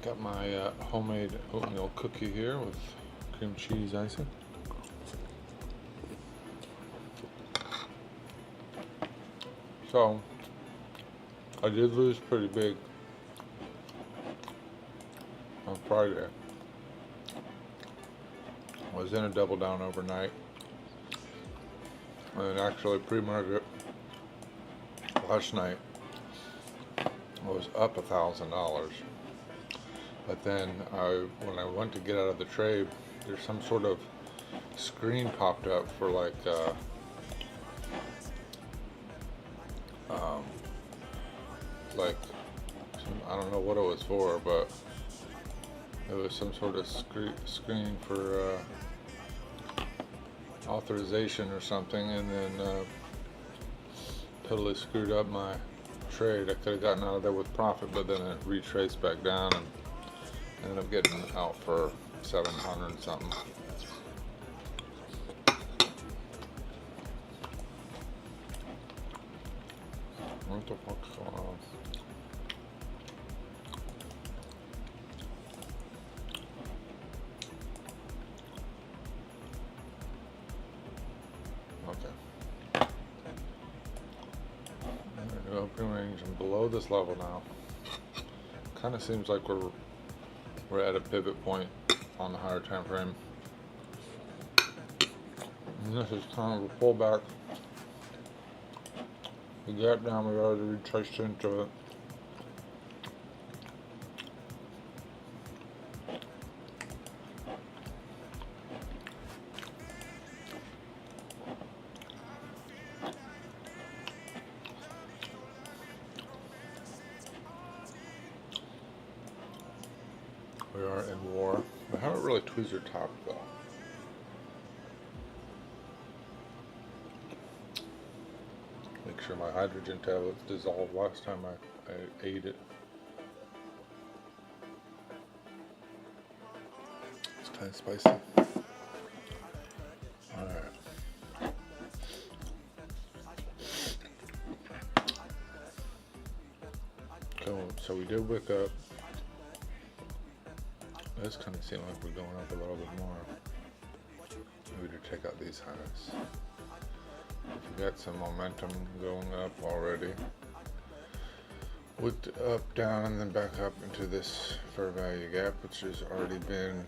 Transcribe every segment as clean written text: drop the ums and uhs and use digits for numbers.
Got my homemade oatmeal cookie here with cream cheese icing. So, I did lose pretty big on Friday. I was in a double down overnight, and actually pre-market last night I was up $1,000. But then when I went to get out of the trade, there's some sort of screen popped up for like I don't know what it was for, but it was some sort of screen for authorization or something, and then totally screwed up my trade. I could have gotten out of there with profit, but then it retraced back down and ended up getting out for 700 and something. What the fuck's going on? Okay. There we go, pre-range. I'm below this level now. Kind of seems like we're at a pivot point on the higher time frame. And this is kind of a pullback. The gap down, we already retraced into it. We are in war. We haven't really tweezer topped though. Make sure my hydrogen tablets dissolved last time I ate it. It's kind of spicy. Alright. Cool. So we did wick up. This kind of seemed like we're going up a little bit more. Maybe to check out these highs. We got some momentum going up already. Wicked up, down, and then back up into this fair value gap, which has already been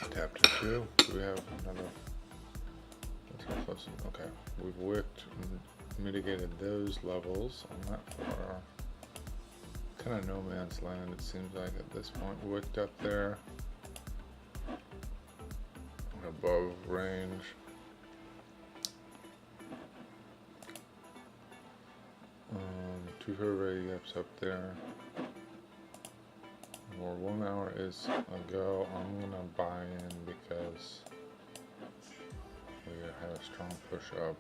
tapped into. Do we have another? Let's go close. Okay, we've wicked and mitigated those levels on that far. Kind of no man's land, it seems like at this point. Wicked up there, above range. Two fair value gaps up there. Or 1 hour is a go. I'm gonna buy in because we had a strong push up.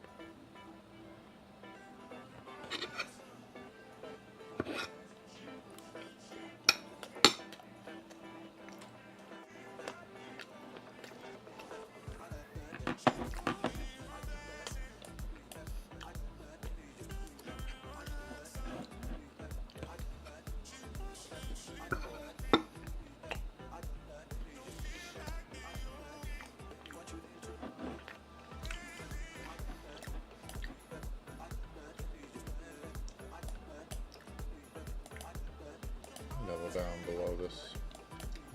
Level down below this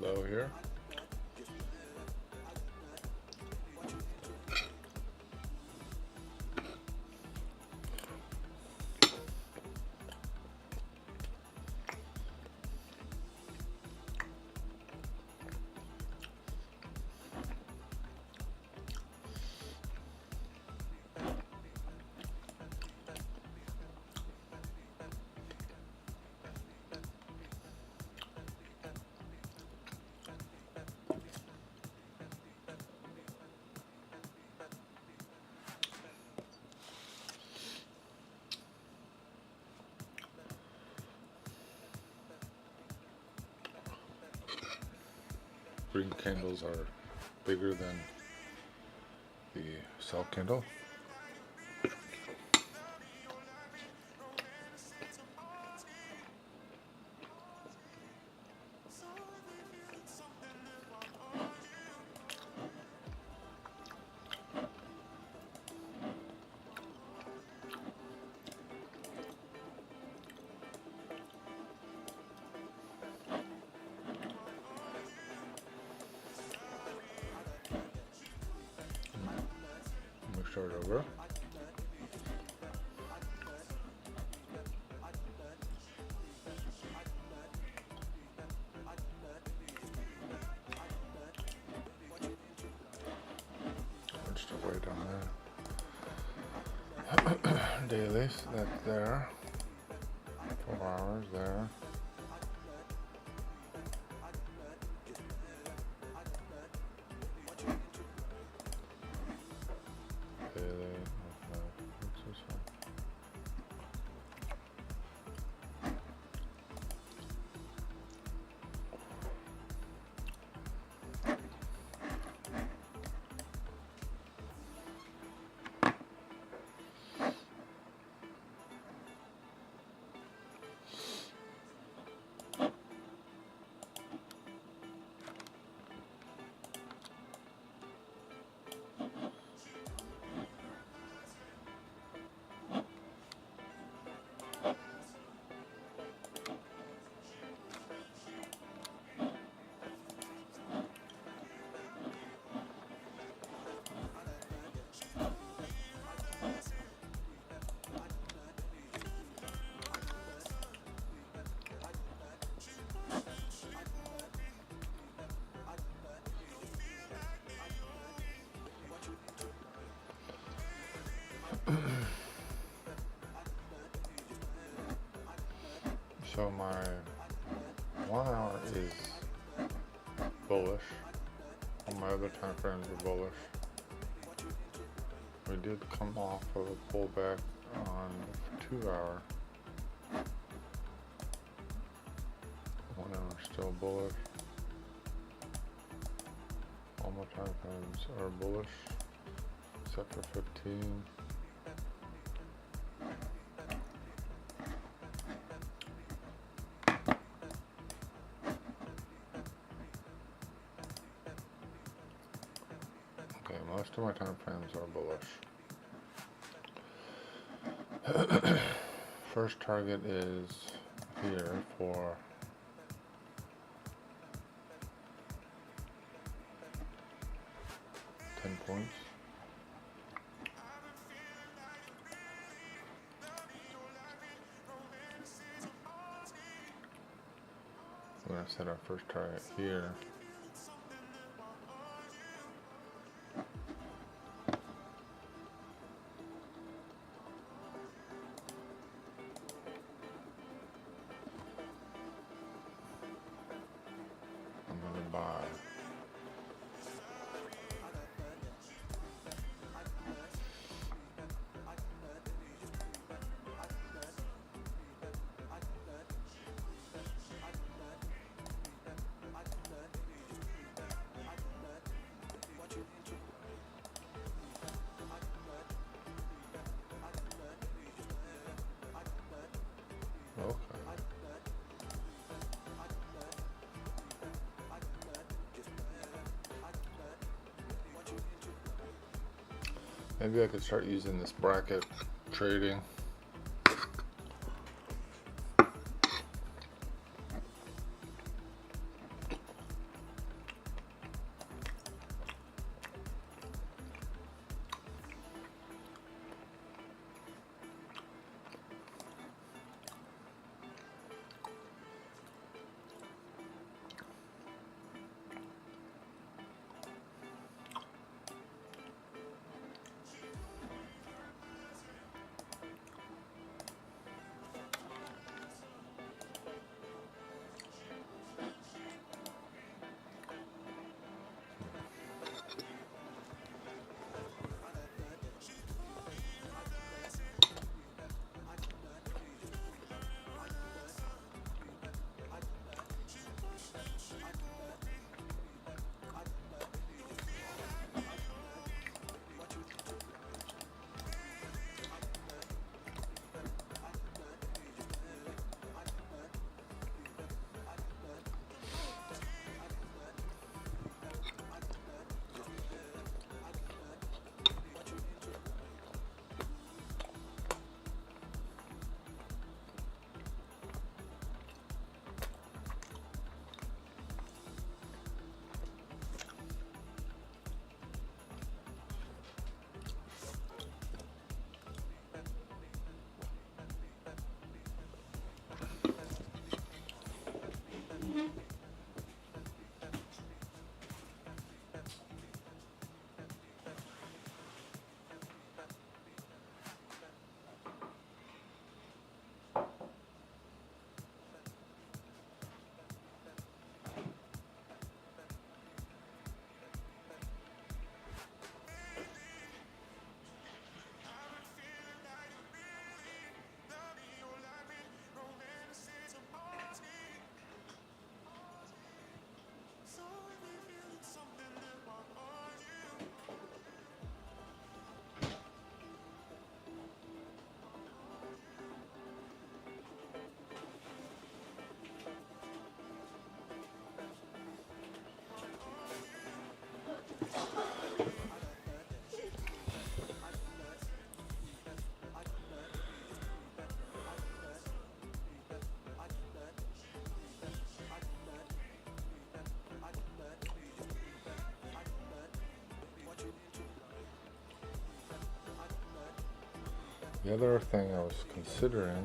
low here. Green candles are bigger than the sell candle. start over. Bunch of way down there. Daily, so that's there. 4 hours there. Daily, what's this one? So my 1 hour is bullish. All my other time frames are bullish. We did come off of a pullback on 2 hour. 1 hour still bullish. All my time frames are bullish, except for 15. Okay, most of my time frames are bullish. First target is here for 10 points. We're going to set our first target here. I'm going to buy. Okay. Maybe I could start using this bracket trading. The other thing I was considering,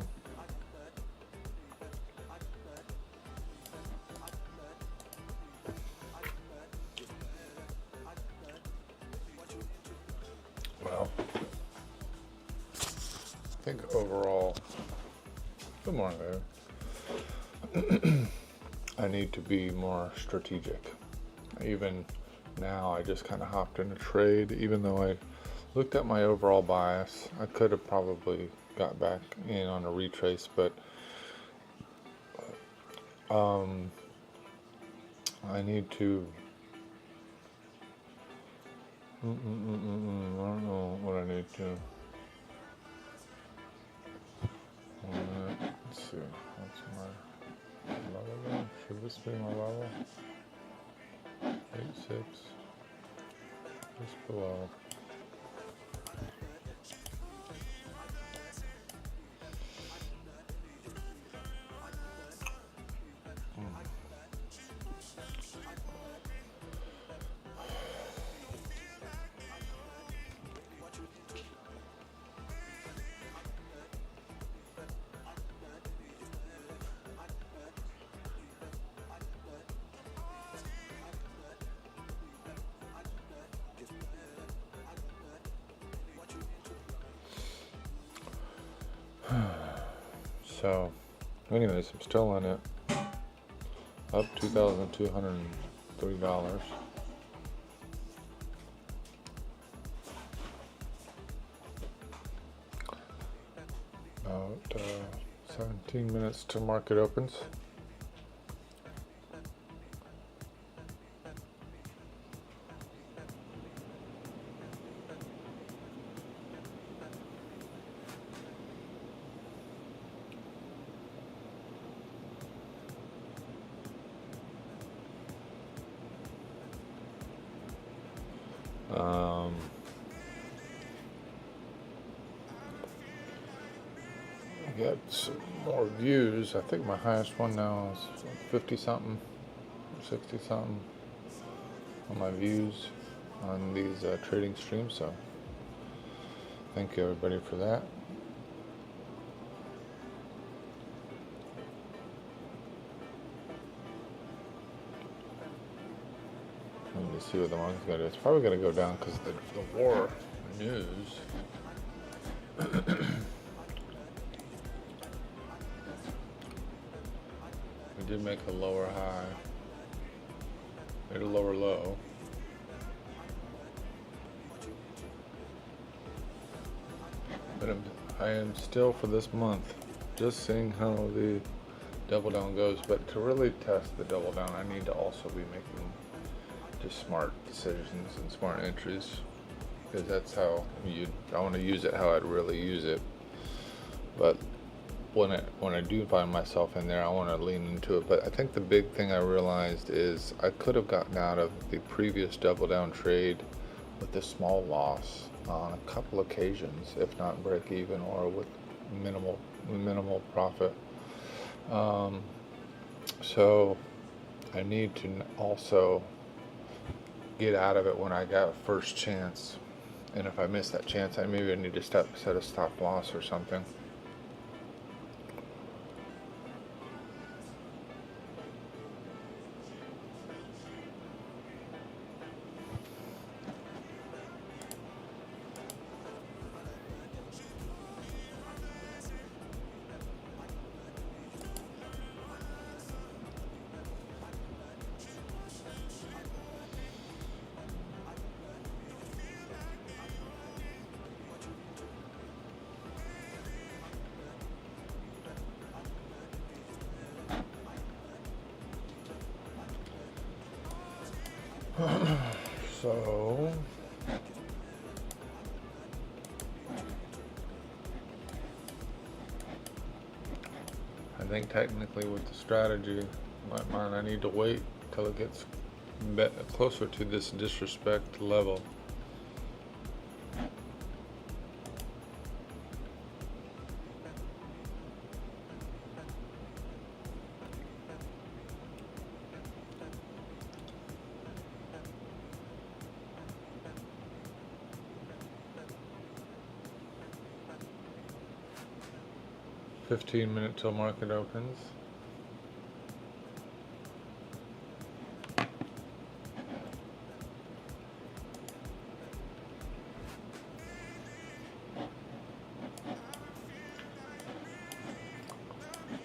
well, I think overall, good morning, baby. I need to be more strategic. Even now, I just kind of hopped in a trade, even though I looked at my overall bias. I could have probably got back in on a retrace, but I need to. I don't know what I need to. Let's see. What's my level again? Should this be my level? 8.6. Just below. So, anyways, I'm still in it. Up $2,203. About 17 minutes till market opens. Get some more views. I think my highest one now is 50 something, 60 something on my views on these trading streams. So thank you everybody for that. Let me see what the market's gonna do. It's probably gonna go down because the war news. We did make a lower high, made a lower low. But I am still for this month just seeing how the double down goes. But to really test the double down, I need to also be making just smart decisions and smart entries, because that's how I want to use it how I'd really use it. But when I do find myself in there, I want to lean into it. But I think the big thing I realized is I could have gotten out of the previous double down trade with a small loss on a couple occasions, if not break even or with minimal profit. So I need to also get out of it when I got a first chance. And if I miss that chance, I need to set a stop loss or something. So I think technically with the strategy, I need to wait till it gets closer to this disrespect level. 15 minutes till market opens.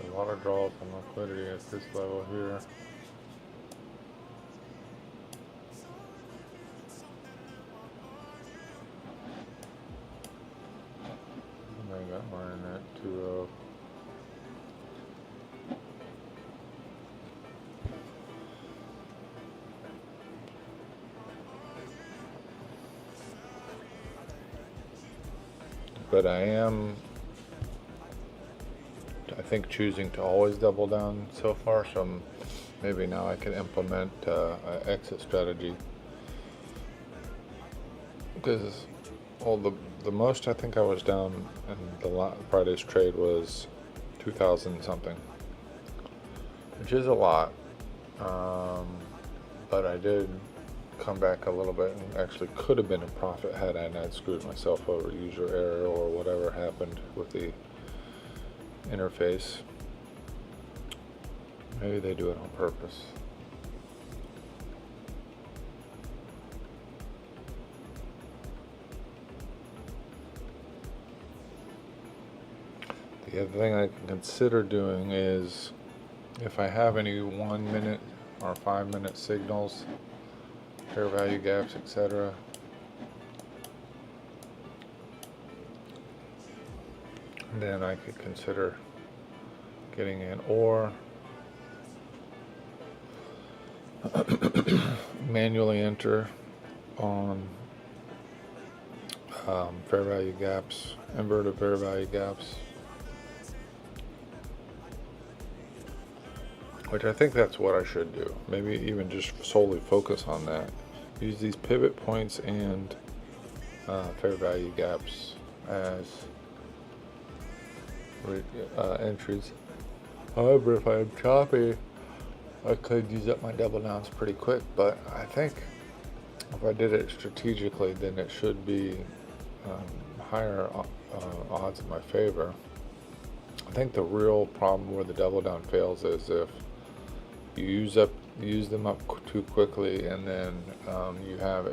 A lot of draws on liquidity at this level here. I got mine at 2.0. But I think, choosing to always double down so far, so maybe now I can implement an exit strategy. Because, well, the most I think I was down in the Friday's trade was 2,000 something, which is a lot. But I did come back a little bit and actually could have been a profit had I not screwed myself over, user error or whatever happened with the interface. Maybe they do it on purpose. The other thing I can consider doing is, if I have any 1 minute or 5 minute signals, fair value gaps, etc., then I could consider getting in, or manually enter on fair value gaps, inverted fair value gaps, which I think that's what I should do. Maybe even just solely focus on that. Use these pivot points and fair value gaps as entries. However, if I'm choppy, I could use up my double downs pretty quick, but I think if I did it strategically, then it should be higher odds in my favor. I think the real problem where the double down fails is if you use them up too quickly, and then you have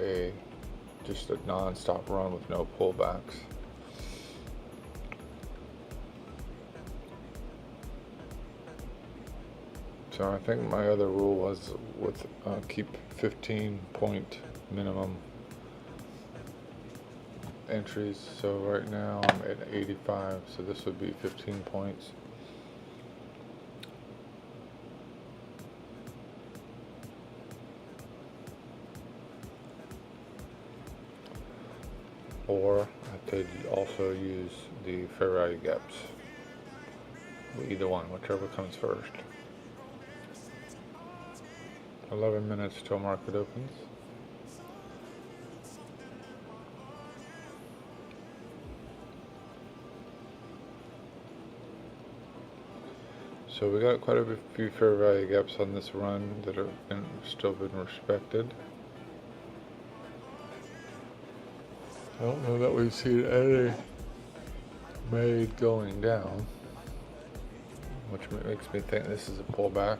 just a non-stop run with no pullbacks. So I think my other rule was with keep 15-point minimum entries. So right now I'm at 85, so this would be 15 points. Or I could also use the fair value gaps. Either one, whichever comes first. 11 minutes till market opens. So we got quite a few fair value gaps on this run that have still been respected. I don't know that we've seen any made going down, which makes me think this is a pullback.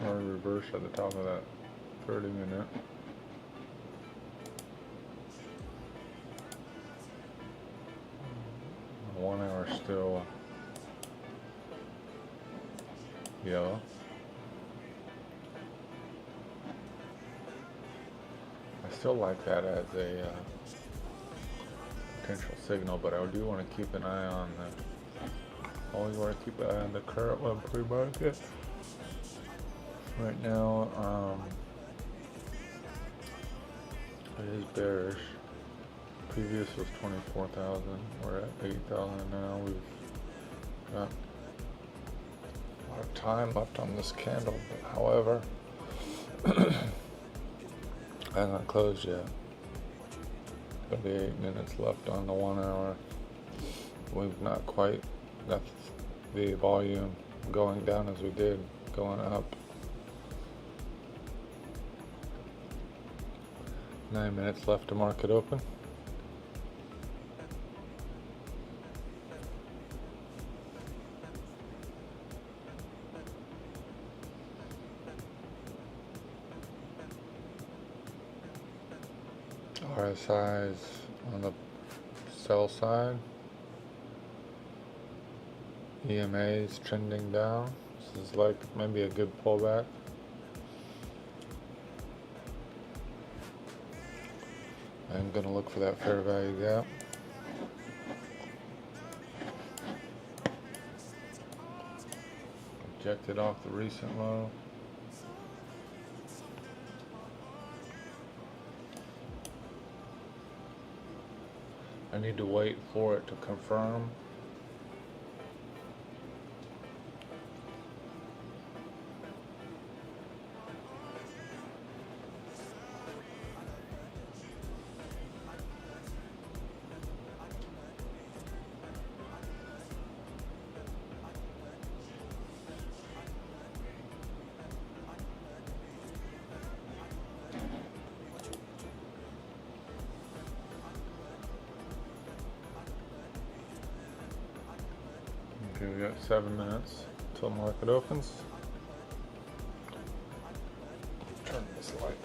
Or reverse at the top of that 30-minute. The 1 hour still yellow. I still like that as a potential signal, but I do want to keep an eye on the. Always want to keep an eye on the current one pre-market. Right now, it is bearish. Previous was 24,000. We're at 8,000 now. We've got a lot of time left on this candle, but however, I haven't closed yet. Gonna be 8 minutes left on the 1 hour. We've not quite got the volume going down as we did going up. 9 minutes left to market open. RSI's on the sell side. EMA is trending down. This is like maybe a good pullback. I'm gonna look for that fair value gap. Rejected off the recent low. I need to wait for it to confirm. Okay, we got 7 minutes till market opens. Turn this light.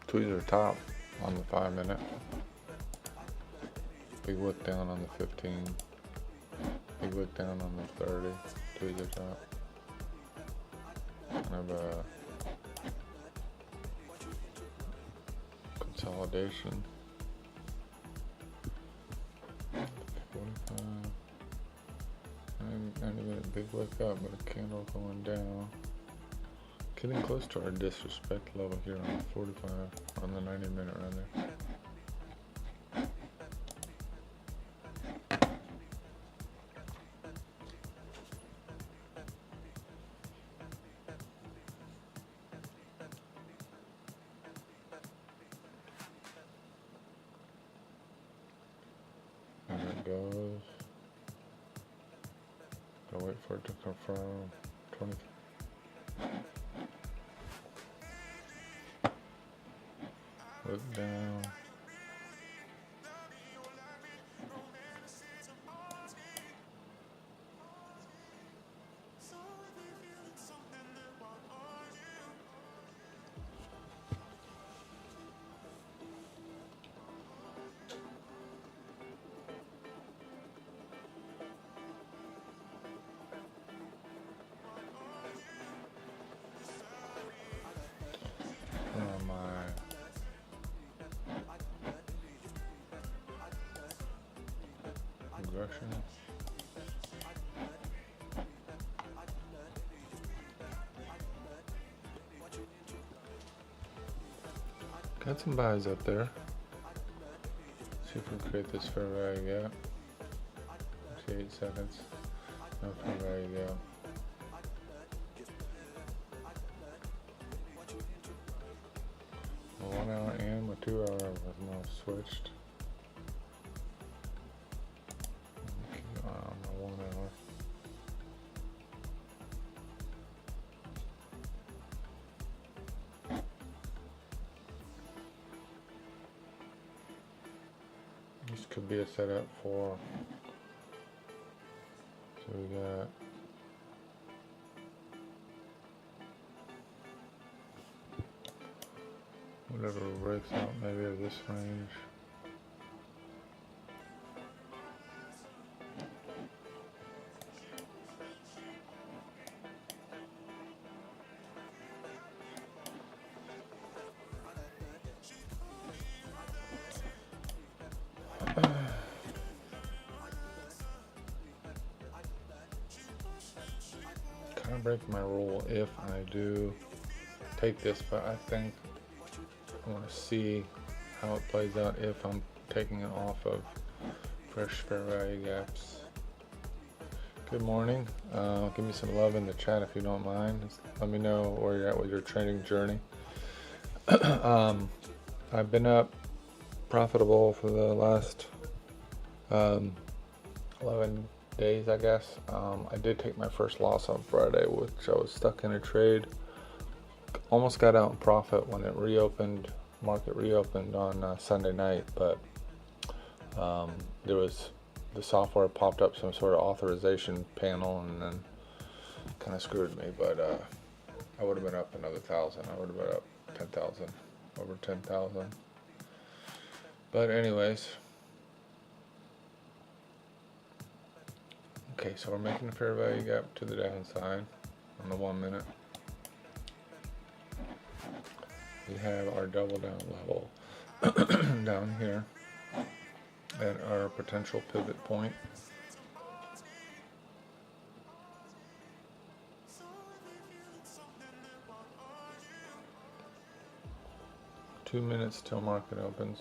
Tweezer top on the 5 minute. Big wick down on the 15. Big wick down on the 30. Tweezer top. Kind of a consolidation. 45. 90 minute big wick up, but a candle going down. Getting close to our disrespect level here on 45 on the 90 minute rather. And it goes. Gotta wait for it to confirm. 20. Look down. Where am I? Progression. Got some buys up there. See if we can create this fair value gap. 8 seconds. No fair value gap. A 1 hour and a 2 hour was now switched. Keep an eye on my 1 hour. This could be a setup for, so we got whatever breaks out maybe of this range. Kind of break my rule if I do take this, but I think I want to see how it plays out if I'm taking it off of fresh fair value gaps. Good morning. Give me some love in the chat if you don't mind. Just let me know where you're at with your trading journey. I've been up profitable for the last 11 days, I guess. I did take my first loss on Friday, which I was stuck in a trade. Almost got out in profit when it reopened, market reopened on Sunday night, but there was, the software popped up some sort of authorization panel and then kind of screwed me, but I would have been up another 1,000. I would have been up 10,000, over 10,000. But anyways, okay, so we're making a fair value gap to the downside on the 1 minute. We have our double down level down here at our potential pivot point. Two minutes till market opens.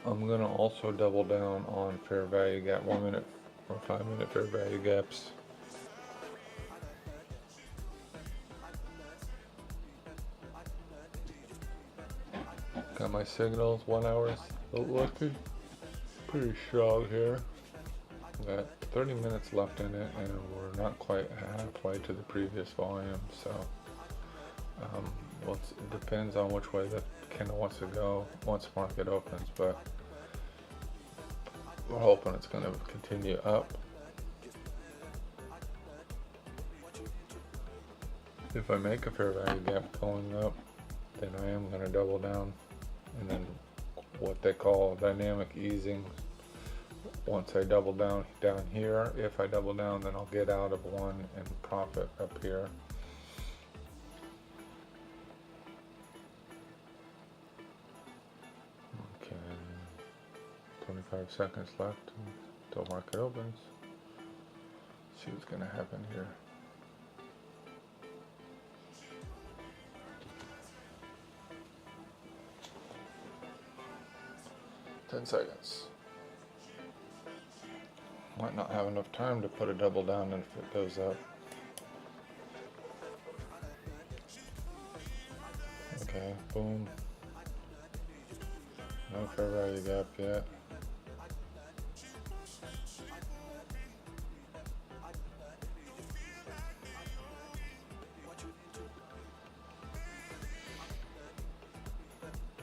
I'm going to also double down on fair value gap 1 minute or 5 minute fair value gaps. Got my signals, 1 hour, looking pretty strong here. Got 30 minutes left in it and we're not quite halfway to the previous volume, so well, it depends on which way the candle wants to go once market opens, but we're hoping it's going to continue up. If I make a fair value gap going up, then I am going to double down and then what they call dynamic easing. Once I double down here, if I double down, then I'll get out of one and profit up here. Okay, 25 seconds left until market opens. See what's going to happen here. Ten seconds. Might not have enough time to put a double down if it goes up. Okay, boom. No fair value gap yet.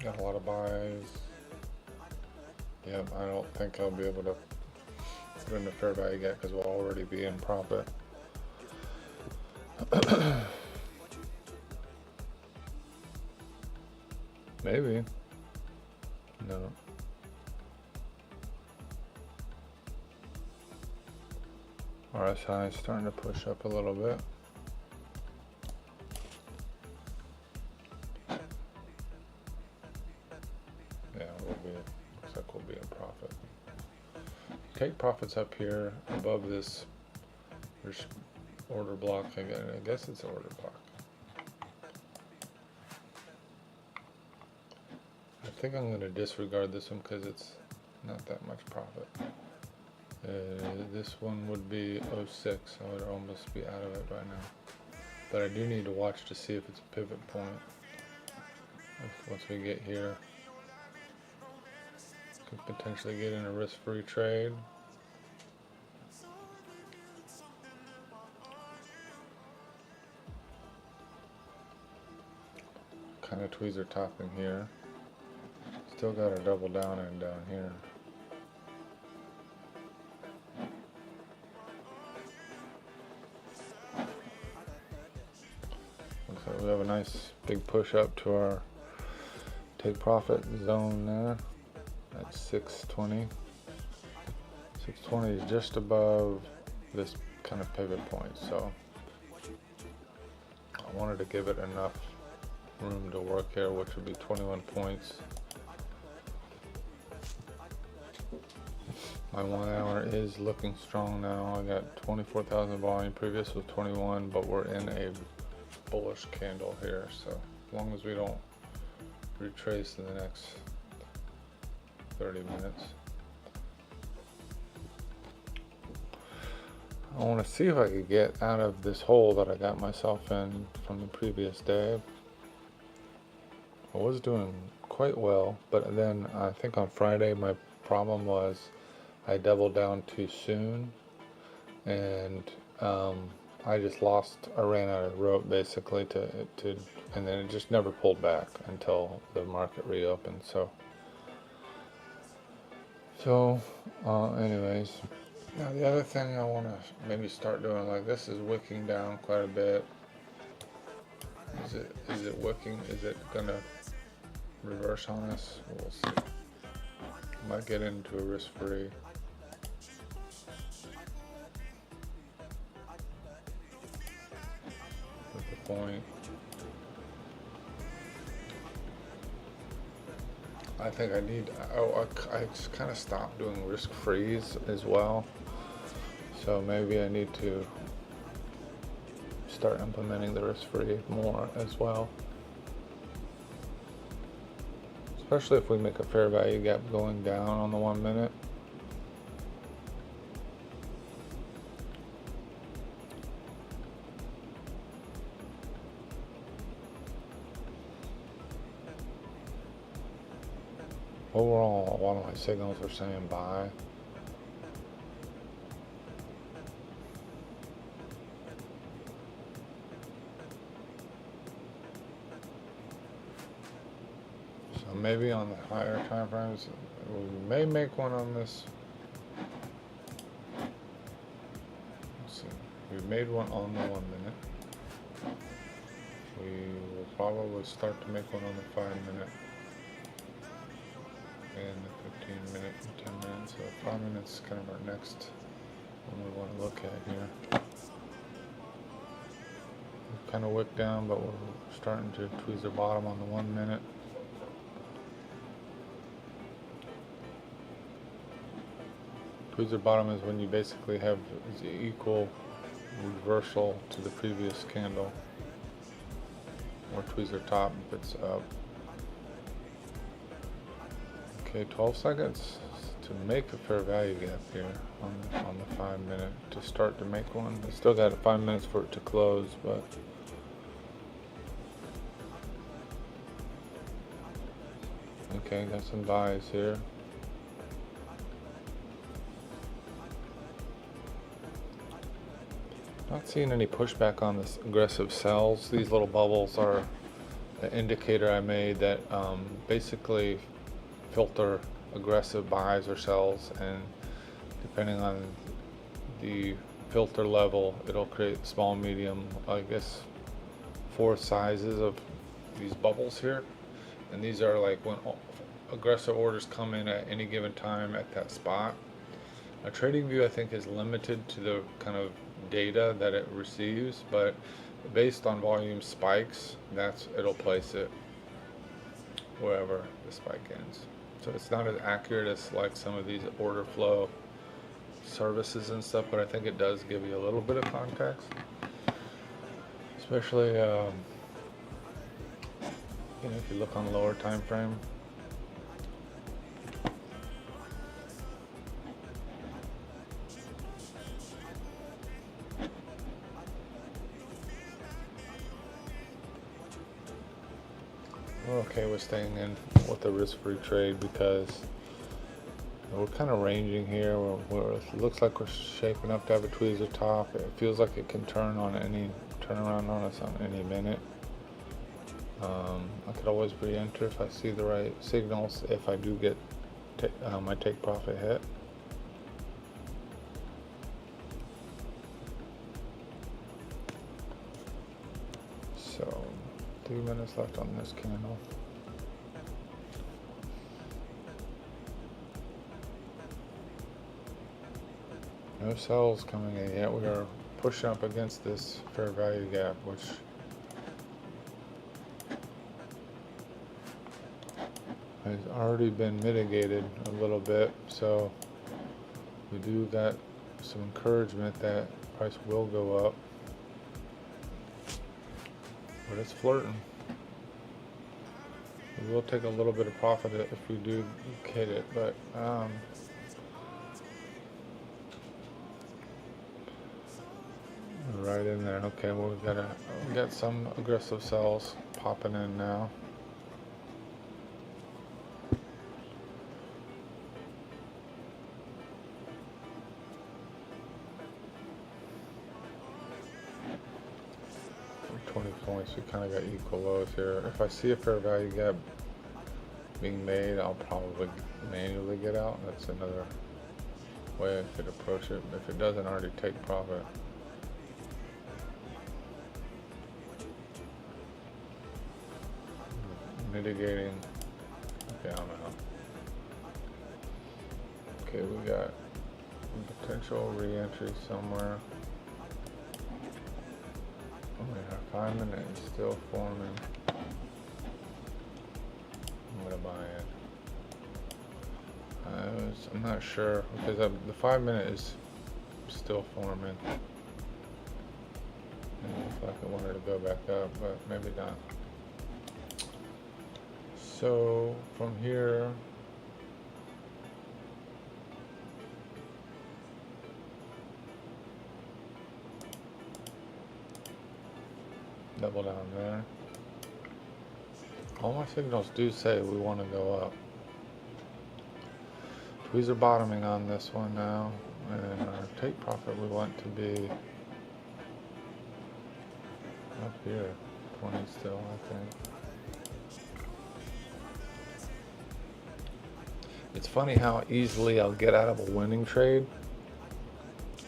Got a lot of buys. Yep, I don't think I'll be able to put in a fair value gap because we'll already be in profit. Maybe. No. RSI is starting to push up a little bit. Yeah, looks like we'll be in profit. Take profits up here above this. There's order block. I guess it's an order block. think I'm going to disregard this one because it's not that much profit. This one would be 06. I would almost be out of it by now. But I do need to watch to see if it's a pivot point. Once we get here, could potentially get in a risk-free trade. Kind of tweezer topping here. Still got a double down and down here. Looks like we have a nice big push up to our take profit zone there at 620. 620 is just above this kind of pivot point, so I wanted to give it enough room to work here, which would be 21 points. My 1 hour is looking strong now. I got 24,000 volume. Previous was 21, but we're in a bullish candle here. So as long as we don't retrace in the next 30 minutes. I want to see if I could get out of this hole that I got myself in from the previous day. I was doing quite well, but then I think on Friday my problem was I doubled down too soon, and I just I ran out of rope basically and then it just never pulled back until the market reopened. So anyways, now the other thing I want to maybe start doing, like this is wicking down quite a bit. Is it wicking? Is it gonna reverse on us? We'll see. Might get into a risk-free. With the point. I think I need. I just kind of stopped doing risk-frees as well. So maybe I need to start implementing the risk-free more as well. Especially if we make a fair value gap going down on the 1 minute. Overall, a lot of my signals are saying buy. Maybe on the higher time frames, we may make one on this. Let's see. We made one on the 1 minute. We will probably start to make one on the 5 minute and the 15 minute and 10 minutes. So 5 minutes is kind of our next one we want to look at here. We've kind of wicked down, but we're starting to tweezer bottom on the 1 minute. Tweezer bottom is when you basically have equal reversal to the previous candle, or tweezer top if it's up. Okay, 12 seconds to make a fair value gap here on the 5 minute to start to make one. I still got 5 minutes for it to close, but okay, got some buys here. Not seeing any pushback on this aggressive sells. These little bubbles are an indicator I made that basically filter aggressive buys or sells, and depending on the filter level, it'll create small, medium, I guess 4 sizes of these bubbles here. And these are like when aggressive orders come in at any given time at that spot. A TradingView I think is limited to the kind of data that it receives, but based on volume spikes, it'll place it wherever the spike ends. So it's not as accurate as like some of these order flow services and stuff, but I think it does give you a little bit of context, especially if you look on lower time frame. we're okay with staying in with the risk-free trade because we're kind of ranging here. It looks like we're shaping up to have a tweezer top. It feels like it can turn around on us on any minute. I could always re-enter if I see the right signals, if I do get my take profit hit. So 3 minutes left on this candle. No sells coming in yet. We are pushing up against this fair value gap, which has already been mitigated a little bit. So we do got some encouragement that price will go up, but it's flirting. We will take a little bit of profit if we do hit it, but right in there. Okay, well we got some aggressive sells popping in now. For 20 points, we kind of got equal lows here. If I see a fair value gap being made, I'll probably manually get out. That's another way I could approach it. If it doesn't already take profit. Mitigating. Okay, I'm out. Okay, we got potential re-entry somewhere. Oh yeah, 5 minutes still forming. I'm gonna buy it. I'm not sure because the 5 minute is still forming. It looks like I wanted to go back up, but maybe not. So from here, double down there. All my signals do say we want to go up. Tweezers bottoming on this one now, and our take profit we want to be up here, 20 still, I think. It's funny how easily I'll get out of a winning trade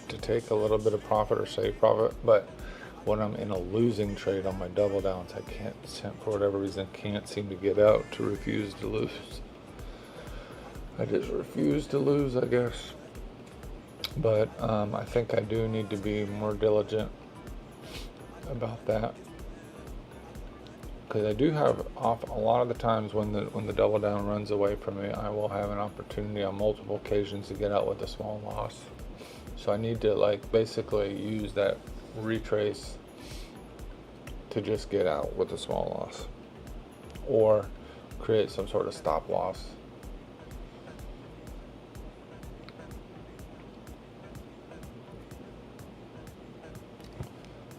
to take a little bit of profit or save profit, but when I'm in a losing trade on my double downs, I can't, for whatever reason, can't seem to get out, to refuse to lose. I just refuse to lose, I guess. But I think I do need to be more diligent about that. Because I do have a lot of the times when the double down runs away from me, I will have an opportunity on multiple occasions to get out with a small loss. So I need to basically use that retrace to just get out with a small loss, or create some sort of stop loss.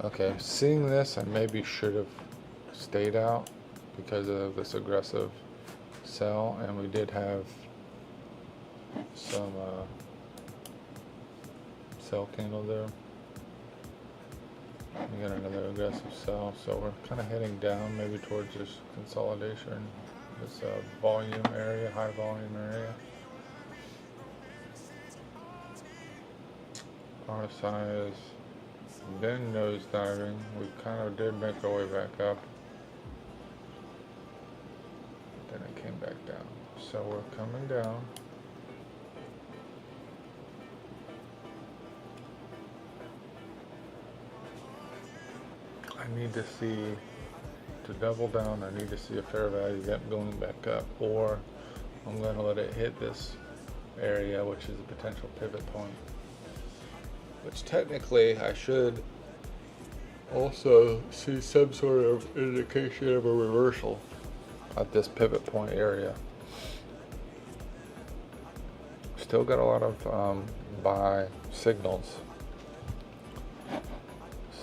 Okay, seeing this, I maybe should have stayed out because of this aggressive sell, and we did have some sell candle there. We got another aggressive sell, so we're kind of heading down maybe towards this consolidation, this volume area, high volume area. RSI has been nosediving. We kind of did make our way back up, then it came back down. So we're coming down. I need to see, to double down, I need to see a fair value gap going back up, or I'm going to let it hit this area, which is a potential pivot point, which technically I should also see some sort of indication of a reversal at this pivot point area. Still got a lot of buy signals.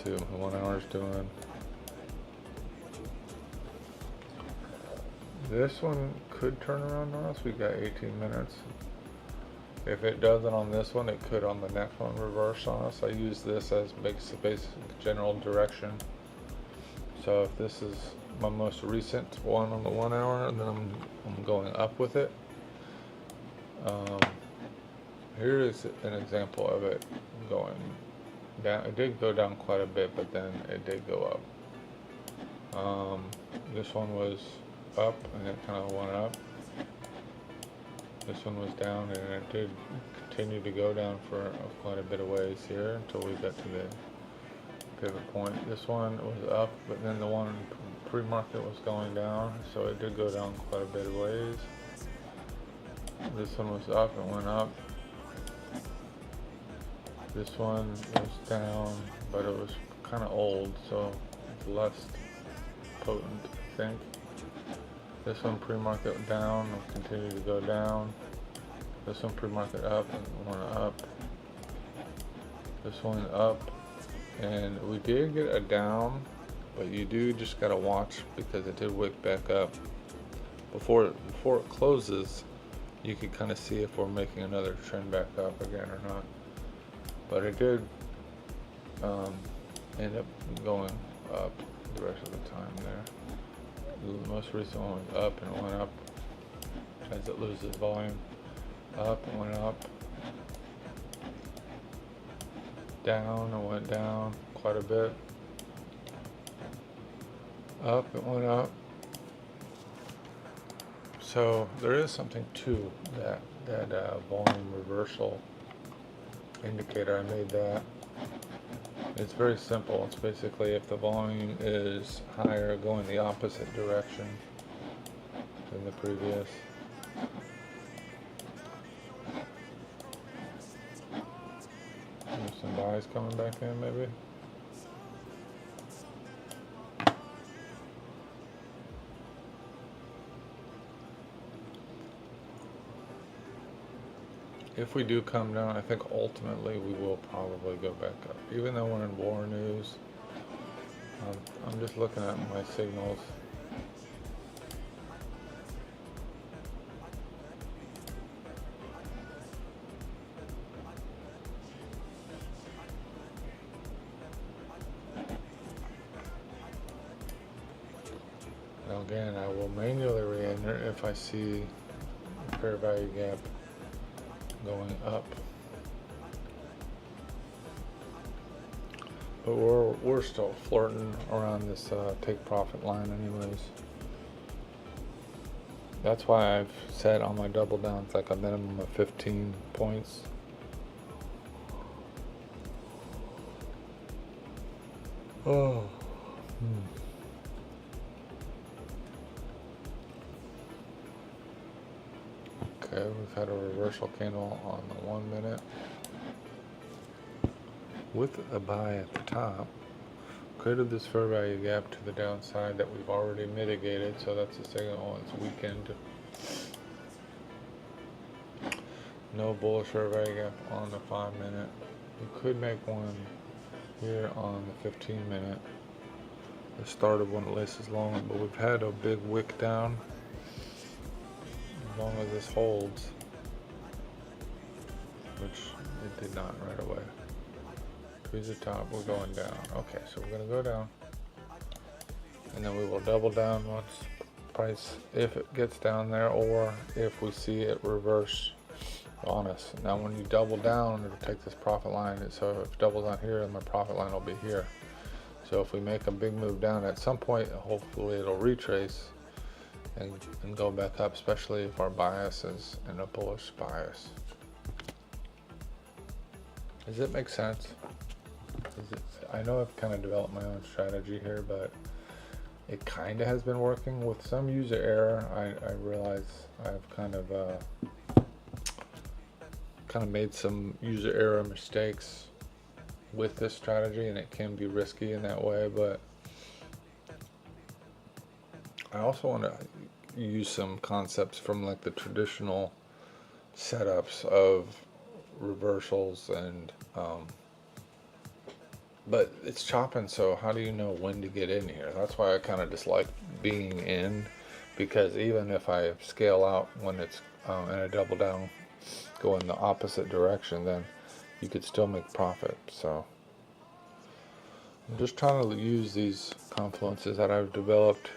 See what the 1 hour is doing. This one could turn around on us. We've got 18 minutes. If it doesn't on this one, it could on the next one reverse on us. I use this as basic general direction. So if this is my most recent one on the 1 hour, then I'm going up with it. Here is an example of it going down. It did go down quite a bit, but then it did go up. This one was up and it kind of went up. This one was down and it did continue to go down for quite a bit of ways here until we got to the pivot point. This one was up, but then the one pre-market was going down, so it did go down quite a bit of ways. This one was up and went up. This one was down, but it was kind of old, so it's less potent, I think. This one pre-market down and continued to go down. This one pre-market up and went up. This one up, and we did get a down, but you do just gotta watch because it did wick back up. Before it closes, you can kind of see if we're making another trend back up again or not. But it did end up going up the rest of the time there. The most recent one was up and it went up as it loses volume. Up and went up. Down and went down quite a bit. Up and went up. So there is something to that volume reversal indicator. I made that. It's very simple. It's basically if the volume is higher, go in the opposite direction than the previous. There's some buys coming back in maybe. If we do come down, I think ultimately we will probably go back up. Even though we're in war news, I'm just looking at my signals. Now again, I will manually re-enter if I see fair value gap going up, but we're still flirting around this take profit line anyways. That's why I've said on my double down it's like a minimum of 15 points. Oh. Okay, we've had a reversal candle on the 1 minute with a buy at the top. Created this fair value gap to the downside that we've already mitigated, so that's a signal it's weakened. No bullish fair value gap on the 5 minute. We could make one here on the 15 minute. The start of one at least is long, but we've had a big wick down. As long as this holds, which it did not right away. Here's the top, we're going down. Okay, so we're gonna go down, and then we will double down once price, if it gets down there, or if we see it reverse on us. Now when you double down, it'll take this profit line, and so if it doubles on here, then my profit line will be here. So if we make a big move down at some point, hopefully it'll retrace and go back up, especially if our bias is in a bullish bias. Does it make sense? I know I've kind of developed my own strategy here, but it kind of has been working. With some user error, I realize I've kind of made some user error mistakes with this strategy, and it can be risky in that way, but I also want to use some concepts from like the traditional setups of reversals and but it's chopping, so how do you know when to get in here? That's why I kind of dislike being in because even if I scale out when it's in a double down, go in the opposite direction, then you could still make profit. So I'm just trying to use these confluences that I've developed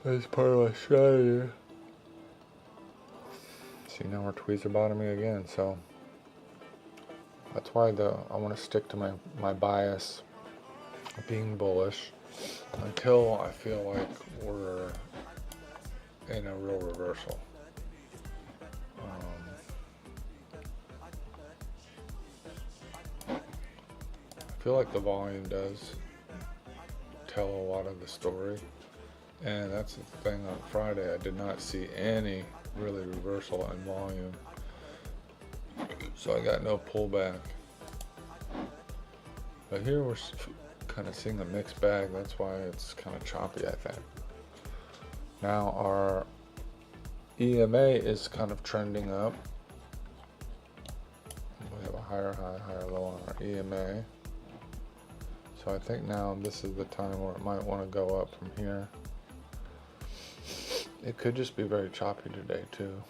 as part of my strategy. See, now we're tweezer bottoming again, so that's why I want to stick to my bias of being bullish until I feel like we're in a real reversal. I feel like the volume does tell a lot of the story, and that's the thing on Friday. I did not see any really reversal in volume, so I got no pullback. But here we're kind of seeing a mixed bag. That's why it's kind of choppy, I think. Now our EMA is kind of trending up. We have a higher high, higher low on our EMA. So I think now this is the time where it might want to go up from here. It could just be very choppy today too.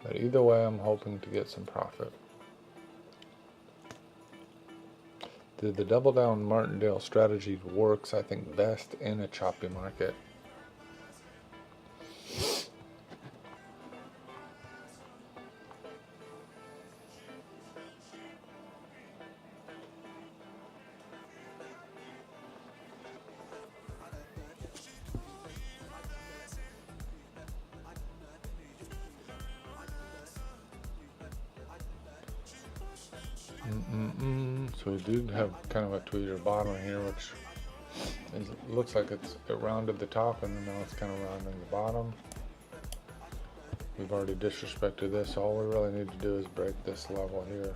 But either way, I'm hoping to get some profit. The double down Martindale strategy works, I think, best in a choppy market. So we do have kind of a tweeter bottom here, which looks like it rounded the top, and then now it's kind of rounding the bottom. We've already disrespected this. All we really need to do is break this level here.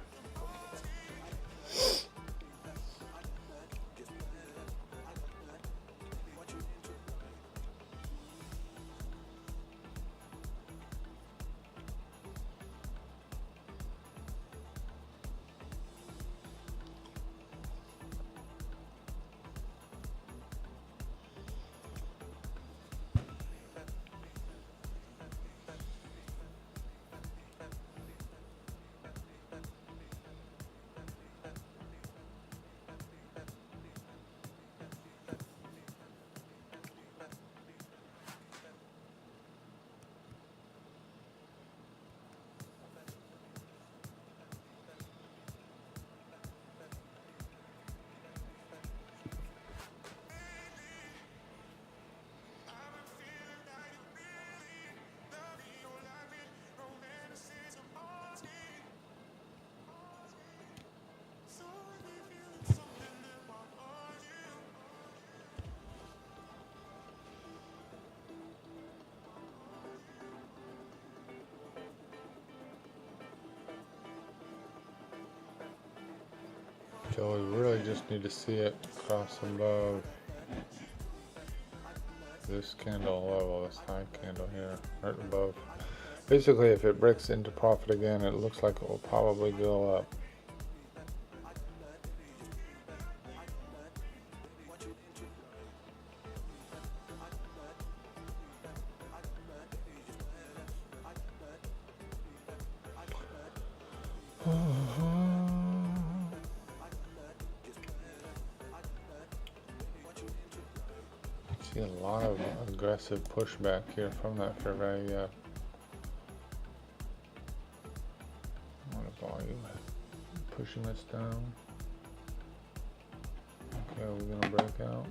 So we really just need to see it cross above this candle level, this high candle here, right above. Basically, if it breaks into profit again, it looks like it will probably go up. See a lot of aggressive pushback here from that fair value gap. What a volume. Pushing this down. Okay, we're gonna break out.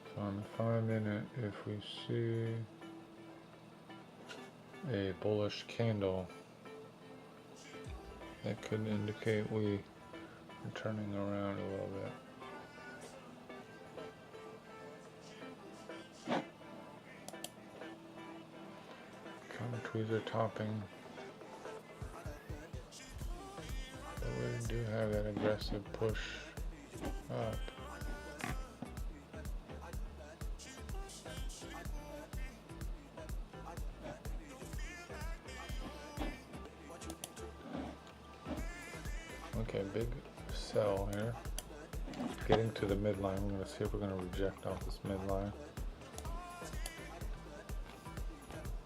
So on the 5-minute, if we see a bullish candle, that could indicate we are turning around a little bit. Counter tweezer topping. But we do have that aggressive push up. Okay, big sell here. Getting to the midline. We're going to see if we're going to reject off this midline.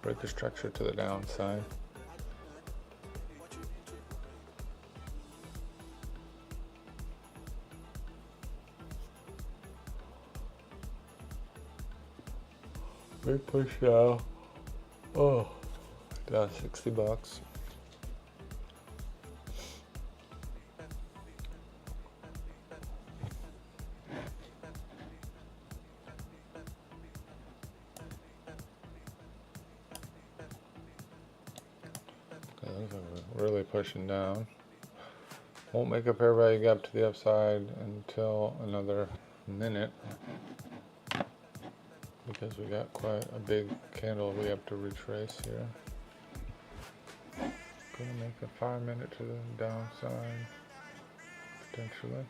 Break the structure to the downside. Big push now. Oh, down $60. Really pushing down. Won't make a fair value gap to the upside until another minute because we got quite a big candle we have to retrace here. Gonna make a 5 minute to the downside potentially.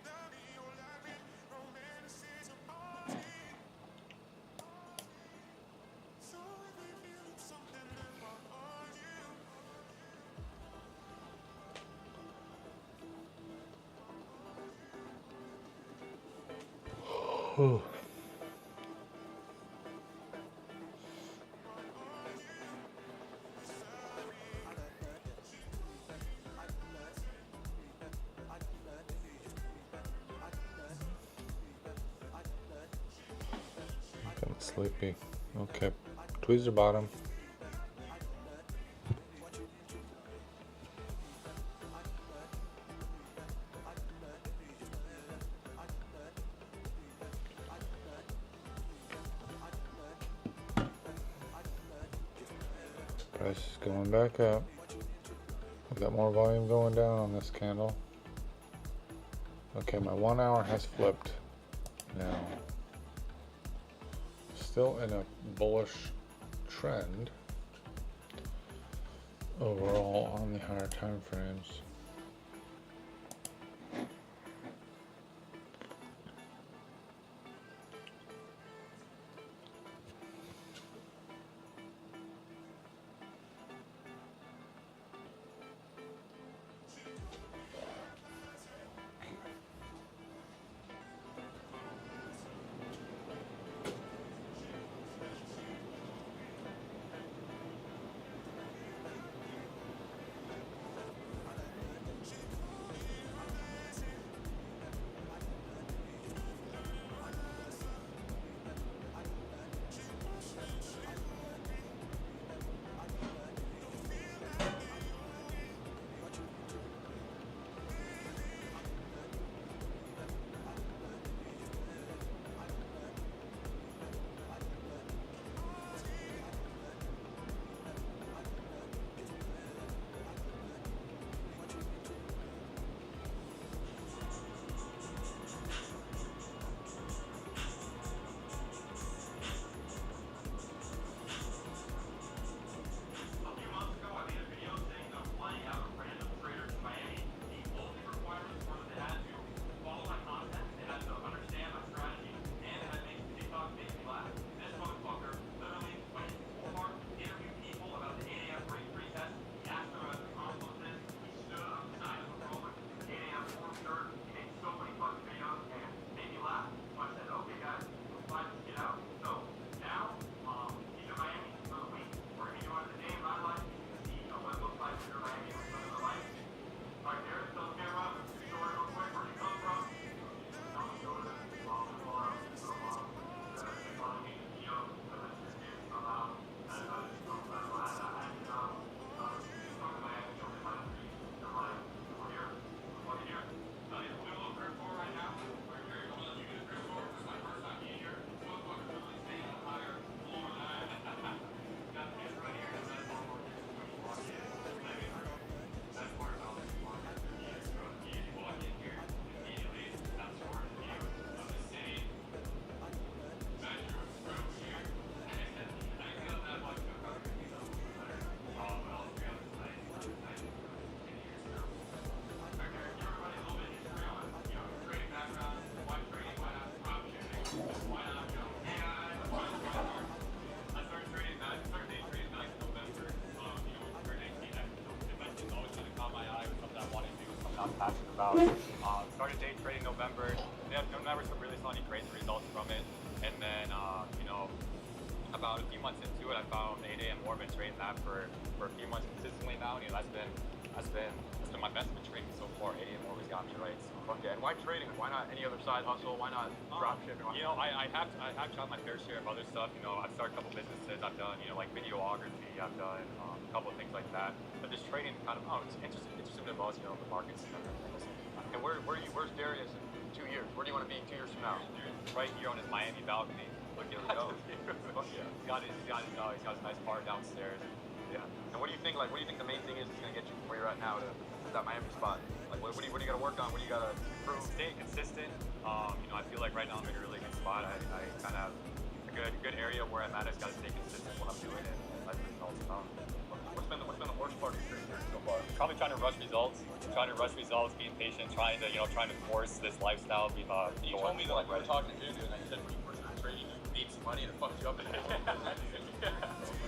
Whew. I'm sleepy. Okay, tweezer bottom. Price is going back up. We got more volume going down on this candle. Okay, my 1 hour has flipped now. Still in a bullish trend overall on the higher time frames. I was passionate about. Started day trading November. Never really saw any crazy results from it. And then, about a few months into it, I found 8 a.m. Orbit trading that for a few months consistently now. And that's been my best been trading so far. 8 a.m. Orbit's got me right. So. Okay, and why trading? Why not any other side hustle? Why not drop shipping? You know, I have tried my fair share of other stuff. You know, I've started a couple businesses. I've done, you know, like videography. I've done a couple of things like that. But this trading kind of, it's interesting to most, you know, the markets and everything. And where's Darius in 2 years? Where do you want to be 2 years from now? Right here on his Miami balcony. Look, here we go. Yeah, he's got his nice bar downstairs. Yeah. And what do you think? Like, what do you think the main thing is that's gonna get you from where you're at now to that Miami spot? Like, what do you got to work on? What do you got to improve? Staying consistent. You know, I feel like right now I'm in a really good spot. I kind of have a good area where I'm at. I just got to stay consistent with what I'm doing and let the results come. What's been the worst part of your career so far? Probably trying to rush results. Being patient, trying to force this lifestyle. You told me that like we were talking to Juju, and I said when you first started trading, you made some money and it fucked you up. Yeah.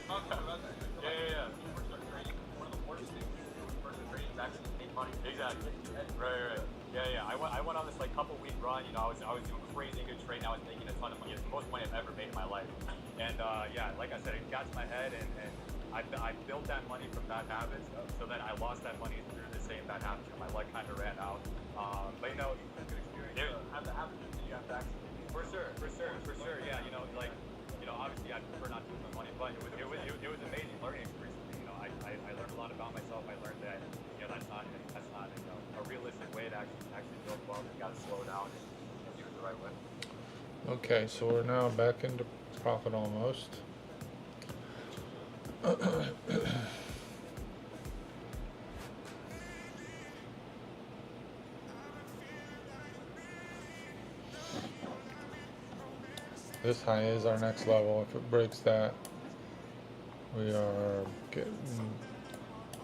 Talk about that. Yeah. When you first started trading, one of the worst things you do when you first started trading is actually make money. Exactly. Right. Yeah. I went on this like couple week run. You know, I was doing crazy good trading. I was making a ton of money. It's the most money I've ever made in my life. And yeah, like I said, it got to my head, and I built that money from bad habits. So then I lost that money through the same bad habits. My luck kind of ran out. But you know, Good experience. have the habits that you have to actually. For sure. Yeah, you know, like, you know, obviously I prefer not to lose my money, but it was an amazing learning experience. You know, I learned a lot about myself. I learned that, you know, that's not you know, a realistic way to actually build wealth. You got to slow down and do it the right way. Okay, so we're now back into profit almost. This high is our next level. If it breaks that, we are getting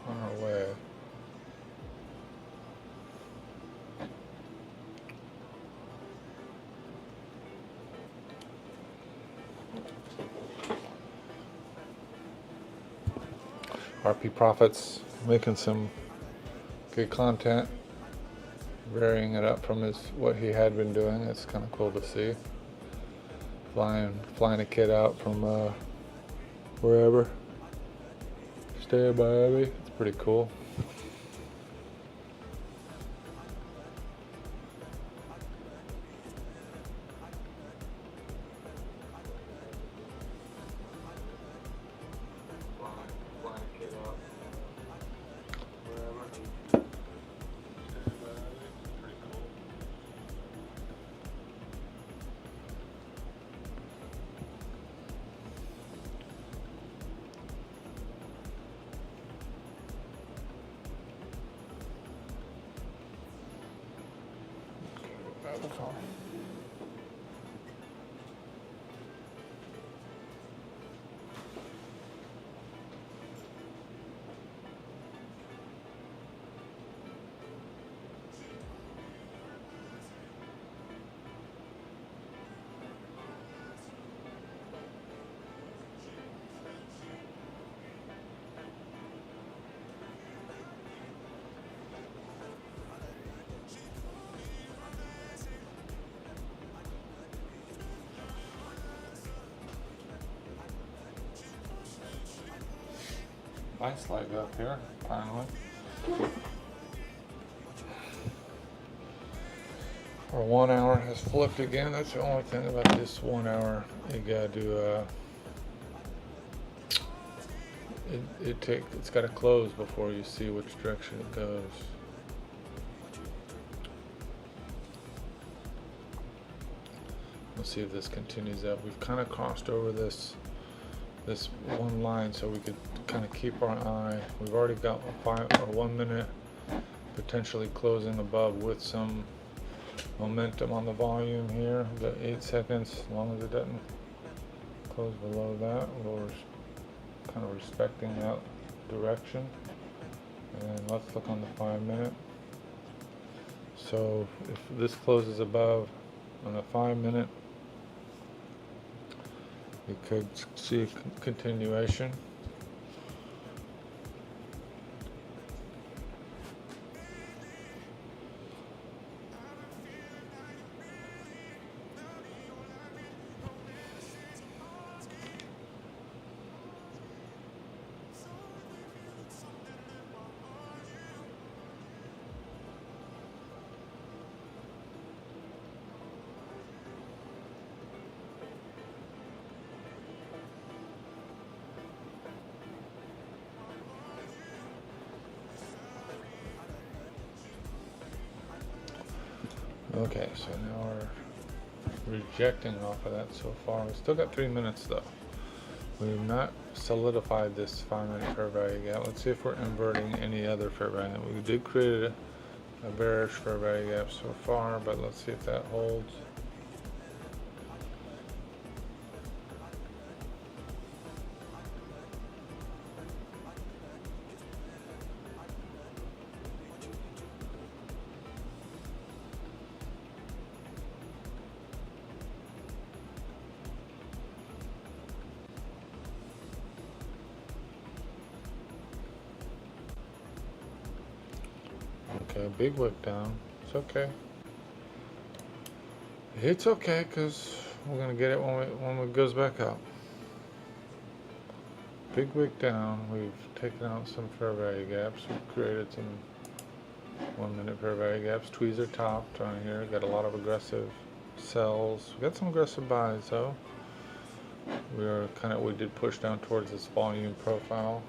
on our way. RP Profits making some good content, varying it up from what he had been doing. It's kind of cool to see. Flying a kid out from wherever, stay in Miami. It's pretty cool. Flying a kid out wherever. Pretty cool. That was all. Nice leg up here, finally. Our 1 hour has flipped again. That's the only thing about this 1 hour. You gotta do it's gotta close before you see which direction it goes. Let's see if this continues up. We've kind of crossed over this one line, so we could kind of keep our eye. We've already got a 1 minute potentially closing above with some momentum on the volume here. We've got 8 seconds. As long as it doesn't close below that, we're kind of respecting that direction. And let's look on the 5 minute. So if this closes above on the 5 minute, you could see a continuation. Okay, so now we're rejecting off of that so far. We still got 3 minutes though. We've not solidified this 5-minute fair value gap. Let's see if we're inverting any other fair value. We did create a bearish fair value gap so far, but let's see if that holds. Okay, big wick down. It's okay. It's okay because we're gonna get it when it goes back up. Big wick down. We've taken out some fair value gaps. We've created some 1-minute fair value gaps. Tweezer topped on here. Got a lot of aggressive sells. We got some aggressive buys though. We did push down towards this volume profile.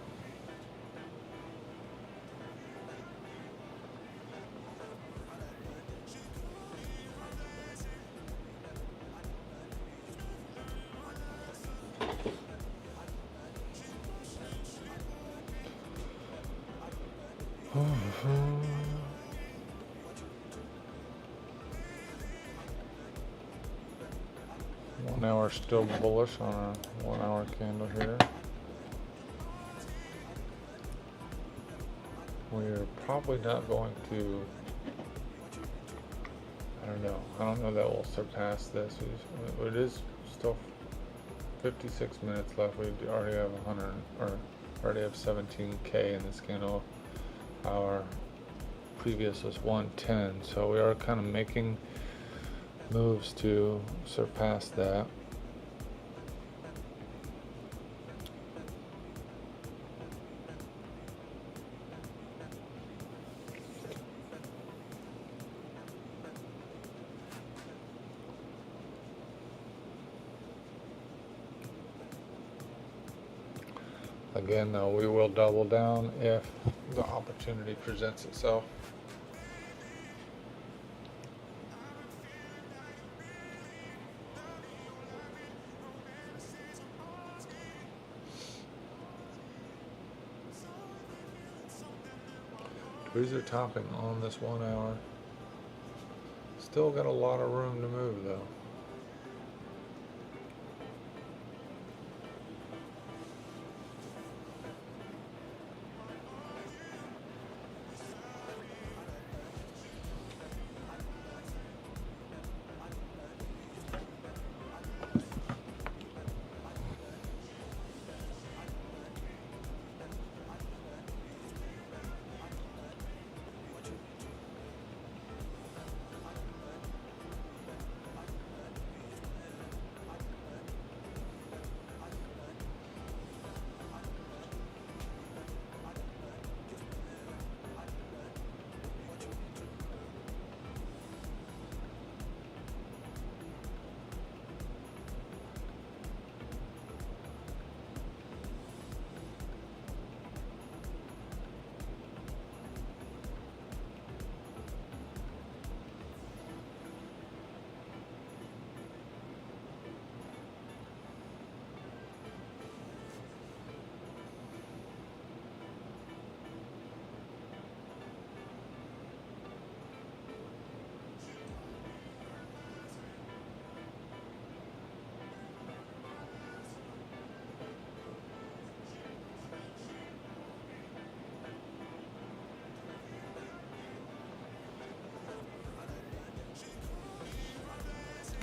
Now we're still bullish on a 1-hour candle here. We're probably not going to, I don't know that we'll surpass this. It is still 56 minutes left. We already have 17K in this candle. Our previous was 110, so we are kind of making moves to surpass that. Again, though, we will double down if the opportunity presents itself. Tweezer topping on this 1 hour. Still got a lot of room to move though.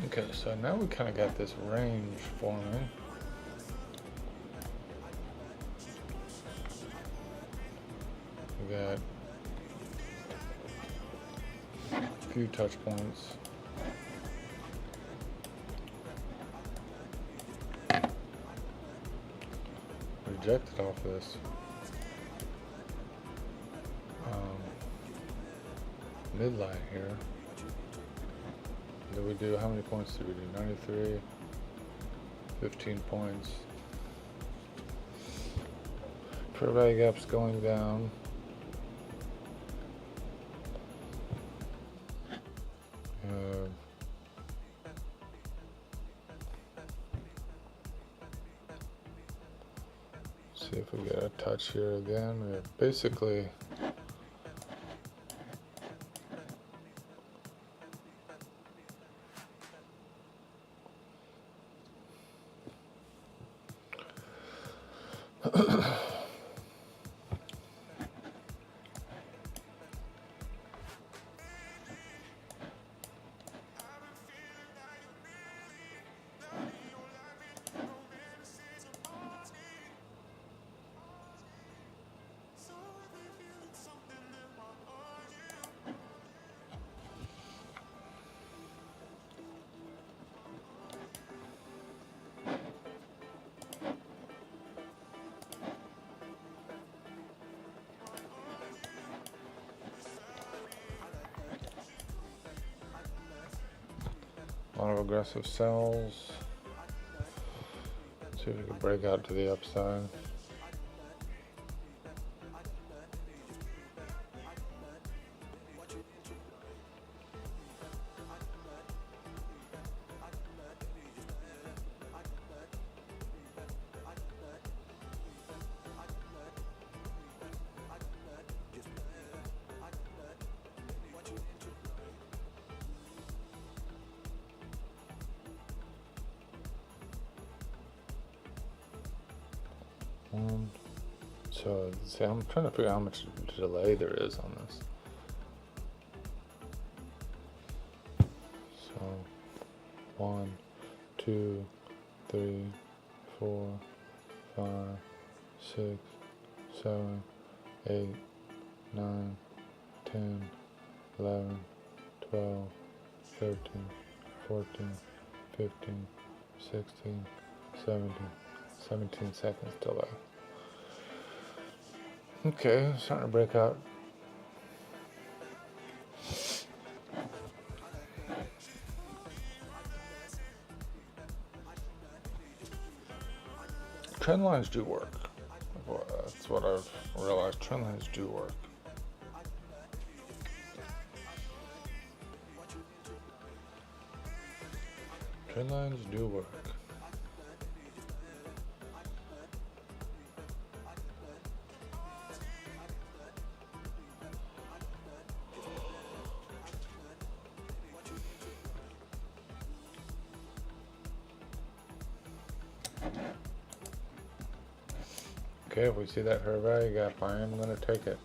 Okay, so now we kind of got this range forming. We got a few touch points. Rejected off this midline here. Did we do, how many points did we do? 93, 15 points. Fair value gap's going down. See if we get a touch here again. We have basically a lot of aggressive sells. See if we can break out to the upside. So, see, I'm trying to figure out how much delay there is on this. So, 1, 2, 3, 4, 5, 6, 7, 8, 9, 10, 11, 12, 13, 14, 15, 16, 17 seconds delay. Okay, starting to break out. Trend lines do work. Well, that's what I've realized. Trend lines do work. Trend lines do work. Okay, if we see that fair value gap, I am going to take it.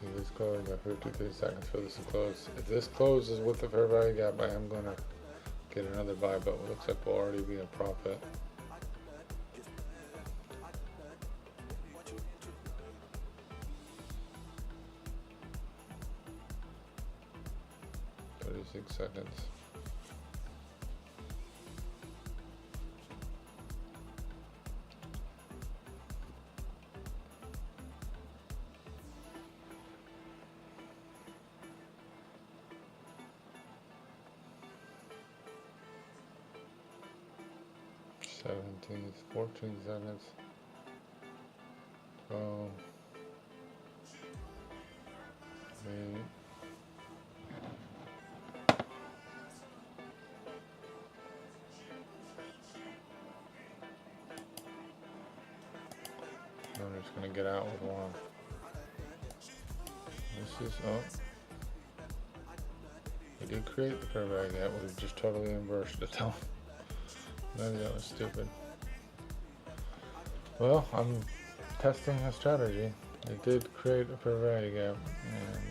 See this close, I got 53 seconds for this to close. If this closes with the fair value gap, I am going to get another buy, but it looks like we'll already be in profit. Seconds. Seventeen, 14 seconds. 12. 8. I'm just gonna get out with one. This is, oh. We did create the fair value gap, we just totally inversed it though. Maybe that was stupid. Well, I'm testing a strategy. It did create a fair value gap, and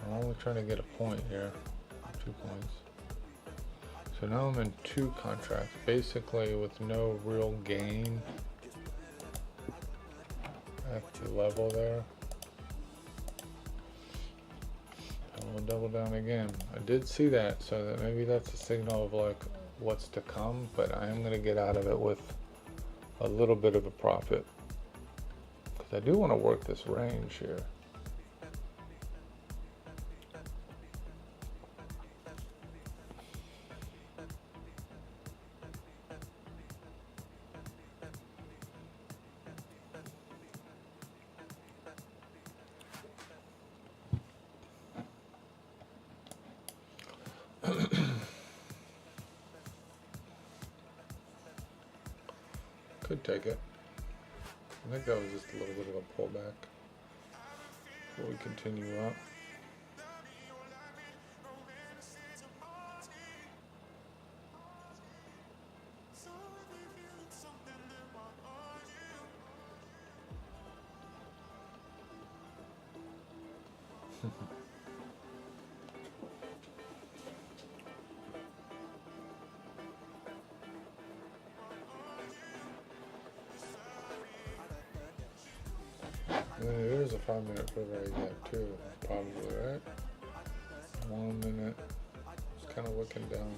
I'm only trying to get a point here, 2 points. So now I'm in 2 contracts, basically with no real gain at the level there. And we'll double down again. I did see that, so that maybe that's a signal of like what's to come, but I am going to get out of it with a little bit of a profit, because I do want to work this range here. Could take it. I think that was just a little bit of a pullback before we continue up. There's a 5-minute fair value gap too, probably, right? 1 minute. It's kind of looking down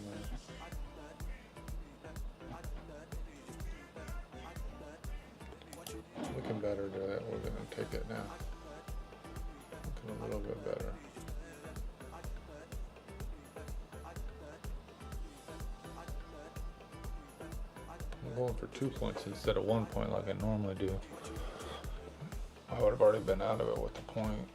there. Looking better to that. We're gonna take it now. Looking a little bit better. I'm going for 2 points instead of 1 point like I normally do. I would have already been out of it with the point.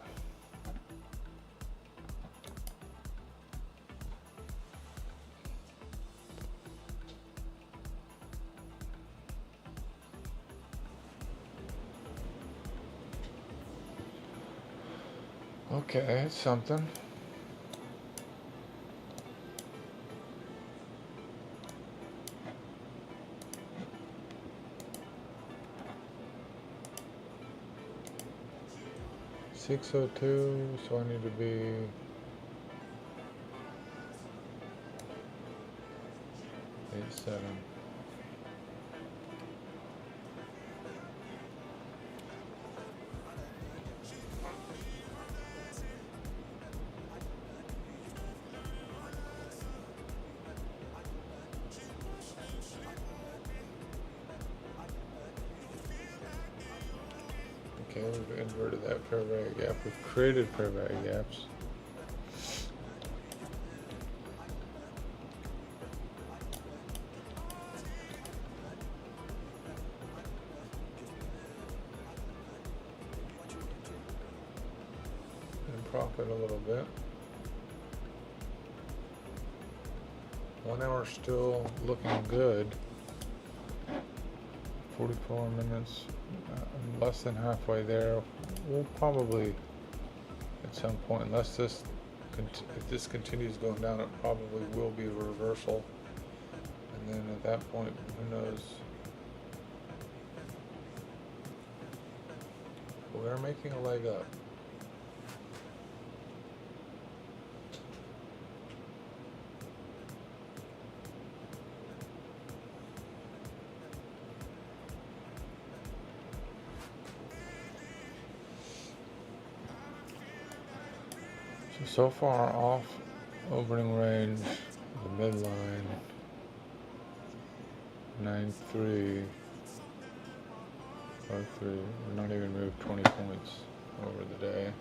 Okay, it's something. $602, so I need to be $87. Okay, we've inverted that fair value gap. We've created fair value gaps. And profit a little bit. 1 hour still looking good. 44 minutes. Less than halfway there. We'll probably at some point, unless this if this continues going down, it probably will be a reversal, and then at that point, who knows. We're making a leg up. So far off opening range, the midline, 9.3, 5.3. We're not even moved 20 points over the day.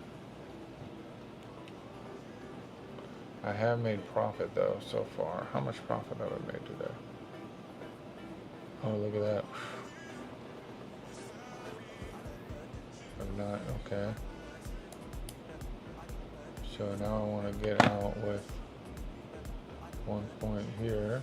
I have made profit though so far. How much profit have I made today? Oh, look at that. I'm not, okay. So now I want to get out with 1 point here.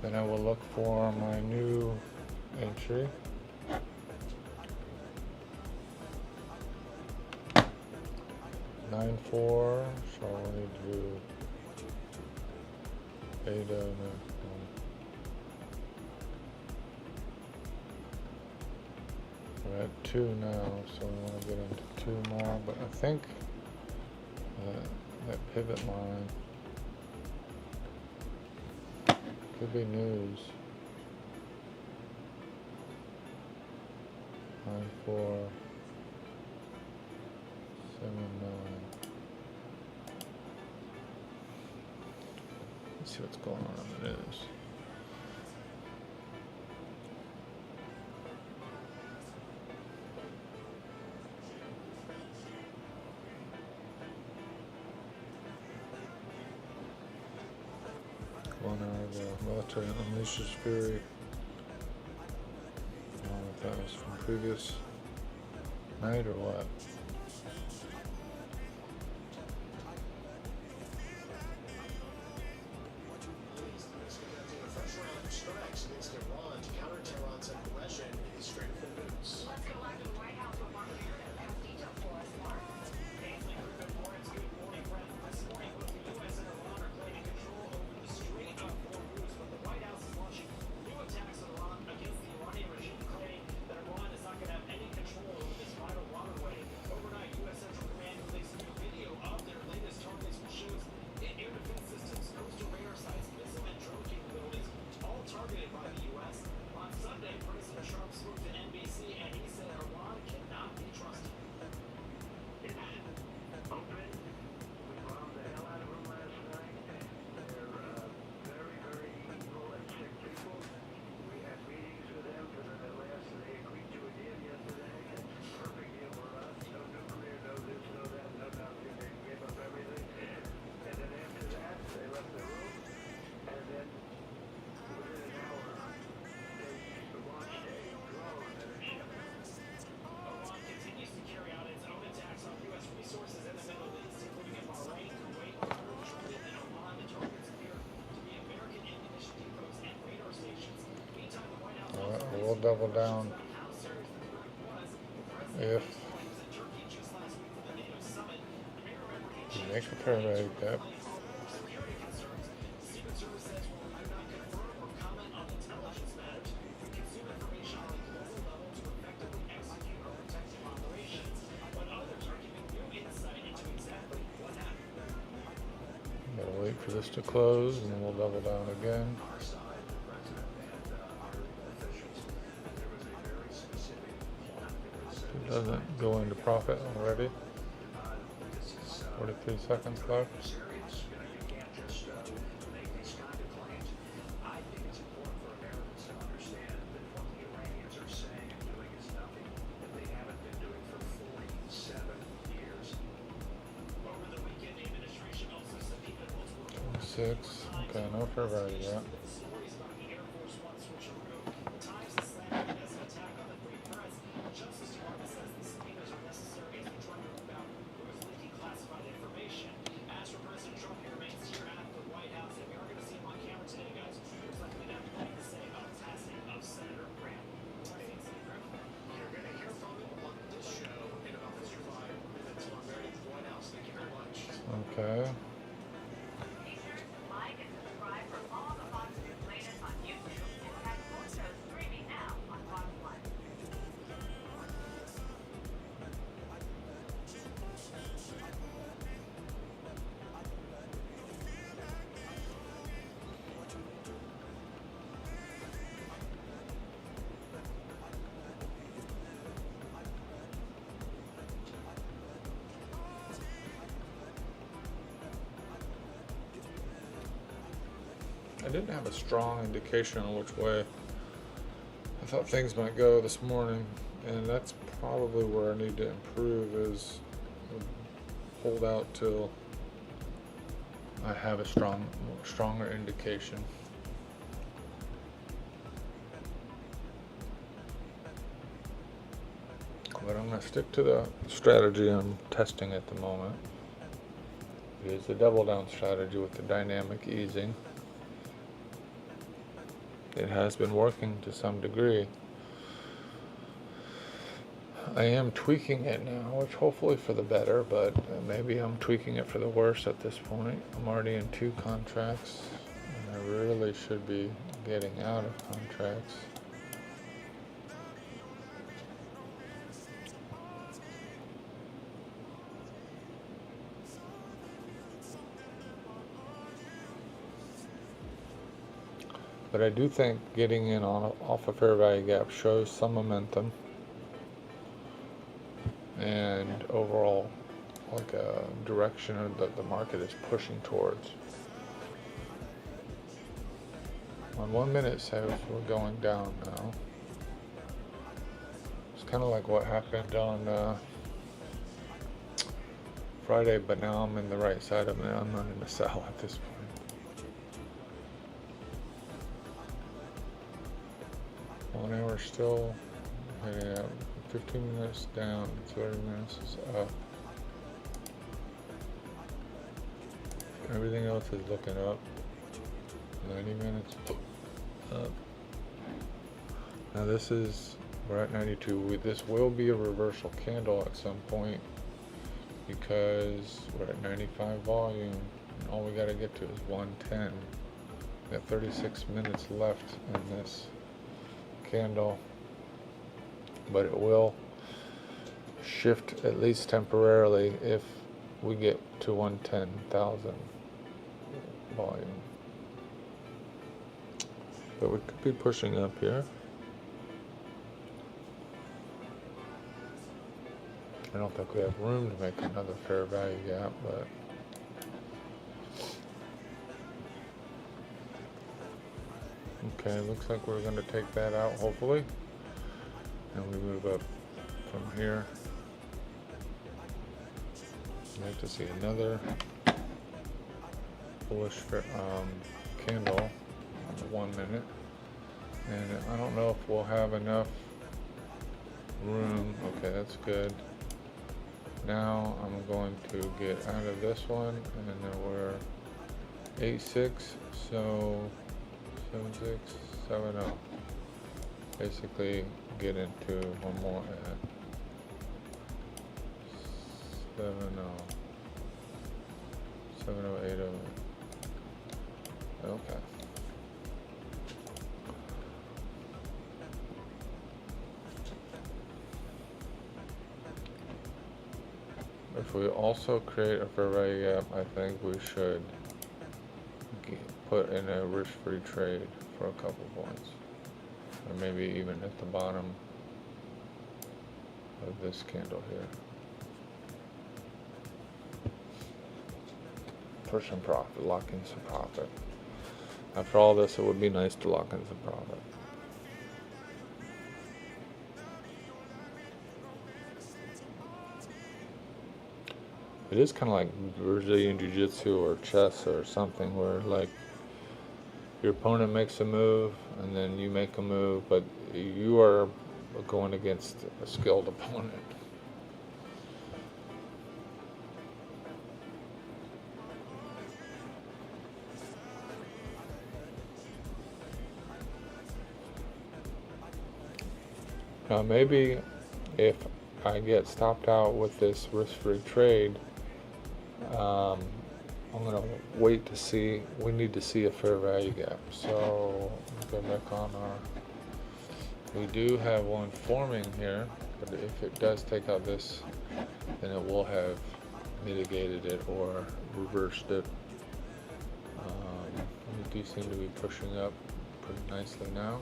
Then I will look for my new entry. Nine four. So I need to do Ada. We're at 2 now, so we want to get into 2 more. But I think that pivot line could be news. 9 4 7 9. Let's see what's going on in the news. One hour ago, military unleashes fury. I don't know if that was from previous night or what. We'll double down if you make a paradigm gap. Gotta wait for this to close and then we'll double down again. Doesn't go into profit already. 43 seconds left. Six. Okay, no fair value yet. Okay. I didn't have a strong indication on which way I thought things might go this morning, and that's probably where I need to improve is hold out till I have a stronger indication. But I'm going to stick to the strategy I'm testing at the moment. It is the double down strategy with the dynamic easing. it has been working to some degree. I am tweaking it now, which hopefully for the better, but maybe I'm tweaking it for the worse at this point. I'm already in 2 contracts, and I really should be getting out of contracts. But I do think getting in on off a fair value gap shows some momentum and overall like a direction that the market is pushing towards. On 1 minute says we're going down now. It's kind of like what happened on Friday, but now I'm in the right side of it. I'm not in the sell at this point. One hour still heading up. 15 minutes down. 30 minutes is up. Everything else is looking up. 90 minutes up. Now this is, we're at 92. This will be a reversal candle at some point because we're at 95 volume and all we got to get to is 110. We got 36 minutes left in this candle, but it will shift at least temporarily if we get to 110,000 volume. But we could be pushing up here. I don't think we have room to make another fair value gap, but okay, looks like we're going to take that out hopefully, and we move up from here. I'd like to see another bullish candle on the 1 minute, and I don't know if we'll have enough room. Okay, that's good. Now I'm going to get out of this one, and then we're 8.6, so 7.6, 7.0. Basically get into one more at 7.0, 7.0, 8.0. Okay. If we also create a fair value gap, I think we should put in a risk-free trade for a couple points, or maybe even at the bottom of this candle here for some profit, lock in some profit. After all this, it would be nice to lock in some profit. It is kind of like Brazilian Jiu-Jitsu or chess or something, where like your opponent makes a move and then you make a move, but you are going against a skilled opponent. Now maybe if I get stopped out with this risk-free trade, I'm going to wait to see. We need to see a fair value gap. So go back on our, we do have one forming here, but if it does take out this, then it will have mitigated it or reversed it. We do seem to be pushing up pretty nicely now.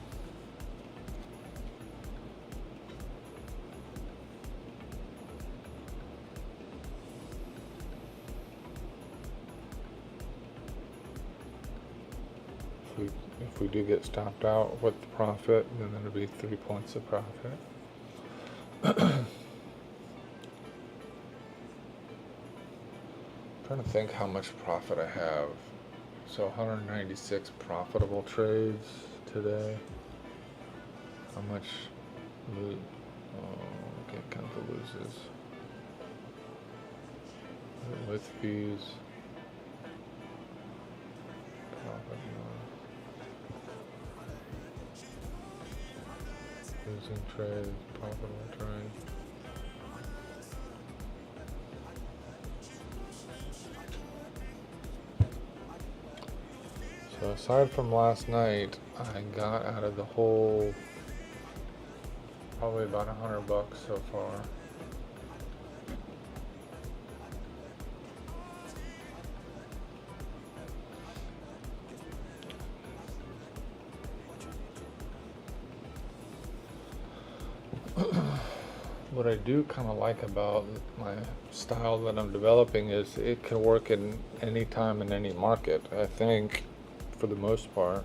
If we do get stopped out with the profit, then it'll be 3 points of profit. Trying to think how much profit I have. So 196 profitable trades today. How much lose? Oh, can't count the loses. With fees. Profit loss. trade, profitable trade. So aside from last night, I got out of the hole probably about $100 so far. What I do kind of like about my style that I'm developing is it can work in any time in any market, I think, for the most part.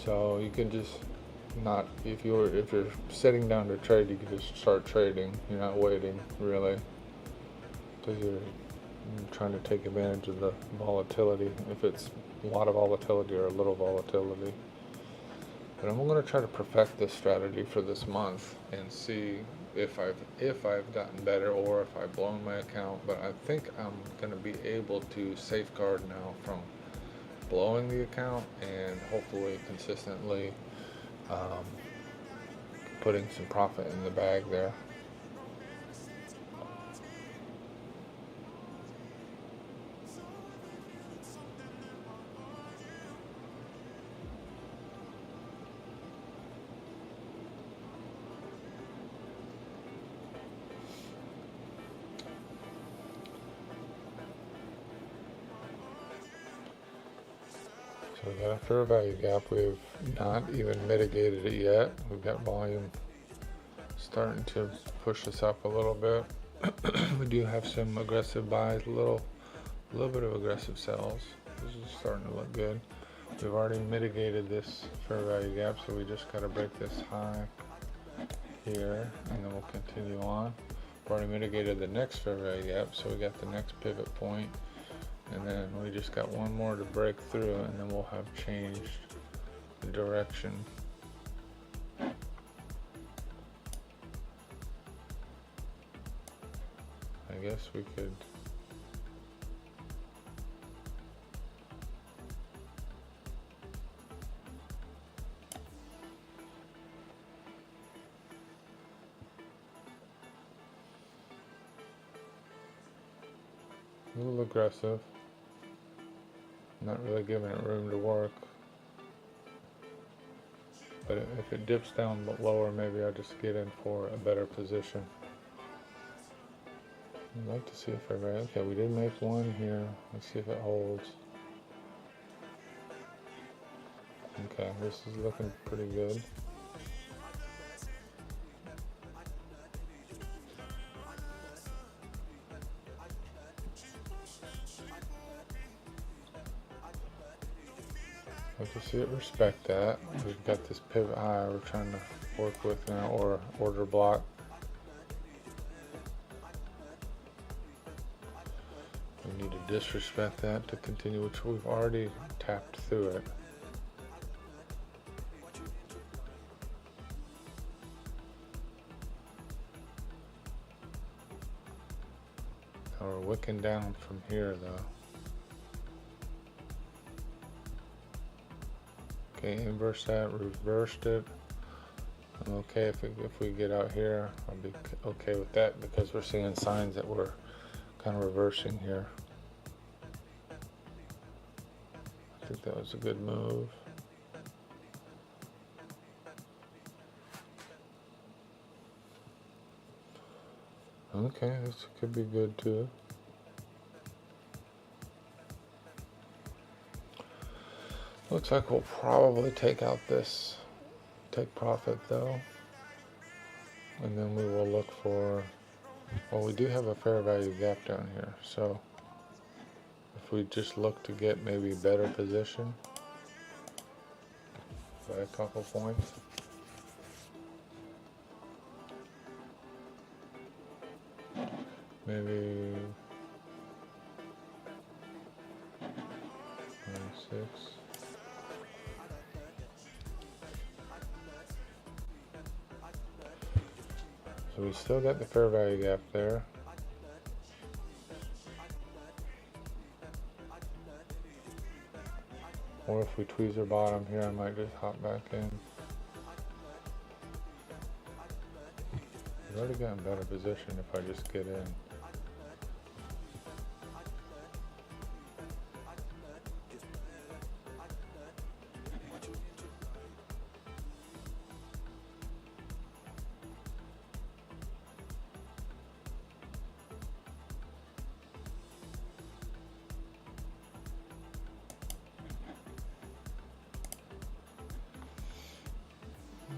So you can just not, if you're sitting down to trade, you can just start trading. You're not waiting really, because you're trying to take advantage of the volatility, if it's a lot of volatility or a little volatility. But I'm going to try to perfect this strategy for this month and see if I've gotten better or if I've blown my account. But I think I'm going to be able to safeguard now from blowing the account and hopefully consistently putting some profit in the bag there. So we got a fair value gap. We've not even mitigated it yet. We've got volume starting to push us up a little bit. We do have some aggressive buys, a little bit of aggressive sells. This is starting to look good. We've already mitigated this fair value gap, so we just got to break this high here, and then we'll continue on. We've already mitigated the next fair value gap, so we got the next pivot point. And then we just got one more to break through, and then we'll have changed the direction. I guess we could a little aggressive. Not really giving it room to work. But if it dips down lower, maybe I'll just get in for a better position. I'd like to see if okay, we did make one here. Let's see if it holds. Okay, this is looking pretty good. Like to see it respect that. We've got this pivot high we're trying to work with now, or order block. We need to disrespect that to continue, which we've already tapped through it. Now we're wicking down from here though. Okay, inverse that, reversed it. I'm okay if we get out here. I'll be okay with that because we're seeing signs that we're kind of reversing here. I think that was a good move. Okay, this could be good too. Looks like we'll probably take out this, take profit though. And then we will look for, well, we do have a fair value gap down here. So if we just look to get maybe better position by a couple points. Maybe 96. So we still got the fair value gap there. Or if we tweezer bottom here, I might just hop back in. I've already got in better position if I just get in.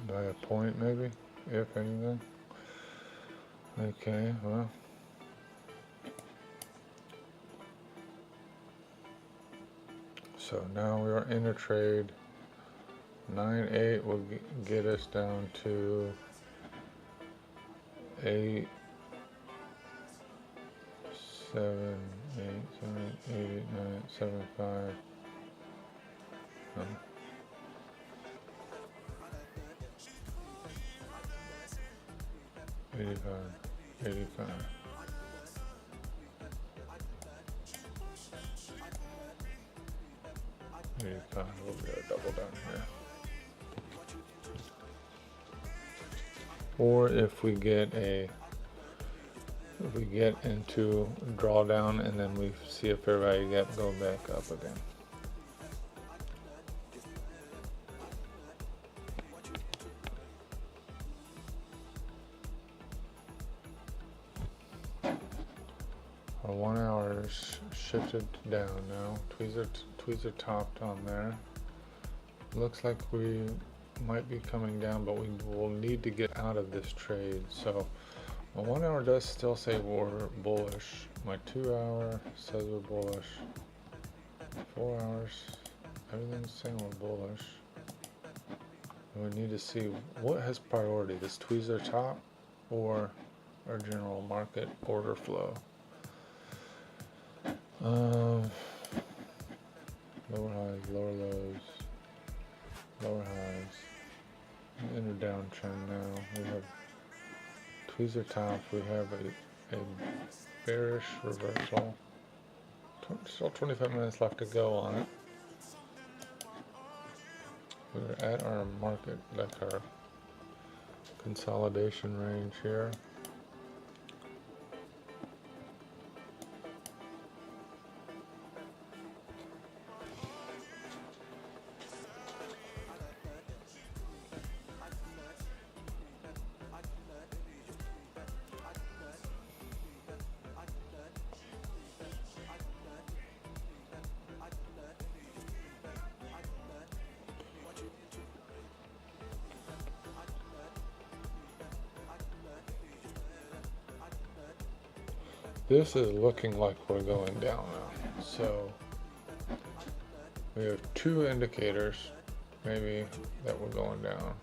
By a point maybe, if anything. Okay, well. So now we are in a trade. 9.8 will get us down to 8, 7, 8, 7, 8, 8, 9, 7, 5. 85, 85. We'll get a double down here. Or if we get into drawdown and then we see a fair value gap go back up again. Our 1 hour is shifted down now. Tweezer topped on there. Looks like we might be coming down, but we will need to get out of this trade. So my 1 hour does still say we're bullish. My 2 hour says we're bullish. 4 hours, everything's saying we're bullish. And we need to see what has priority, this tweezer top or our general market order flow. Lower highs, lower lows, lower highs. In a downtrend now. We have tweezer tops. We have a bearish reversal. Still 25 minutes left to go on it. We're at our market, like our consolidation range here. This is looking like we're going down now. So we have two indicators, maybe, that we're going down.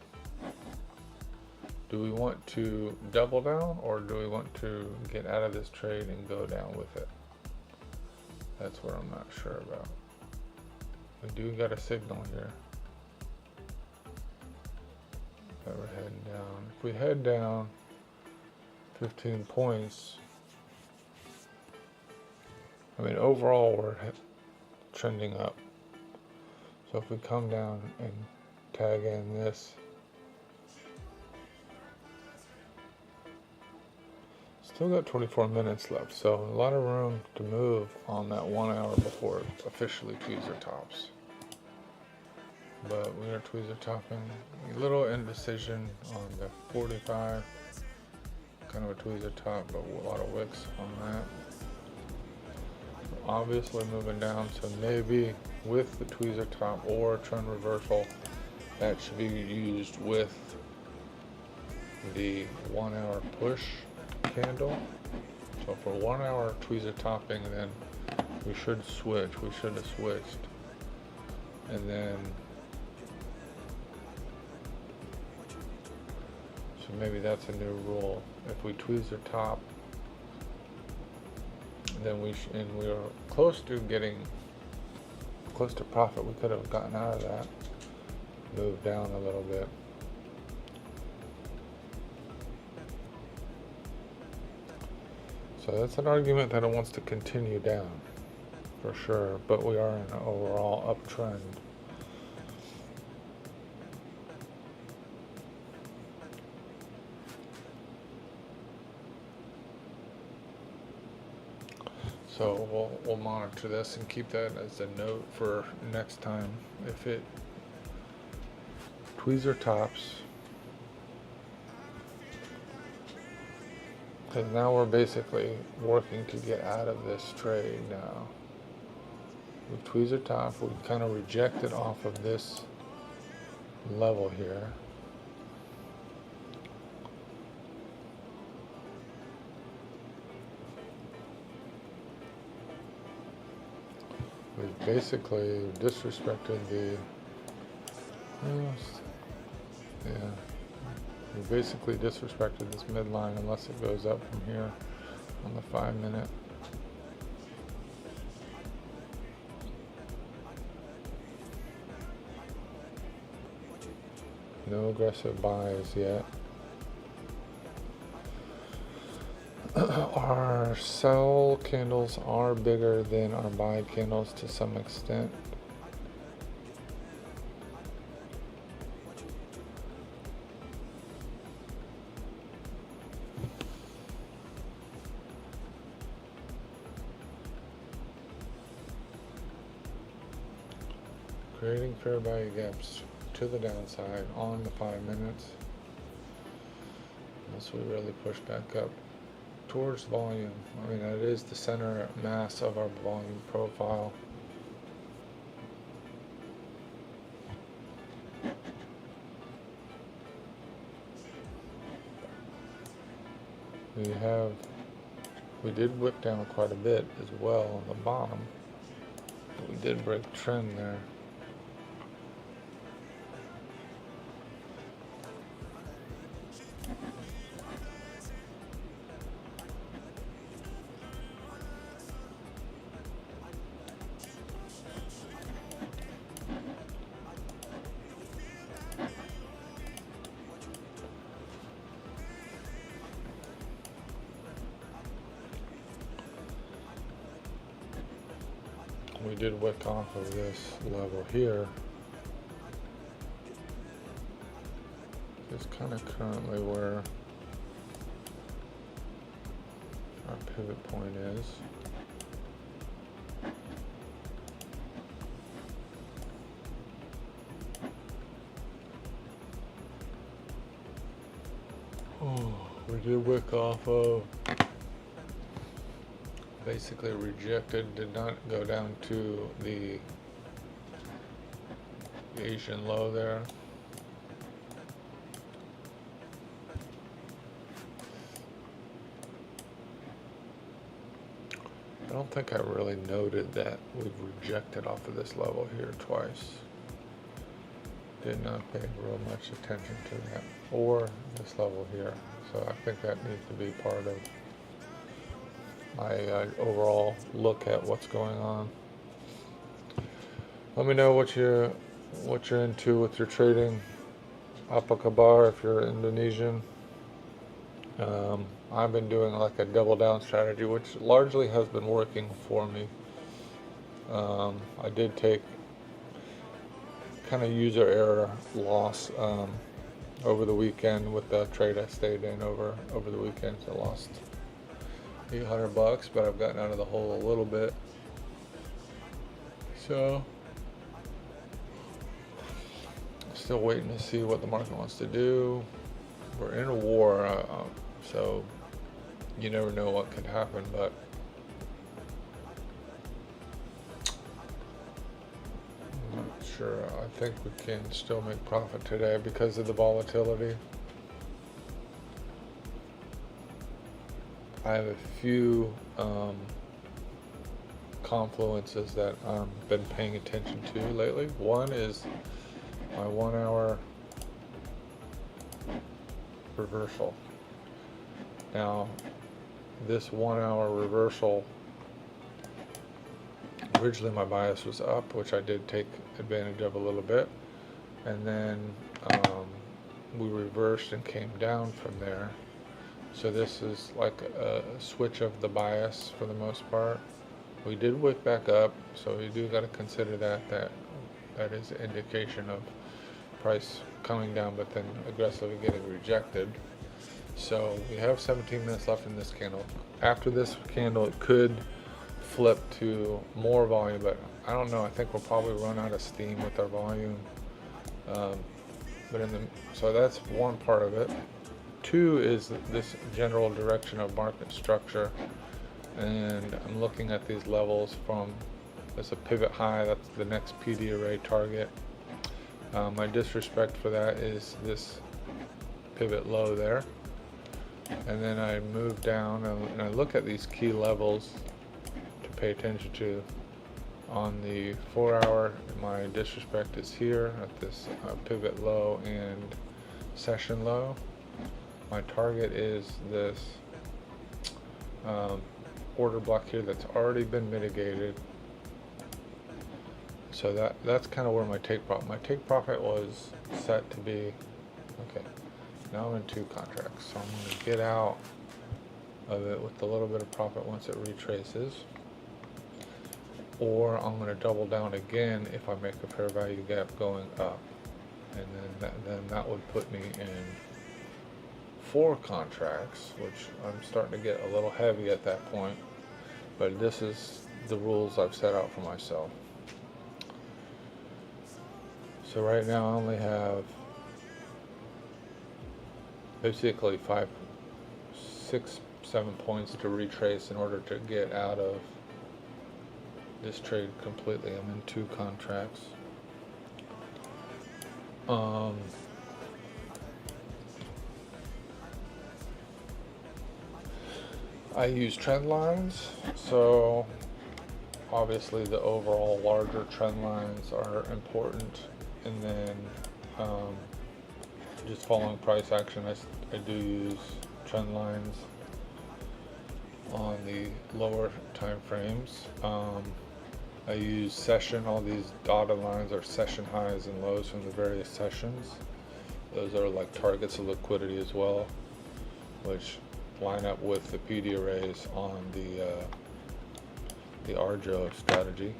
Do we want to double down or do we want to get out of this trade and go down with it? That's what I'm not sure about. We do got a signal here that we're heading down. If we head down 15 points, I mean, overall we're trending up. So if we come down and tag in this, still got 24 minutes left, so a lot of room to move on that 1 hour before it officially tweezer tops. But we are tweezer topping. A little indecision on the 45, kind of a tweezer top, but a lot of wicks on that. Obviously moving down, so maybe with the tweezer top or trend reversal, that should be used with the 1 hour push candle. So for 1 hour tweezer topping, then we should switch. We should have switched, and then so maybe that's a new rule. If we tweezer top, then we were close to getting close to profit. We could have gotten out of that, moved down a little bit. So that's an argument that it wants to continue down for sure, but we are in an overall uptrend. So we'll monitor this and keep that as a note for next time. If it tweezer tops, because now we're basically working to get out of this trade now. With tweezer top, we kind of rejected off of this level here. We basically disrespected the, yeah, we basically disrespected this midline unless it goes up from here on the 5 minute. No aggressive buys yet. Our sell candles are bigger than our buy candles to some extent. Creating fair value gaps to the downside on the 5 minutes. Unless we really push back up towards volume. I mean, that is the center mass of our volume profile. We did whip down quite a bit as well on the bottom. But we did break trend there. We did wick off of this level here. It's kind of currently where our pivot point is. Oh, we did wick off of, basically rejected, did not go down to the Asian low there. I don't think I really noted that we've rejected off of this level here twice. Did not pay real much attention to that, or this level here. So I think that needs to be part of my overall look at what's going on. Let me know what you're into with your trading. Apakabar if you're Indonesian. I've been doing like a double down strategy, which largely has been working for me. I did take kind of user error loss over the weekend with the trade I stayed in over the weekend. So I lost $800, but I've gotten out of the hole a little bit. So still waiting to see what the market wants to do. We're in a war, so you never know what could happen, but I'm not sure. I think we can still make profit today because of the volatility. I have a few confluences that I've been paying attention to lately. One is my 1 hour reversal. Now, this 1 hour reversal, originally my bias was up, which I did take advantage of a little bit, and then we reversed and came down from there. So this is like a switch of the bias for the most part. We did wick back up, so you do got to consider that is an indication of price coming down, but then aggressively getting rejected. So we have 17 minutes left in this candle. After this candle, it could flip to more volume, but I don't know. I think we'll probably run out of steam with our volume. But so that's one part of it. Two is this general direction of market structure, and I'm looking at these levels from, there's a pivot high, that's the next PD array target. My disrespect for that is this pivot low there. And then I move down and I look at these key levels to pay attention to. On the 4 hour, my disrespect is here at this pivot low and session low. My target is this order block here that's already been mitigated. So that's kind of where my take profit was set to be. Okay, now I'm in 2 contracts, so I'm going to get out of it with a little bit of profit once it retraces, or I'm going to double down again if I make a fair value gap going up, and then that would put me in 4 contracts, which I'm starting to get a little heavy at that point, but this is the rules I've set out for myself. So right now I only have basically 5, 6, 7 points to retrace in order to get out of this trade completely. I'm in 2 contracts. I use trend lines, so obviously the overall larger trend lines are important, and then just following price action, I do use trend lines on the lower time frames. I use session, all these dotted lines are session highs and lows from the various sessions. Those are like targets of liquidity as well, which line up with the PD arrays on the Arjo strategy.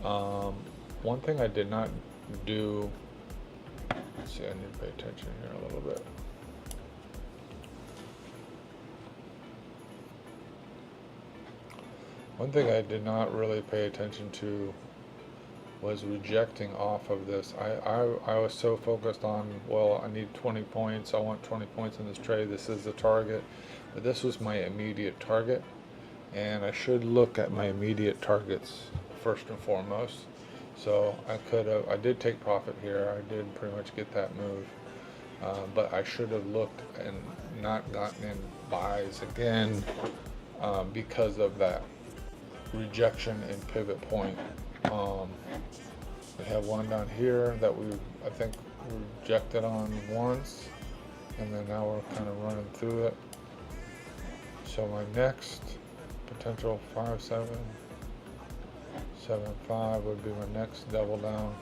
One thing I did not do, let's see, I need to pay attention here a little bit. One thing I did not really pay attention to was rejecting off of this. I was so focused on, well, I need 20 points, I want 20 points in this trade, this is the target. But this was my immediate target, and I should look at my immediate targets first and foremost. So I did take profit here, I did pretty much get that move, but I should have looked and not gotten in buys again because of that rejection and pivot point. We have one down here that I think rejected on once, and then now we're kind of running through it. So my next potential 5-7, 7-5 would be my next double down.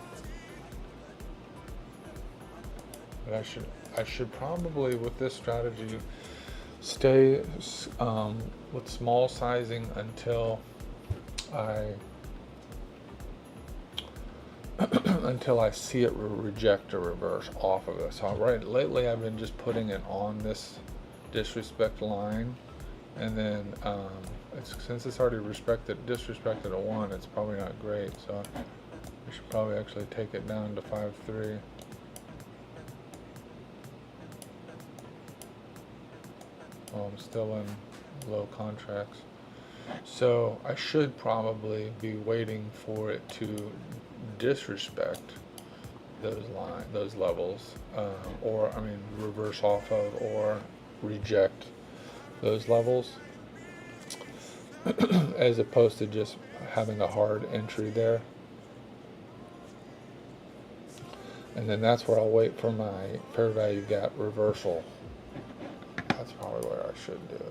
But I should probably, with this strategy, stay with small sizing until until I see it reject or reverse off of this. So lately I've been just putting it on this disrespect line, and then since it's already disrespected a 1, it's probably not great, so we should probably actually take it down to 5-3. I'm still in low contracts, so I should probably be waiting for it to disrespect those levels, or reverse off of or reject those levels, as opposed to just having a hard entry there. And then that's where I'll wait for my fair value gap reversal. That's probably what I should do.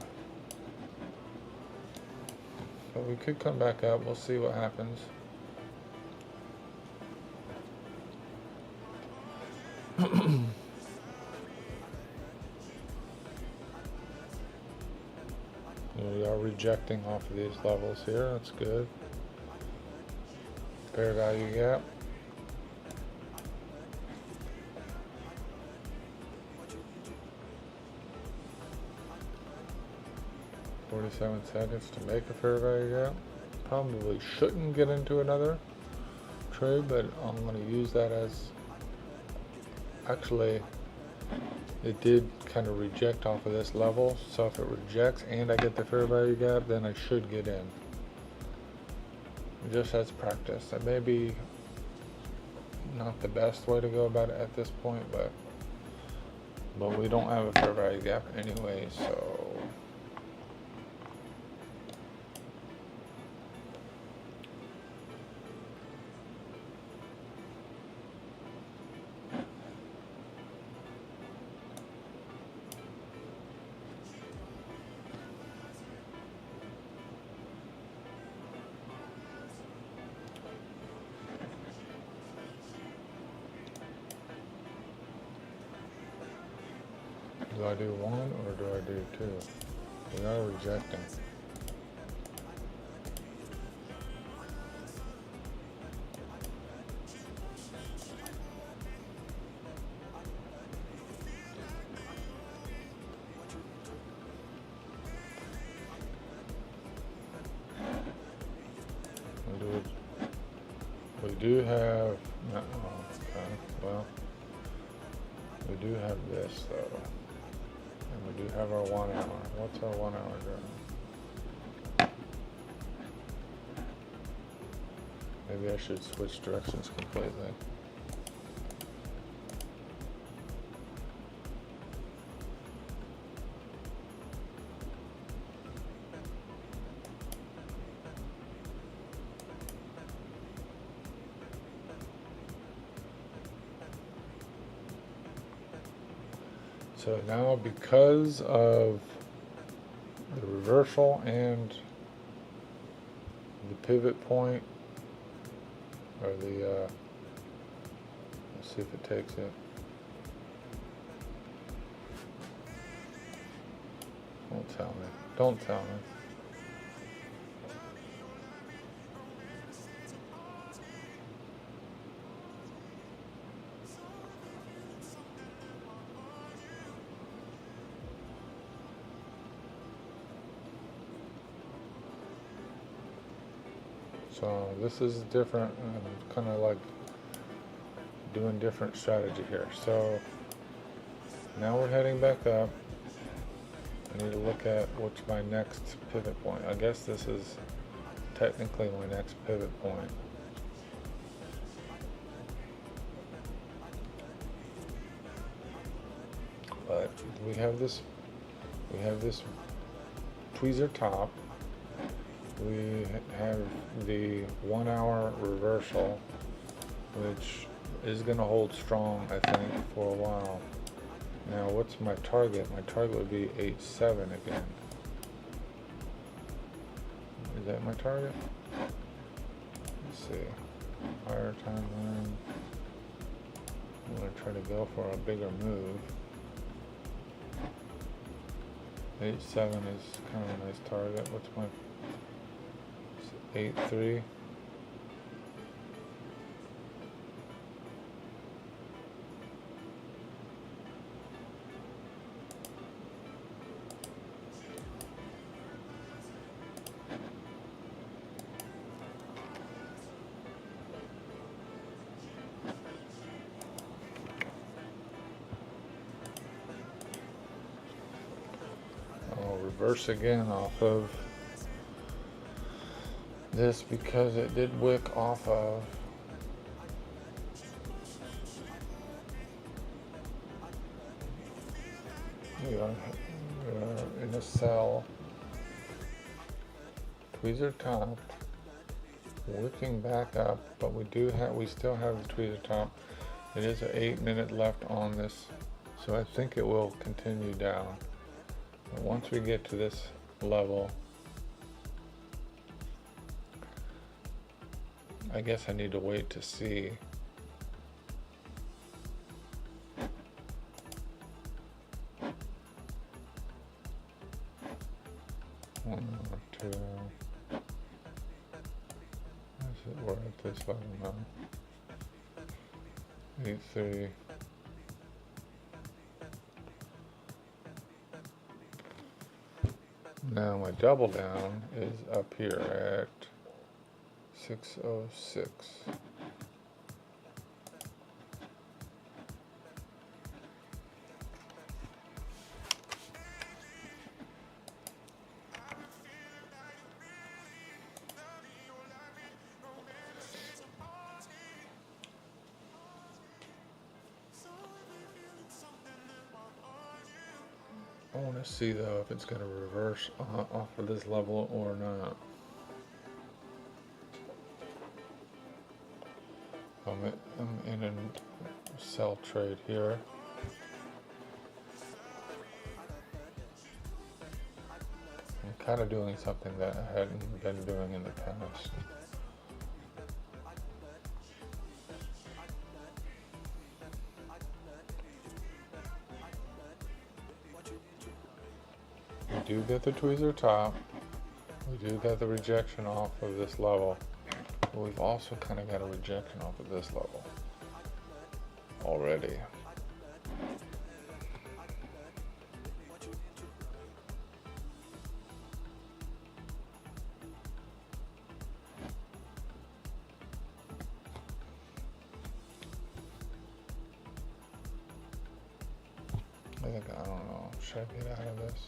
But we could come back up, we'll see what happens. We are rejecting off of these levels here, that's good. Fair value gap. .47 seconds to make a fair value gap. probably shouldn't get into another trade, but I'm going to use that as, actually, it did kind of reject off of this level, so if it rejects and I get the fair value gap, then I should get in. Just as practice. That may be not the best way to go about it at this point, but we don't have a fair value gap anyway, so do I do one or do I do two? We are rejecting. We do have, okay, well, we do have this though. And we do have our 1 hour. What's our 1 hour doing? Maybe I should switch directions completely. So now, because of the reversal and the pivot point, or the, let's see if it takes it. Don't tell me. Don't tell me. So this is different, kind of like doing different strategy here. So now we're heading back up. I need to look at what's my next pivot point. I guess this is technically my next pivot point. But we have this tweezer top. We have the 1 hour reversal, which is going to hold strong, I think, for a while. Now, what's my target? My target would be 8.7 again. Is that my target? Let's see. Higher timeline. I'm going to try to go for a bigger move. 8.7 is kind of a nice target. What's my 8.3? I'll reverse again off of this because it did wick off of we are in a cell, tweezer top, wicking back up, but we still have the tweezer top. It is an 8-minute left on this, so I think it will continue down. But once we get to this level, I guess I need to wait to see. One or two. We're at this level now. 8.3. Now my double down is up here at 606. I want to see though if it's going to reverse off of this level or not. I'm in a sell trade here. I'm kind of doing something that I hadn't been doing in the past. We do get the tweezer top. We do get the rejection off of this level. But we've also kind of got a rejection off of this level already. I don't know, should I get out of this?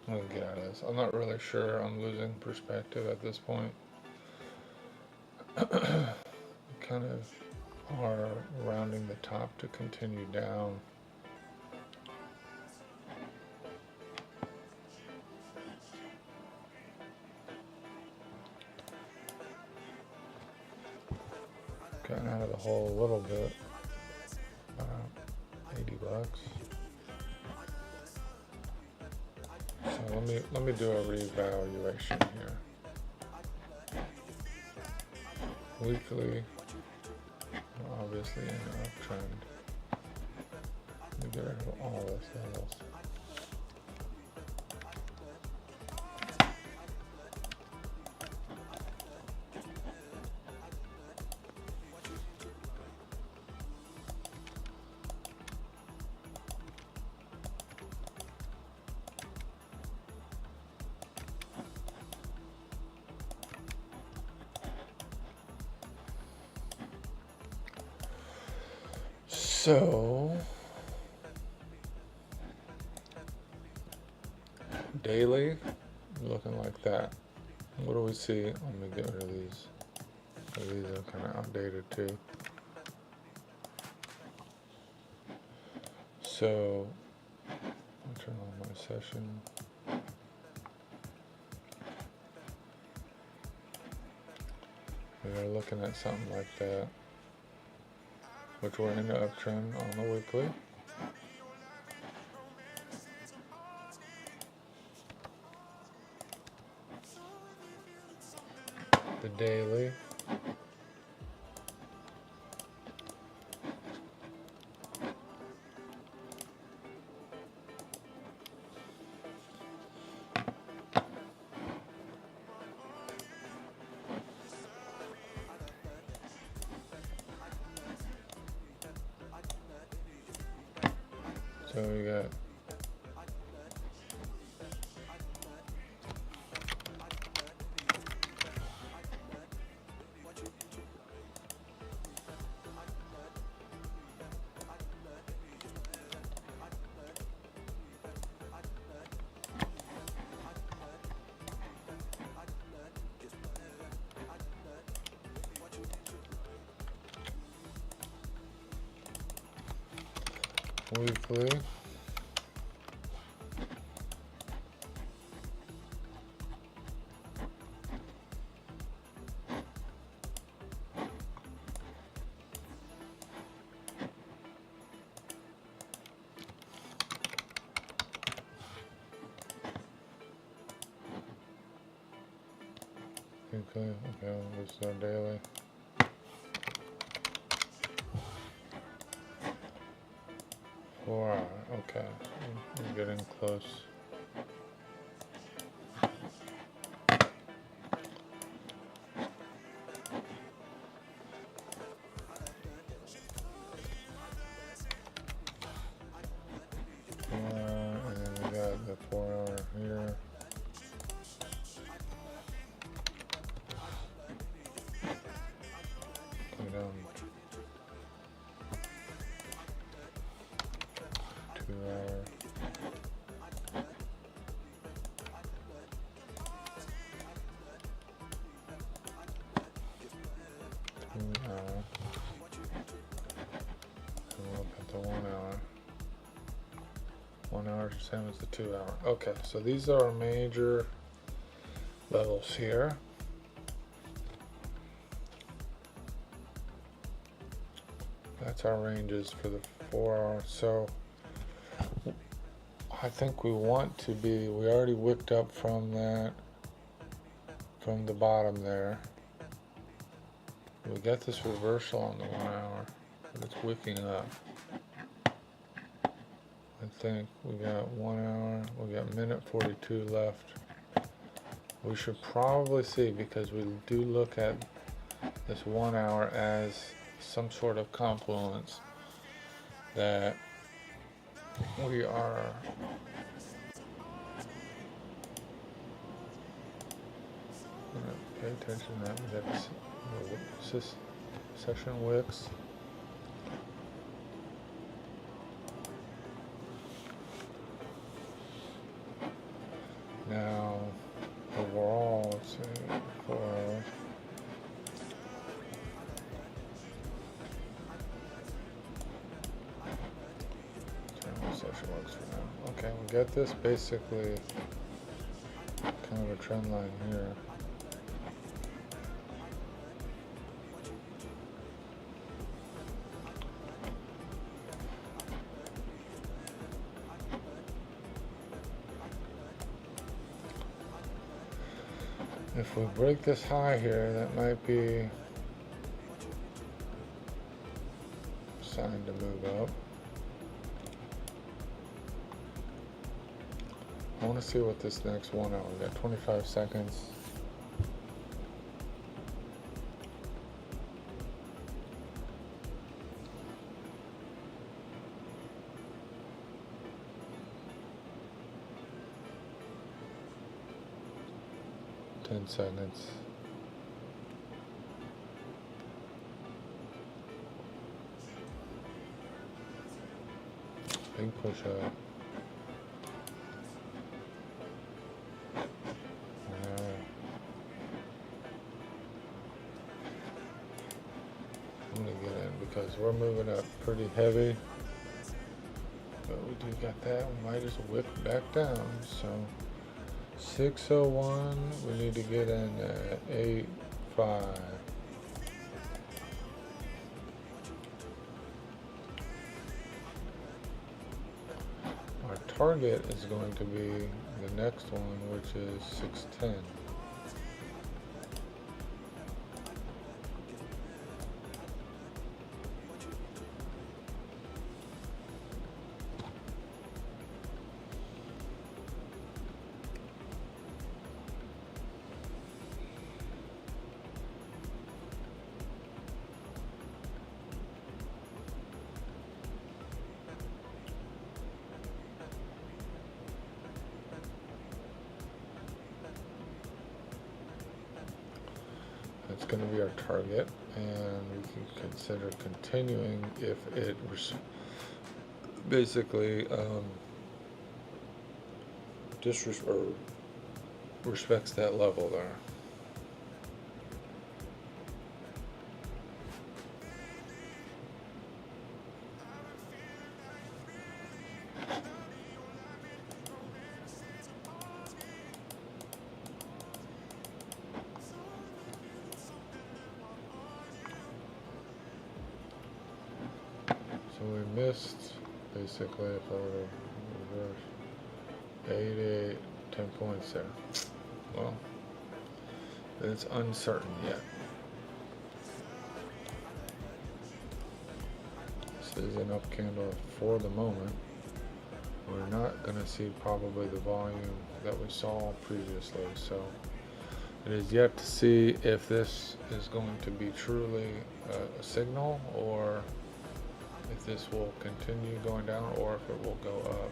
I'm gonna get out of this. I'm not really sure. I'm losing perspective at this point. Kind of are rounding the top to continue down. Gotten out of the hole a little bit. 80 bucks. So let me do a revaluation here. Weekly, obviously in an uptrend. Let me get rid of all this levels. So, daily, looking like that. What do we see? Let me get rid of these. These are kind of outdated too. So, I'll turn on my session. We are looking at something like that, which we're in the uptrend on the weekly. The daily. So we got weekly. Okay, this is our daily. Wow, okay, we're getting close. 1 hour is the same as the 2 hour. Okay, so these are our major levels here. That's our ranges for the 4 hour. So I think we want to be, we already wicked up from that, from the bottom there. We got this reversal on the 1 hour, but it's wicking up. I think we got 1 hour, we got minute 42 left. We should probably see, because we do look at this 1 hour as some sort of confluence, that we are pay attention to that. We got this session wicks. Now, overall, let's see, 4 hours. Session works for now. Okay, we got this basically kind of a trend line here. If we break this high here, that might be a sign to move up. I want to see what this next 1 hour, we got 25 seconds. Ten seconds. Big push up. I'm gonna get in because we're moving up pretty heavy. But we do got that. We might just whip back down. So 6:01. We need to get in at 8:05. Our target is going to be the next one, which is 6:10. That's going to be our target, and we can consider continuing if it basically respects that level there. So we missed, basically, if I were to reverse, 8, 10 points there. Well, it's uncertain yet. This is an up candle for the moment. We're not going to see probably the volume that we saw previously, so it is yet to see if this is going to be truly a signal, or if this will continue going down, or if it will go up.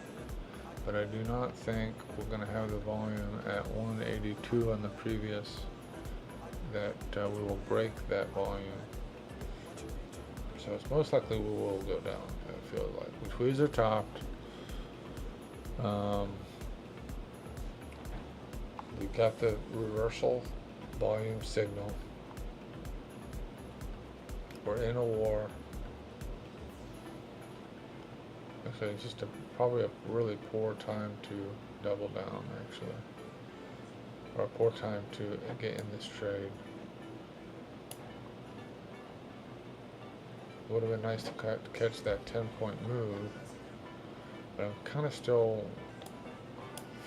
But I do not think we're going to have the volume at 182 on the previous, that we will break that volume. So it's most likely we will go down, I feel like. The tweezers are topped. We got the reversal volume signal. We're in a war. Actually, just a probably a really poor time to double down, actually, or a poor time to get in this trade. It would have been nice to catch that 10-point move, but I'm kind of still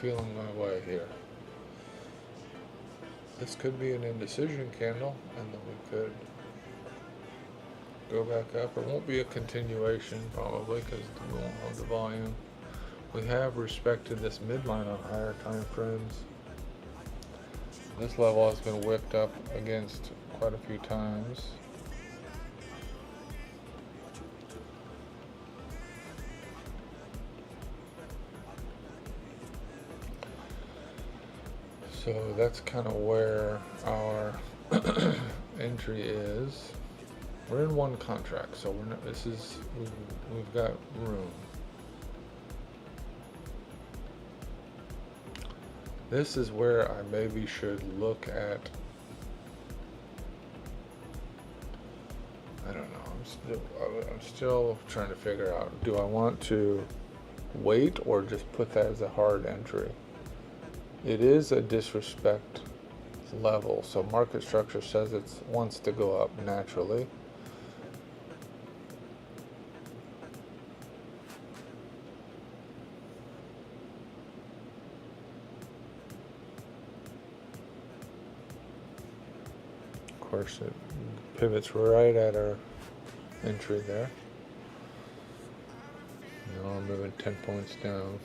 feeling my way here. This could be an indecision candle, and then we could go back up. It won't be a continuation probably because we won't have the volume. We have respected this midline on higher time frames. This level has been whipped up against quite a few times. So that's kind of where our entry is. We're in one contract, so we're not, we've got room. This is where I maybe should look at, I don't know, I'm still trying to figure out, do I want to wait or just put that as a hard entry? It is a disrespect level, so market structure says it wants to go up naturally. Of course, it pivots right at our entry there. Now we're moving 10 points down.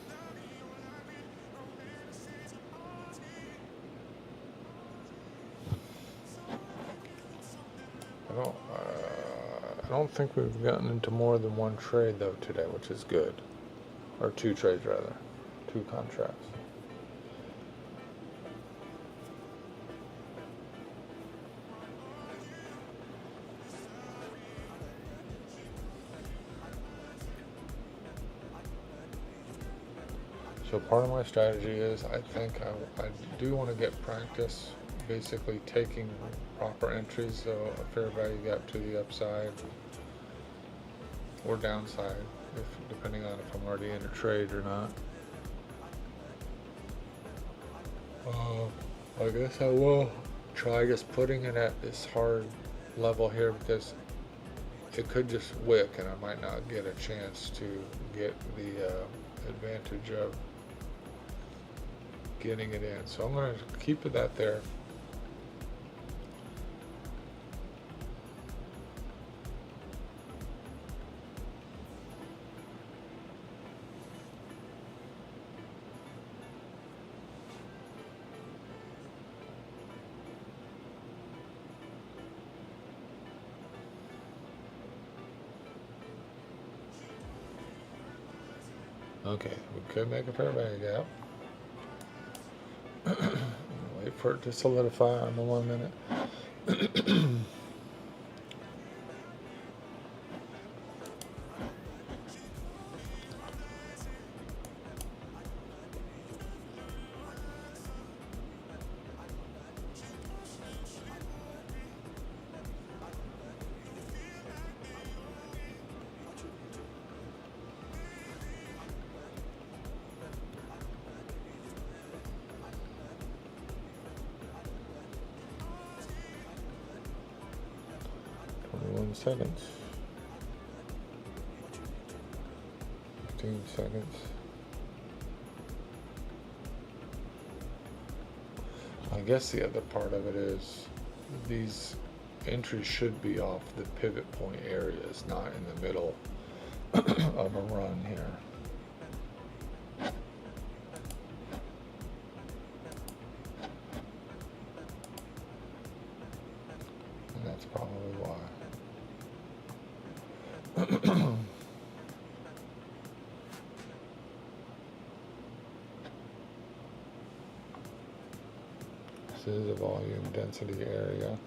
I don't think we've gotten into more than one trade though today, which is good. Or two trades rather. Two contracts. So part of my strategy is I think I do want to get practice basically taking proper entries, so a fair value gap to the upside or downside, depending on if I'm already in a trade or not. I guess I will try just putting it at this hard level here because it could just wick and I might not get a chance to get the advantage of getting it in. So I'm going to keep it at there. Okay, we could make a fair value gap. Wait for it to solidify on the 1 minute. Seconds. 15 seconds. I guess the other part of it is these entries should be off the pivot point areas, not in the middle of a run here. And that's probably why. This is a volume density area.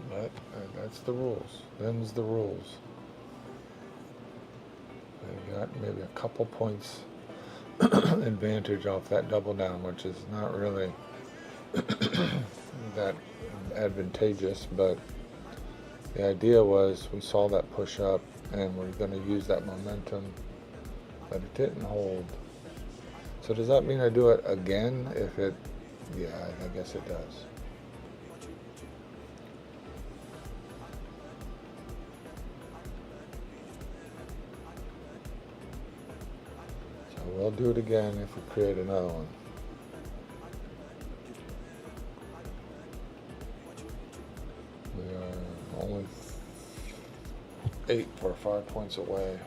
But that's the rules. Them's the rules. They got maybe a couple points advantage off that double down, which is not really that advantageous, but the idea was we saw that push up and we're going to use that momentum, but it didn't hold. So does that mean I do it again if it, yeah, I guess it does. So we'll do it again if we create another one. We are only 8 or 5 points away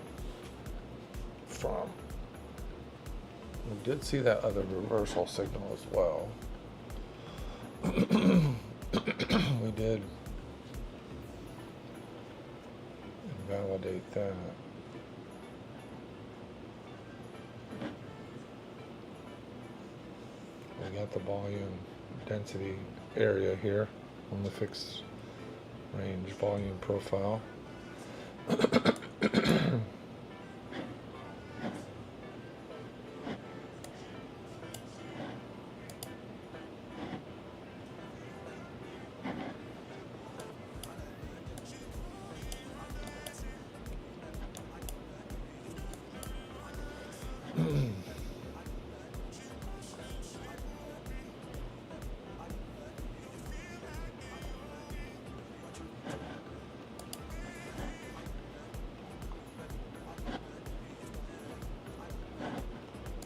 from. We did see that other reversal signal as well. We did invalidate that. We got the volume density area here on the fixed range volume profile.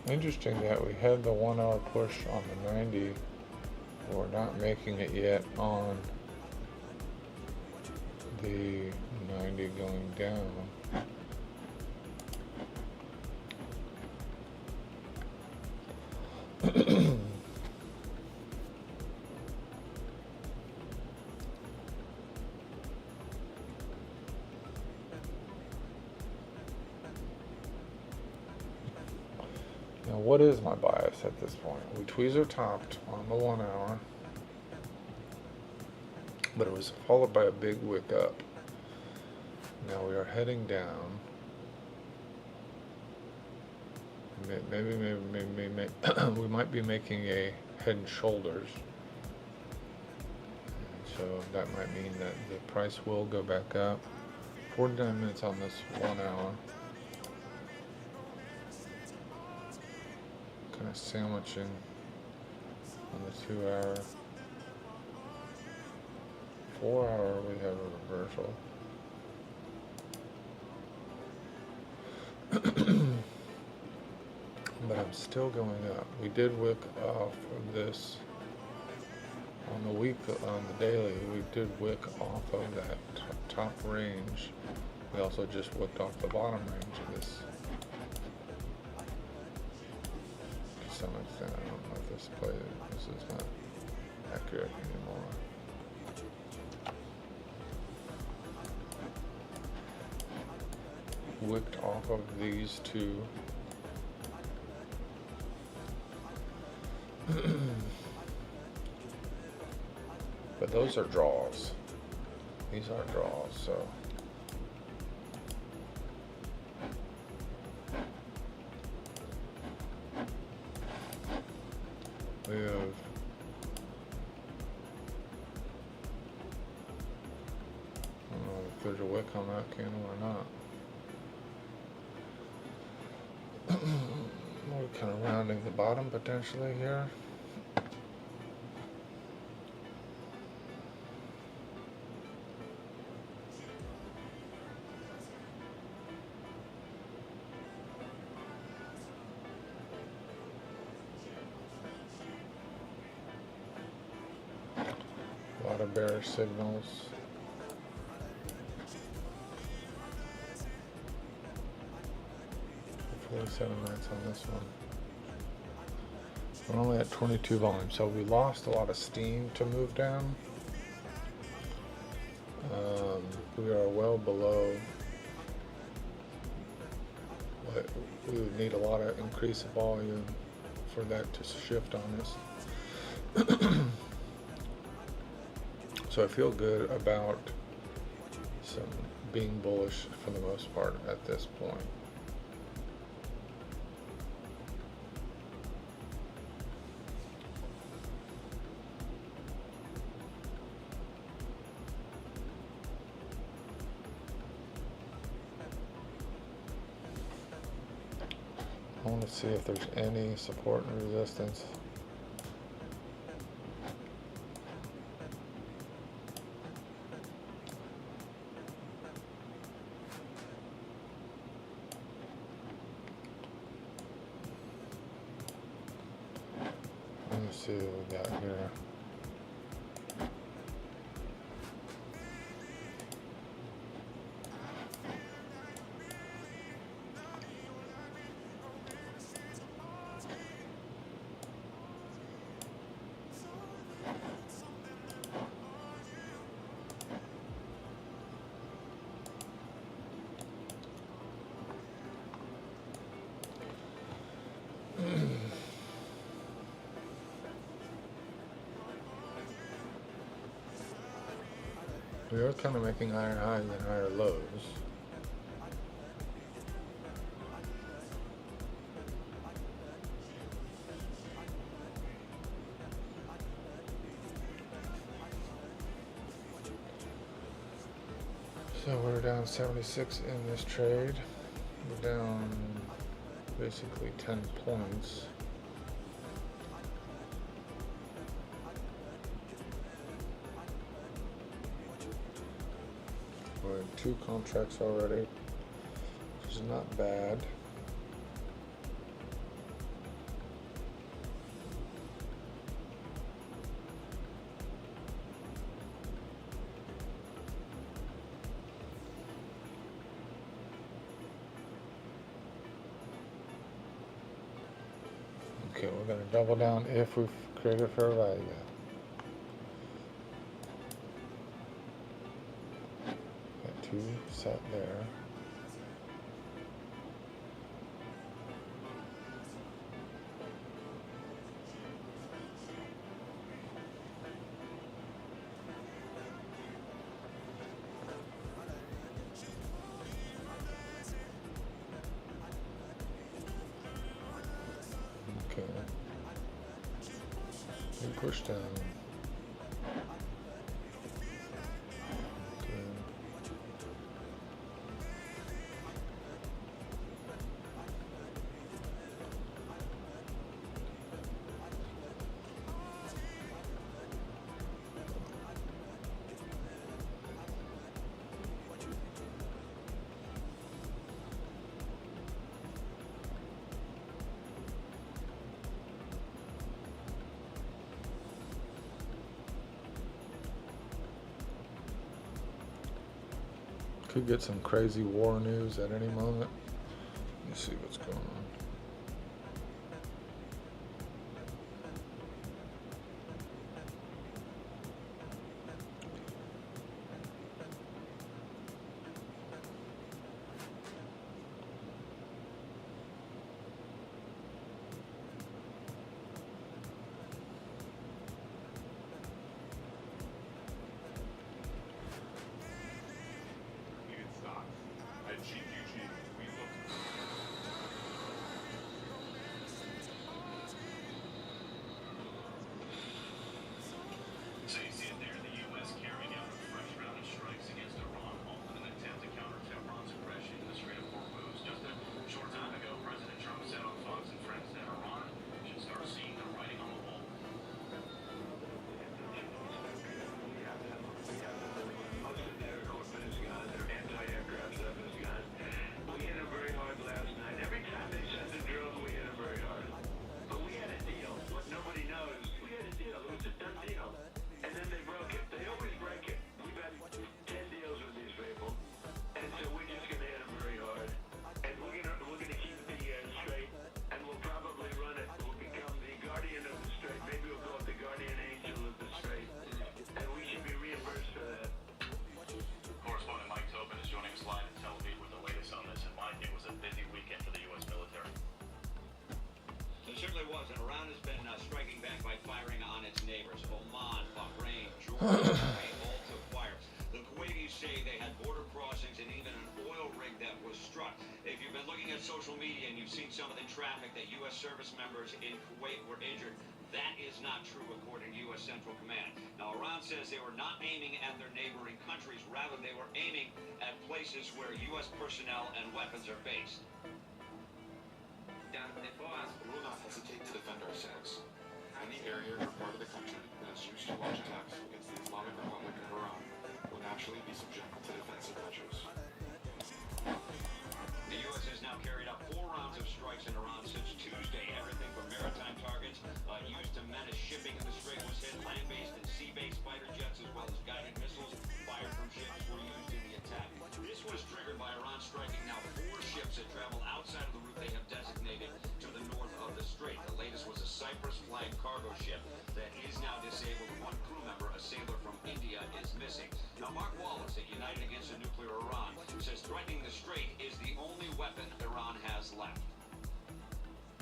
Interesting that we had the 1 hour push on the 90, but we're not making it yet on the 90 going down. Now, what is my bias at this point? We tweezer topped on the 1 hour, but it was followed by a big wick up. Now we are heading down. Maybe we might be making a head and shoulders. So that might mean that the price will go back up. 49 minutes on this 1 hour. Kind of sandwiching on the 2 hour. 4 hour we have a reversal. But I'm still going up. We did wick off of this on the week, on the daily. We did wick off of that top range. We also just wicked off the bottom range of this. To some extent, I don't know if this is not accurate anymore. Wicked off of these two. But those are draws. These are draws, so. We have I don't know if there's a wick on that candle or not. We're kind of rounding the bottom potentially here. A lot of bearish signals. For 47 minutes on this one. We're only at 22 volume, so we lost a lot of steam to move down. We are well below what we would need. A lot of increase of volume for that to shift on us. So I feel good about So being bullish for the most part at this point. I want to see if there's any support and resistance. Let me see what we got here. We are kind of making higher highs and higher lows. So we're down 76 in this trade. We're down basically 10 points. We're in 2 contracts already, which is not bad. Okay, we're going to double down if we've created fair value. Got 2 set there. Okay. We push down. Okay. Could get some crazy war news at any moment. Let's see what's going on. So you see it there, the U.S. carrying out a fresh round of strikes against Iran, all in an attempt to counter Tehran's aggression in the Strait of Hormuz. Just a short time ago, President Trump said on Fox and Friends that Iran should start seeing the writing on the wall. Most of their equipment is gone, their anti-aircraft stuff is gone. We hit them very hard last night. Every time they sent the drills, we hit them very hard. But we had a deal. What nobody knows, we had a deal. It was a done deal. And then they broke it. They always break it. We've had 10 deals with these people. And so we're just going to hit them very hard. And we're going to keep the strait. And we'll probably run it. We'll become the guardian of the strait. Maybe we'll call it the guardian angel of the strait. And we should be reimbursed for that. Correspondent Mike Tobin is joining us live in Tel Aviv with the latest on this. And Mike, it was a busy weekend for the U.S. military. It certainly was, and Iran has been striking back by firing on its neighbors. Oman, Bahrain, Jordan, Bahrain all took fire. The Kuwaitis say they had border You've been looking at social media and you've seen some of the traffic that U.S. service members in Kuwait were injured. That is not true, according to U.S. Central Command. Now, Iran says they were not aiming at their neighboring countries. Rather, they were aiming at places where U.S. personnel and weapons are based. And we will not hesitate to defend ourselves. Any area or part of the country that is used to launch attacks against the Islamic Republic of Iran will naturally be subject to defensive measures. The U.S. has now carried out 4 rounds of strikes in Iran since Tuesday. Everything from maritime targets used to menace shipping in the Strait was hit. Land-based and sea-based fighter jets, as well as guided missiles fired from ships, were used in the attack. This was triggered by Iran striking now 4 ships that travel outside of the route they have designated to the north of the Strait. The latest was a Cyprus-flagged cargo ship that is now disabled. 1 crew member, a sailor from India, is missing. Now, Mark Wallace at United Against a Nuclear Iran says threatening the Strait is the only weapon Iran has left.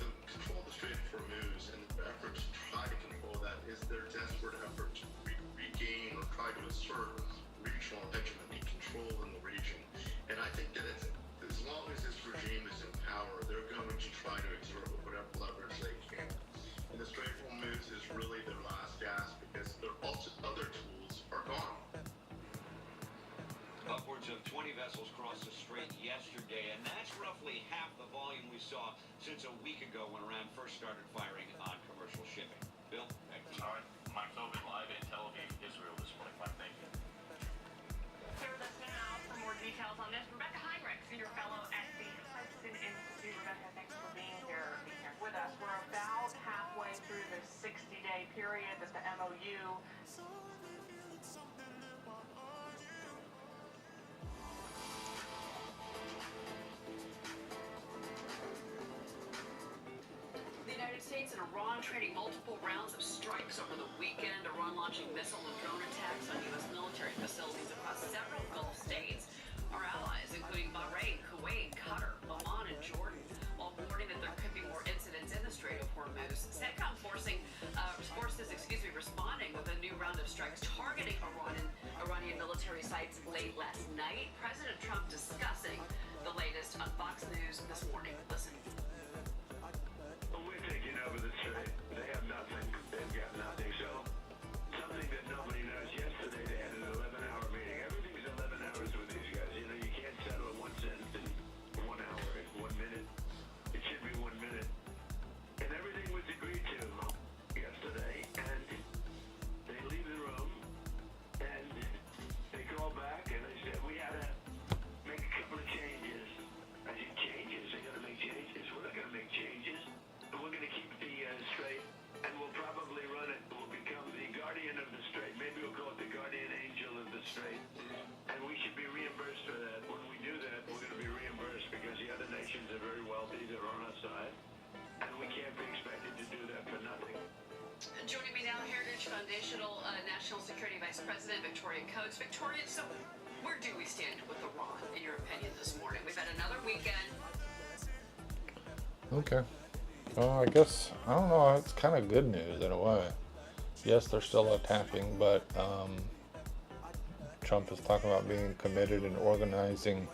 To control the Strait of Hormuz and the effort to try to control that is their desperate effort to regain or try to assert regional hegemony, control in the region. And I think that as long as this regime is in power, they're going to try to exert whatever leverage they can. And the Strait of Hormuz is really their last gasp because their other tools are gone. Upwards of 20 vessels crossed the Strait yesterday, and that's roughly half the volume we saw since a week ago when Iran first started firing on commercial shipping. Bill, back to you. All right, Mike Tobin live in Tel Aviv, Israel this morning. Mike, thank you. Here with us now for more details on this, Rebecca Heinrich, senior fellow at the Hudson Institute. Rebecca, thanks for being here with us. We're about halfway through the 60-day period that the MOU States and Iran trading multiple rounds of strikes over the weekend. Iran launching missile and drone attacks on U.S. military facilities across several Gulf states. Our allies, including Bahrain, Kuwait, Qatar, Oman, and Jordan, while warning that there could be more incidents in the Strait of Hormuz. CENTCOM forces, responding with a new round of strikes targeting Iranian military sites late last night. President Trump discussing the latest on Fox News this morning. Listen. We're taking over the Strait. They have nothing. They've got nothing. So, something that nobody knows. Yesterday they had an 11-hour meeting. Everything's 11 hours with these guys. You know, you can't settle in one sentence in 1 hour, in 1 minute. It should be 1 minute. And everything was agreed to yesterday. And they leave the room and they call back and they said, we had to make a couple of changes. I said, changes? They're going to make changes? We're not going to make changes. We're going to keep the Strait, and we'll probably run it. We'll become the guardian of the Strait. Maybe we'll call it the guardian angel of the Strait. And we should be reimbursed for that. When we do that, we're going to be reimbursed because the other nations are very wealthy. They're on our side. And we can't be expected to do that for nothing. Joining me now, Heritage Foundational National Security Vice President Victoria Coates. Victoria, so where do we stand with Iran, in your opinion, this morning? We've had another weekend. Okay. Well, I guess, I don't know, it's kind of good news in a way. Yes, they're still attacking, but Trump is talking about being committed and organizing,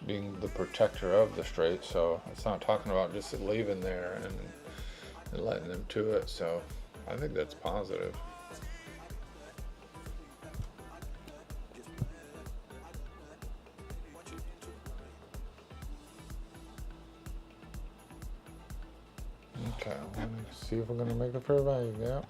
being the protector of the Strait, so it's not talking about just leaving there and letting them to it, so I think that's positive. Okay, let me see if we're going to make the fair value gap.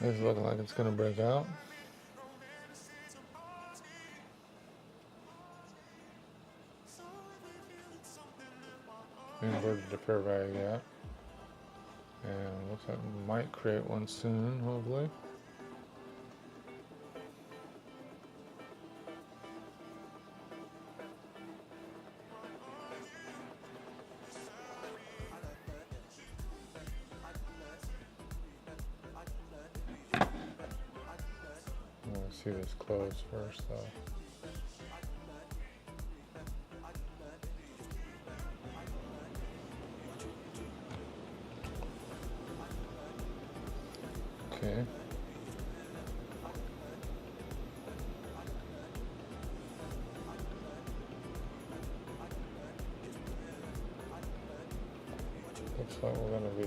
It's looking like it's going to break out. Inverted the fair value gap. And looks like we might create one soon, hopefully. Let's see this close first, though. Okay. Looks like we're going to be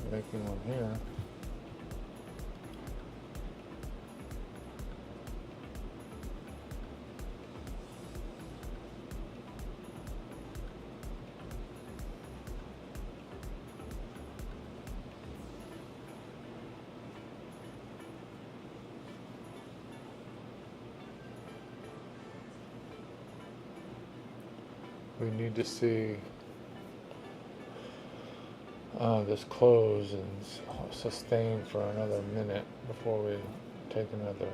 making one here. We need to see this close and sustain for another minute before we take another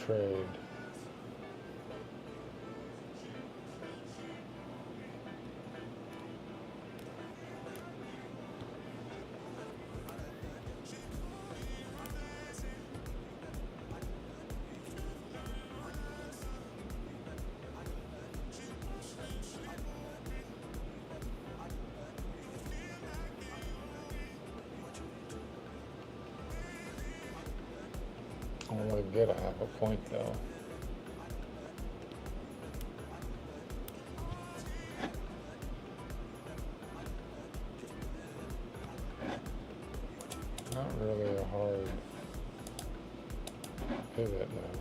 trade. I'm going to get a half a point though. Not really a hard pivot though.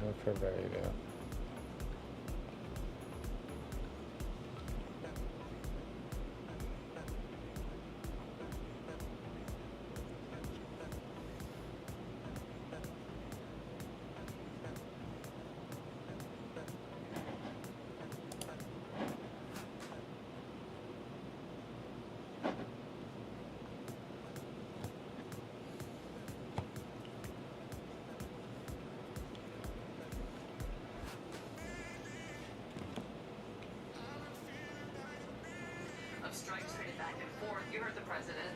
No trade there. Of strikes traded back and forth. You heard the president.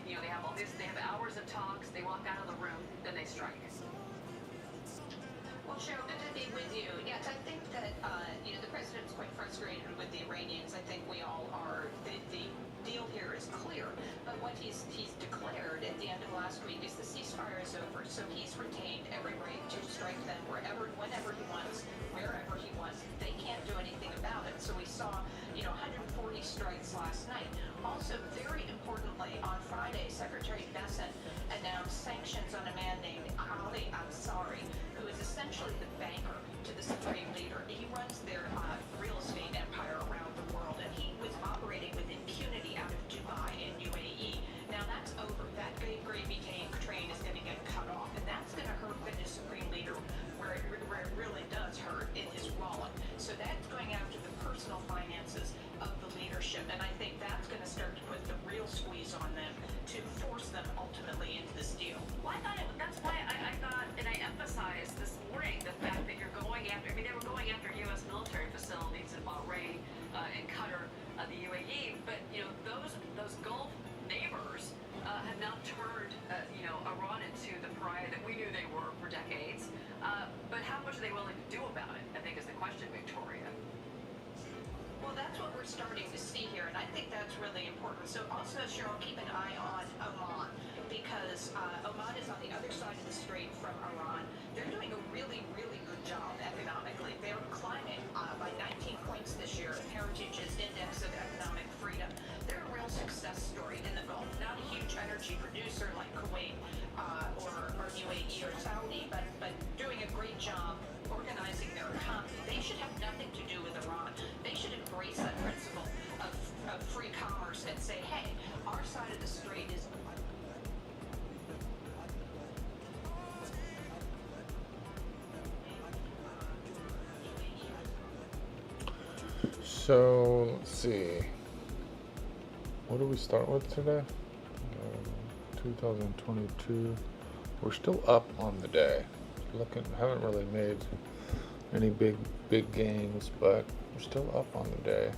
You know, they have all this. They have hours of talks. They walk out of the room, then they strike. Well, Cheryl, good to be with you. Yes, I think that you know, the president's quite frustrated with the Iranians. I think we all are. The deal here is clear, but what he's declared at the end of last week is the ceasefire is over. So he's retained every right to strike them wherever, whenever he wants, wherever he wants. They can't do anything about it. So we saw, you know, 140 strikes last night. Also, very importantly, on Friday, Secretary Bessent announced sanctions on a man named Ali Ansari, who is essentially the banker to the supreme leader. He runs their real estate empire around the world, and he was operating with impunity out of Dubai and UAE. Now that's over. That gravy train is going to get cut off, and that's going to hurt the supreme leader where it really does hurt, in his wallet. So that's going after the personal finances of the leadership, and I think that's going to start to put the real squeeze on them to force them ultimately into this deal. Well, that's why I thought, and I emphasized this morning, the fact that you're going after, I mean, they were going after U.S. military facilities in Bahrain and Qatar, the UAE, but, you know, those Gulf neighbors have now turned, you know, Iran into the pariah that we knew they were for decades. But how much are they willing to do about it, I think, is the question, Victoria. Well, that's what we're starting to see here, and I think that's really important. So also, Cheryl, keep an eye on Oman, because Oman is on the other side of the strait from Iran. They're doing a really, really good job economically. They're climbing by 19 points this year in Heritage's Index of Economic Freedom. They're a real success story in the Gulf. Not a huge energy producer like Kuwait or UAE or Saudi, but doing a great job organizing their economy. They should have nothing to do with Iran. They should embrace that principle of free commerce and say, hey, our side of the strait is... So let's see. What do we start with today? 2022. We're still up on the day. Haven't really made any big gains, but we're still up on the day.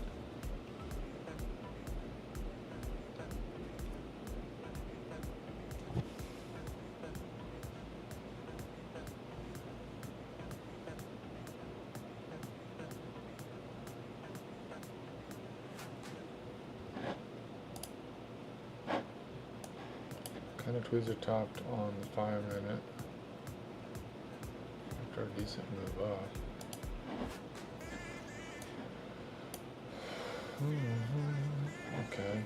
Kind of tweezer topped on the 5 minute after a decent move up. Okay.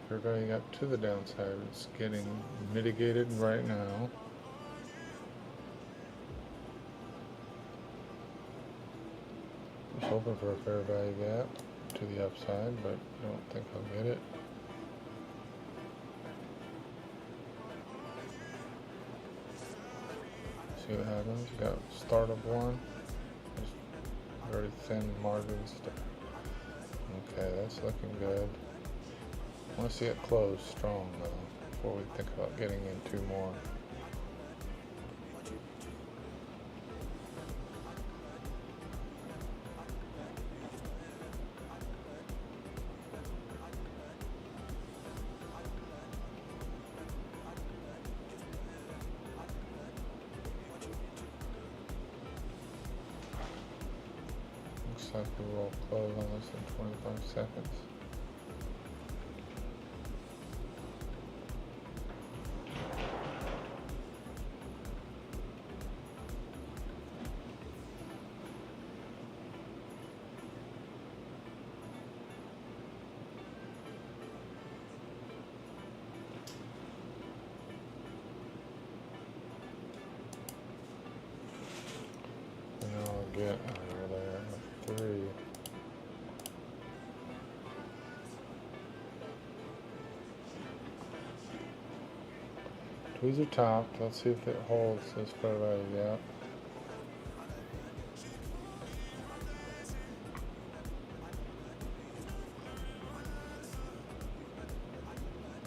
We're going up to the downside. It's getting mitigated right now. Just hoping for a fair value gap to the upside, but I don't think I'll get it. See what happens. Got startup one. Just very thin margins. Okay, that's looking good. I want to see it close strong though before we think about getting into more. Looks like we will close on this in 25 seconds. Get over there, 3. Tweezer topped. Let's see if it holds this fair value gap.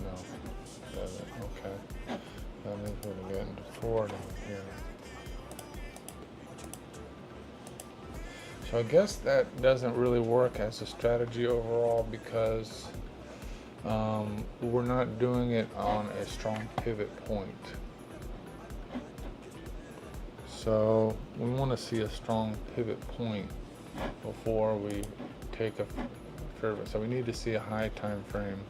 No, doesn't. Okay. That means we're gonna get into 4 down here. So I guess that doesn't really work as a strategy overall because we're not doing it on a strong pivot point. So we want to see a strong pivot point before we take a fair. So we need to see a high time frame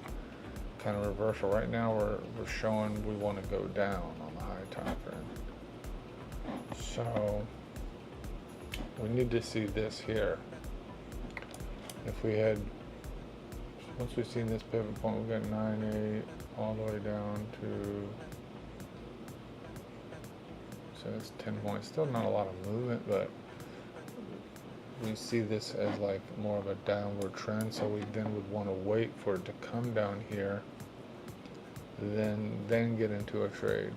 kind of reversal. Right now we're showing we want to go down on the high time frame. So we need to see this here. If we had, once we've seen this pivot point, we got 9.8 all the way down to, so it's 10 points. Still not a lot of movement, but we see this as like more of a downward trend. So we then would want to wait for it to come down here, then get into a trade.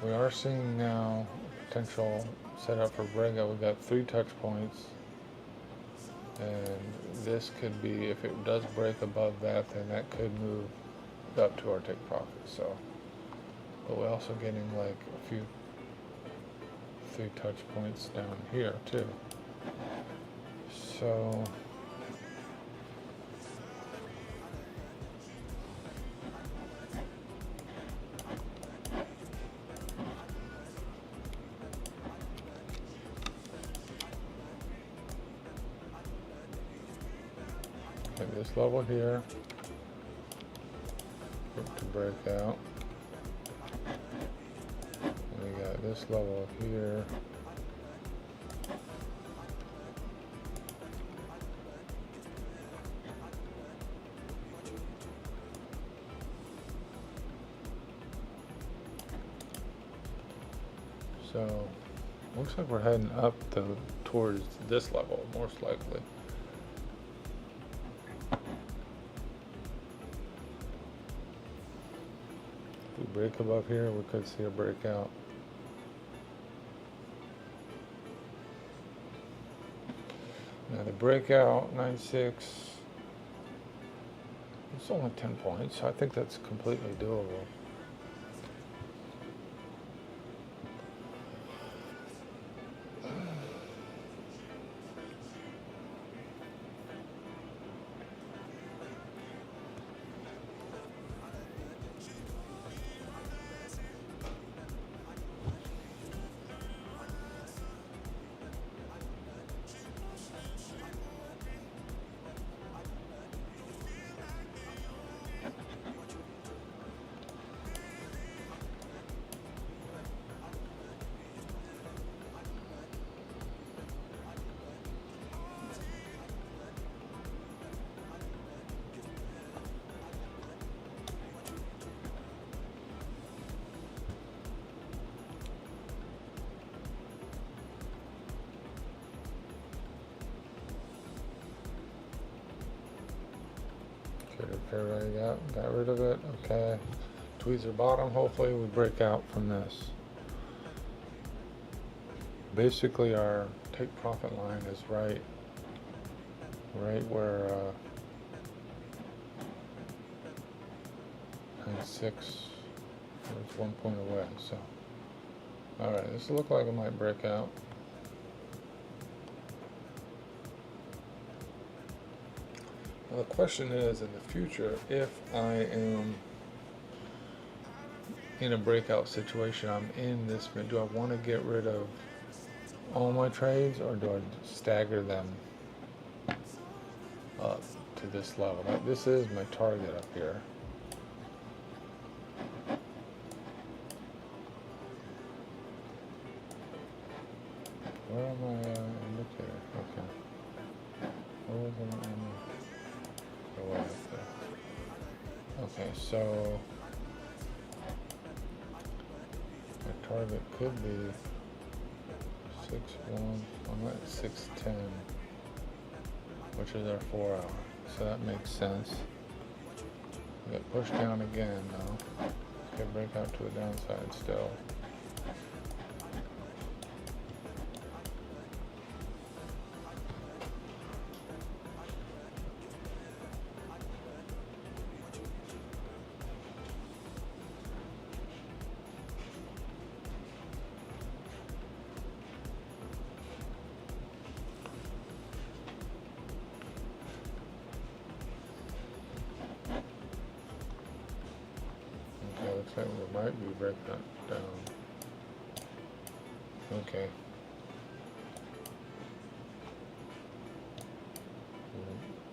We are seeing now potential setup for breakout. We've got 3 touch points, and this could be, if it does break above that, then that could move up to our take profit. So, but we're also getting like a few 3 touch points down here too. So at this level here, look to break out. And we got this level here. So looks like we're heading up towards this level, most likely. we break above here, we could see a breakout. Now the breakout 9.6, it's only 10 points, so I think that's completely doable. Everybody got rid of it. Okay. Tweezer bottom. Hopefully we break out from this. Basically our take profit line is right where 9.6 is 1 point away. So alright, this looks like it might break out. Now the question is, in the future, if I am in a breakout situation, I'm in this, do I want to get rid of all my trades, or do I stagger them up to this level? Now, this is my target up here. Where am I indicator? Okay. Where was I on the way up there? Okay, so my target could be 6.1. I'm at 6.10, which is our 4 hour. So that makes sense. We get pushed down again now. Could break out to the downside still. Looks like we might be breaking that down. Okay.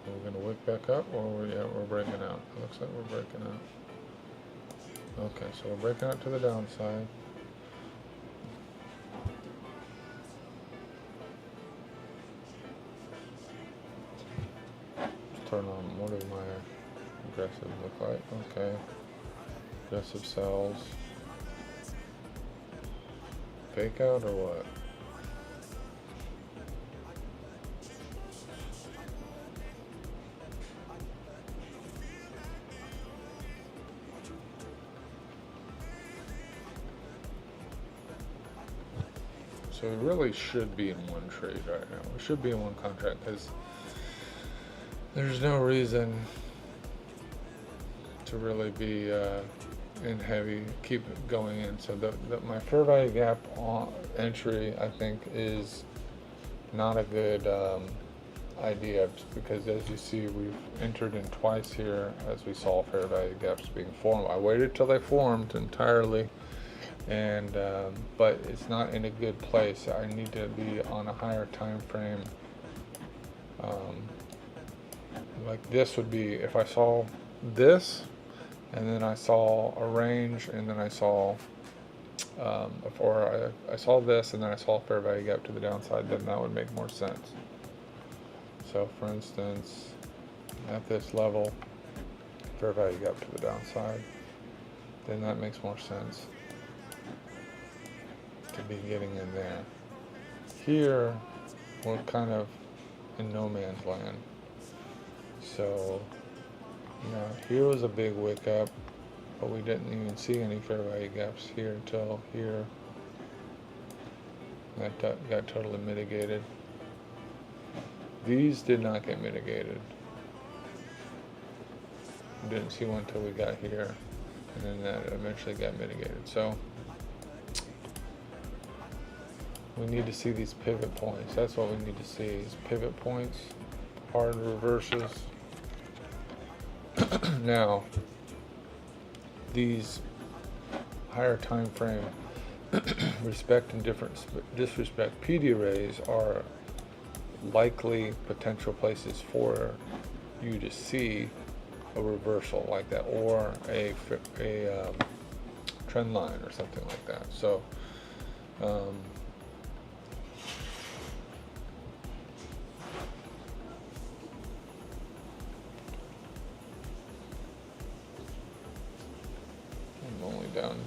We're gonna wick back up, or yeah, we're breaking out. It looks like we're breaking out. Okay, so we're breaking out to the downside. Let's turn on, what does my aggressive look like? Okay. Aggressive sells. Fake out or what? So we really should be in one trade right now. We should be in one contract because there's no reason to really be in heavy, keep going in. So my fair value gap entry, I think, is not a good idea, because as you see, we've entered in twice here as we saw fair value gaps being formed. I waited till they formed entirely, and but it's not in a good place. I need to be on a higher time frame. Like this would be if I saw this, and then I saw a range, and then I saw, or I saw this, and then I saw a fair value gap to the downside, then that would make more sense. So for instance, at this level, fair value gap to the downside, then that makes more sense to be getting in there. Here, we're kind of in no man's land. So, you know, here was a big wick up, but we didn't even see any fair value gaps here until here. That got totally mitigated. These did not get mitigated. We didn't see one until we got here, and then that eventually got mitigated. So we need to see these pivot points. That's what we need to see, is pivot points, hard reverses. Now, these higher time frame respect and disrespect PD arrays are likely potential places for you to see a reversal like that, or a trend line or something like that. So I'm only down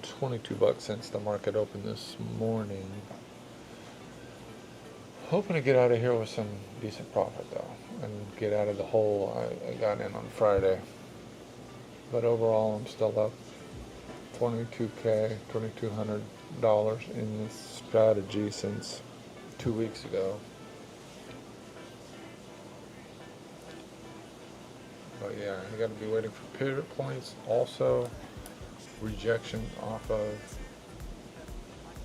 $22 since the market opened this morning. Hoping to get out of here with some decent profit though, and get out of the hole I got in on Friday. But overall, I'm still up $2,200 in this strategy since 2 weeks ago. But yeah, you got to be waiting for pivot points. Also, rejection off of,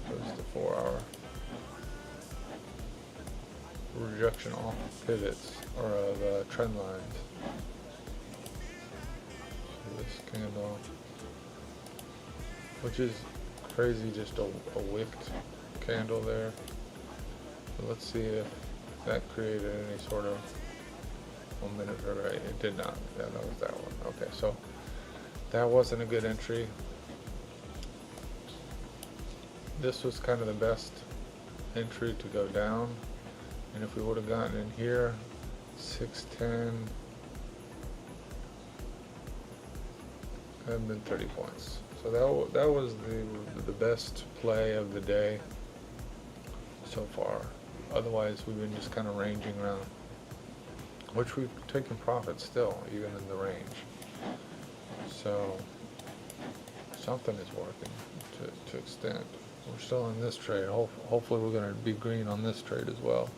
what's the 4 hour? Rejection off of pivots, or of trend lines. So this candle, which is crazy, just a wicked candle there. So let's see if that created any sort of 1 minute array. It did not. Yeah, that was that one. Okay, so that wasn't a good entry. This was kind of the best entry to go down, and if we would have gotten in here, 610, that would have been 30 points. So that was the best play of the day so far. Otherwise, we've been just kind of ranging around, which we've taken profit still, even in the range. So something is working to extent. We're still in this trade. Hopefully we're going to be green on this trade as well.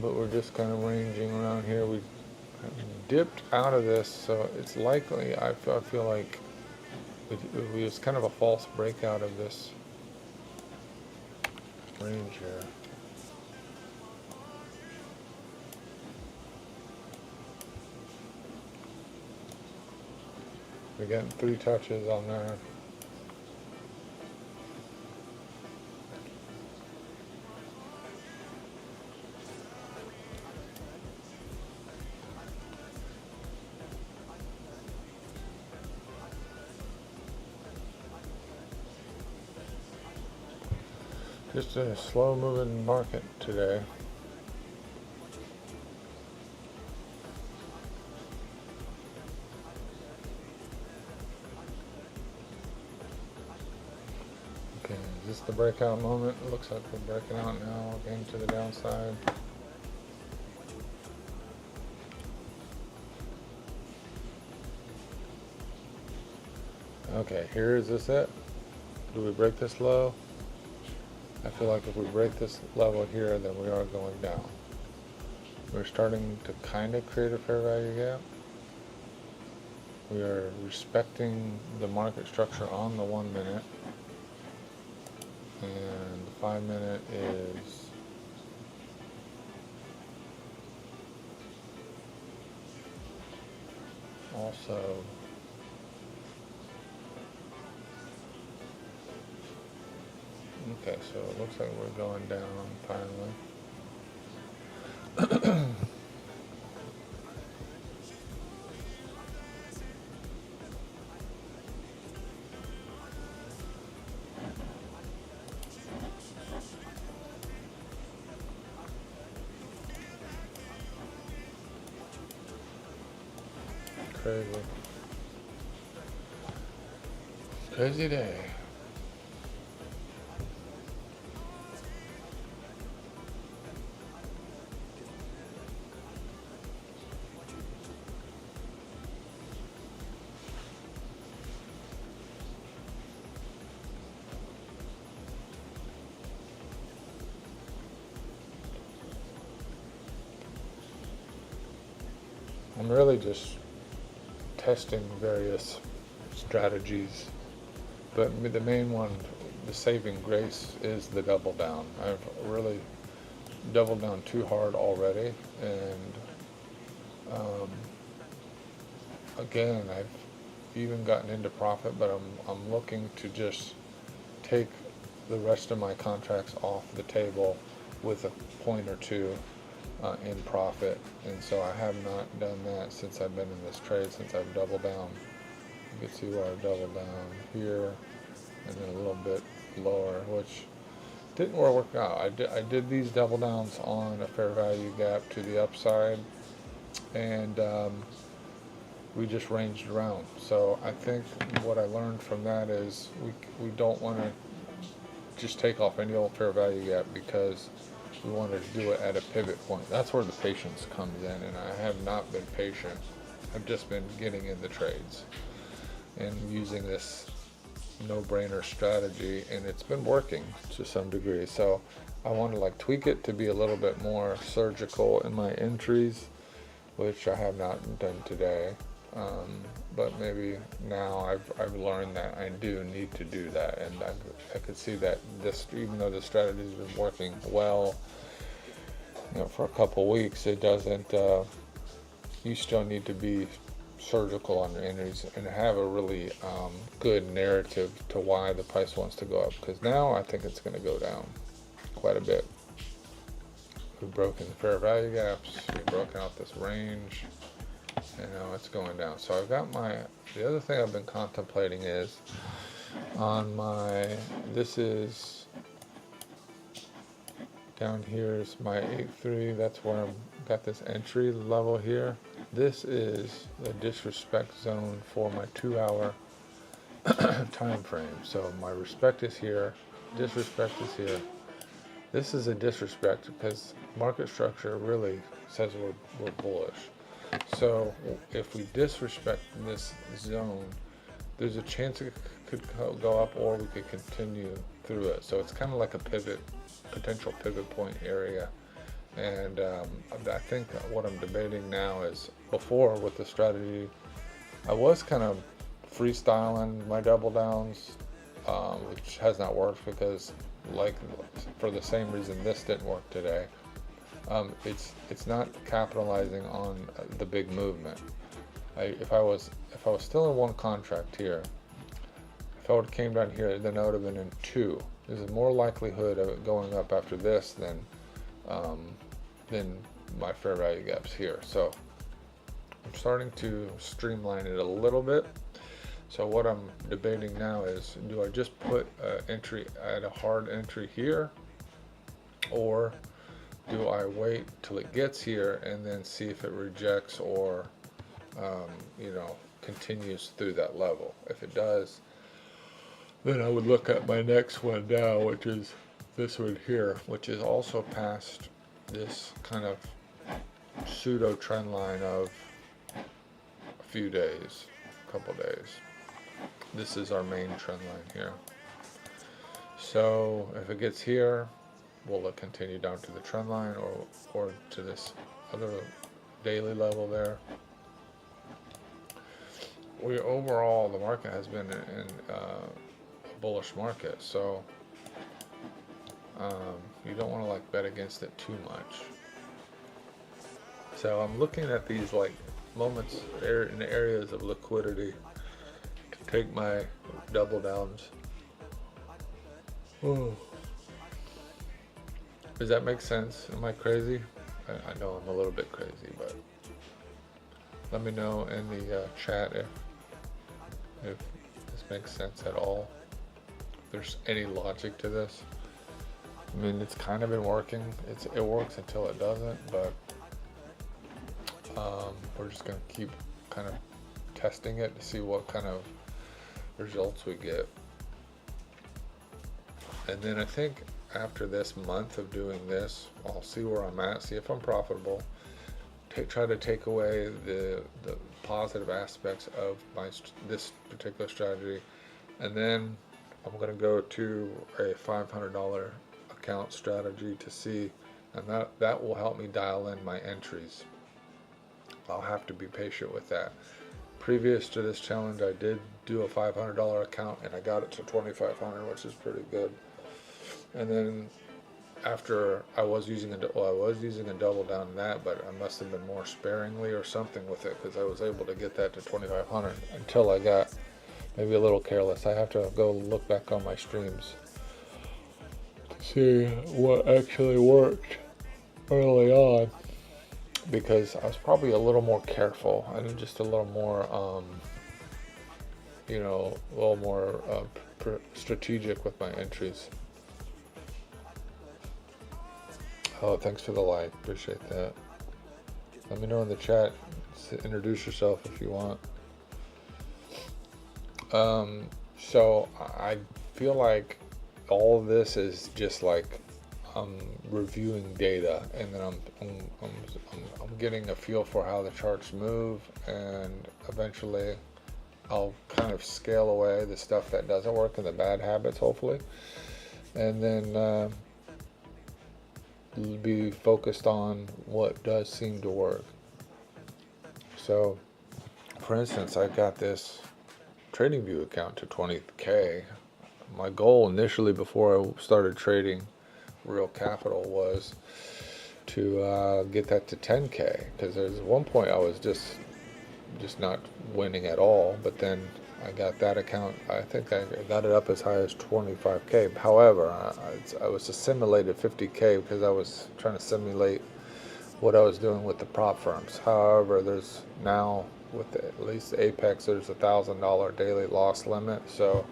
But we're just kind of ranging around here. We dipped out of this, so it's likely, I feel like it was kind of a false breakout of this range here. We're getting 3 touches on there. Just a slow moving market today. Okay, is this the breakout moment? It looks like we're breaking out now, again to the downside. Okay, here is this it? Do we break this low? I feel like if we break this level here, then we are going down. We're starting to kind of create a fair value gap. We are respecting the market structure on the 1 minute. And the 5 minute is also okay, so it looks like we're going down finally. Crazy. Crazy day. I'm really just testing various strategies, but the main one, the saving grace, is the double down. I've really doubled down too hard already, and again, I've even gotten into profit, but I'm looking to just take the rest of my contracts off the table with a point or two in profit, and so I have not done that since I've been in this trade, since I've doubled down. You can see where I doubled down here, and then a little bit lower, which didn't work out. I did these double downs on a fair value gap to the upside, and we just ranged around. So I think what I learned from that is we don't want to just take off any old fair value gap, because we wanted to do it at a pivot point. That's where the patience comes in, and I have not been patient. I've just been getting in the trades and using this no-brainer strategy, and it's been working to some degree. So I want to like tweak it to be a little bit more surgical in my entries, which I have not done today. But maybe now I've learned that I do need to do that, and I could see that this, even though the strategy has been working well, for a couple weeks, it doesn't. You still need to be surgical on your entries and have a really good narrative to why the price wants to go up. Because now I think it's going to go down quite a bit. We've broken the fair value gaps. We've broken out this range. And now it's going down. So I've got the other thing I've been contemplating is on this is down here is my 8.3. That's where I've got this entry level here. This is the disrespect zone for my 2-hour time frame. So my respect is here, disrespect is here. This is a disrespect because market structure really says we're bullish. So if we disrespect this zone, there's a chance it could go up, or we could continue through it. So it's kind of like a potential pivot point area. And I think what I'm debating now is, before with the strategy, I was kind of freestyling my double downs, which has not worked because, like, for the same reason this didn't work today. It's not capitalizing on the big movement. If I was still in one contract here, if I would have came down here, then I would have been in two. There's a more likelihood of it going up after this than my fair value gaps here. So I'm starting to streamline it a little bit. So what I'm debating now is, do I just put an entry at a hard entry here, or do I wait till it gets here and then see if it rejects or continues through that level? If it does, then I would look at my next one now, which is this one here, which is also past this kind of pseudo trend line of a few days, a couple days. This is our main trend line here. So if it gets here, will it continue down to the trend line, or to this other daily level there? Overall, the market has been in a bullish market, so you don't want to like bet against it too much. So I'm looking at these like moments in areas of liquidity to take my double downs. Oh. Does that make sense? Am I crazy? I know I'm a little bit crazy, but let me know in the chat if this makes sense at all. If there's any logic to this. I mean, it's kind of been working. It works until it doesn't, but we're just gonna keep kind of testing it to see what kind of results we get. And then I think after this month of doing this, I'll see where I'm at, see if I'm profitable, try to take away the positive aspects of this particular strategy, and then I'm going to go to a $500 account strategy to see, and that will help me dial in my entries. I'll have to be patient with that. Previous to this challenge, I did do a $500 account and I got it to 2,500, which is pretty good. And then after I was using a double down in that, but I must have been more sparingly or something with it, because I was able to get that to 2,500 until I got maybe a little careless. I have to go look back on my streams to see what actually worked early on, because I was probably a little more careful and just a little more, a little more strategic with my entries. Oh, thanks for the like. Appreciate that. Let me know in the chat. Introduce yourself if you want. So I feel like all of this is just like I'm reviewing data, and then I'm getting a feel for how the charts move, and eventually I'll kind of scale away the stuff that doesn't work and the bad habits, hopefully, and then be focused on what does seem to work. So, for instance, I got this TradingView account to 20K. My goal initially, before I started trading real capital, was to get that to 10K, because there's one point I was just not winning at all, but then I got that account, I think I got it up as high as 25K. However, I was assimilated 50K because I was trying to simulate what I was doing with the prop firms. However, there's now, with at least Apex, there's $1,000 daily loss limit. So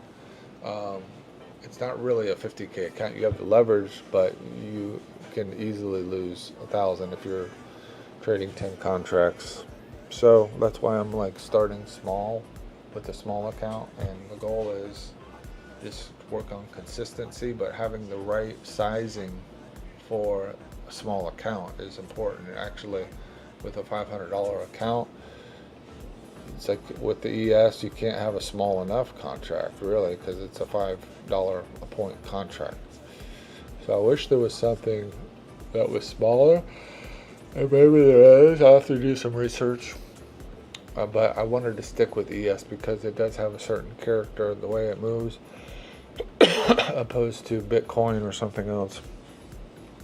it's not really a 50K account. You have the leverage, but you can easily lose 1,000 if you're trading 10 contracts. So that's why I'm like starting small with a small account, and the goal is just work on consistency, but having the right sizing for a small account is important. And actually, with a $500 account, it's like with the ES, you can't have a small enough contract really, because it's a $5 a point contract. So I wish there was something that was smaller, and maybe there is. I'll have to do some research. But I wanted to stick with ES because it does have a certain character, the way it moves, opposed to Bitcoin or something else.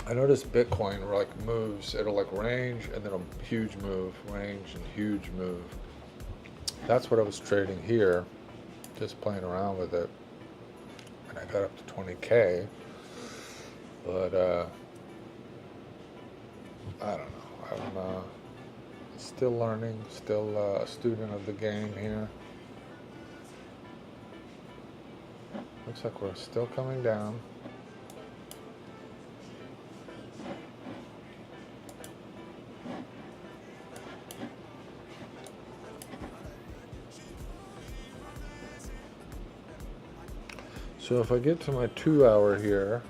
I noticed Bitcoin like moves, it'll like range and then a huge move, range and huge move. That's what I was trading here, just playing around with it. And I got up to 20K, but I don't know. I'm still learning, still a student of the game here. Looks like we're still coming down. So if I get to my 2 hour here,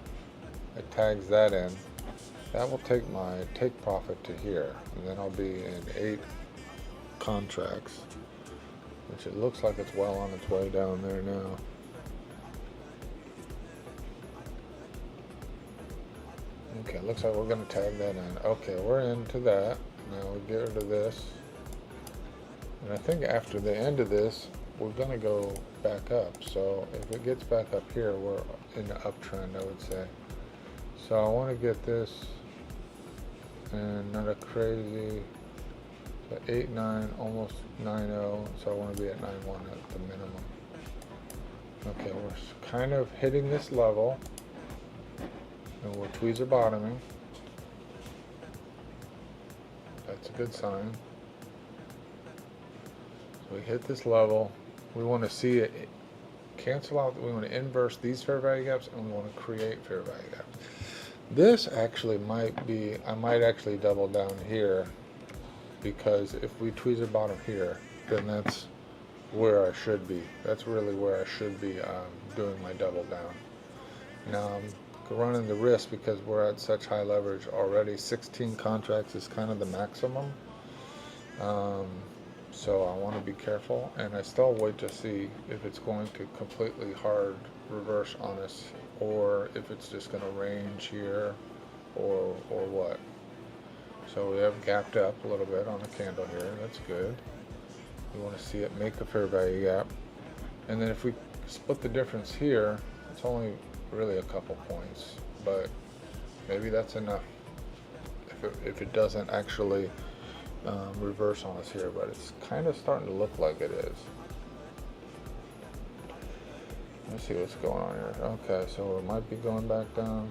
it tags that in. That will take my take profit to here, and then I'll be in 8 contracts, which it looks like it's well on its way down there now. Okay, looks like we're going to tag that in. Okay, we're into that. Now we get rid of this. And I think after the end of this, we're going to go back up. So if it gets back up here, we're in the uptrend, I would say. So I want to get this, and not a crazy, so 8.9, almost 9.0, so I want to be at 9.1 at the minimum. Okay, we're kind of hitting this level, and we're tweezer bottoming. That's a good sign. So we hit this level. We want to see it cancel out. We want to inverse these fair value gaps, and we want to create fair value gaps. This actually might be, I might actually double down here, because if we tweezer bottom here, then that's where I should be. That's really where I should be doing my double down. Now I'm running the risk because we're at such high leverage already. 16 contracts is kind of the maximum. So I want to be careful, and I still wait to see if it's going to completely hard reverse on us, or if it's just going to range here, or what. So we have gapped up a little bit on the candle here. That's good. We want to see it make a fair value gap. And then if we split the difference here, it's only really a couple points, but maybe that's enough if it doesn't actually reverse on us here, but it's kind of starting to look like it is. Let's see what's going on here. Okay, so it might be going back down.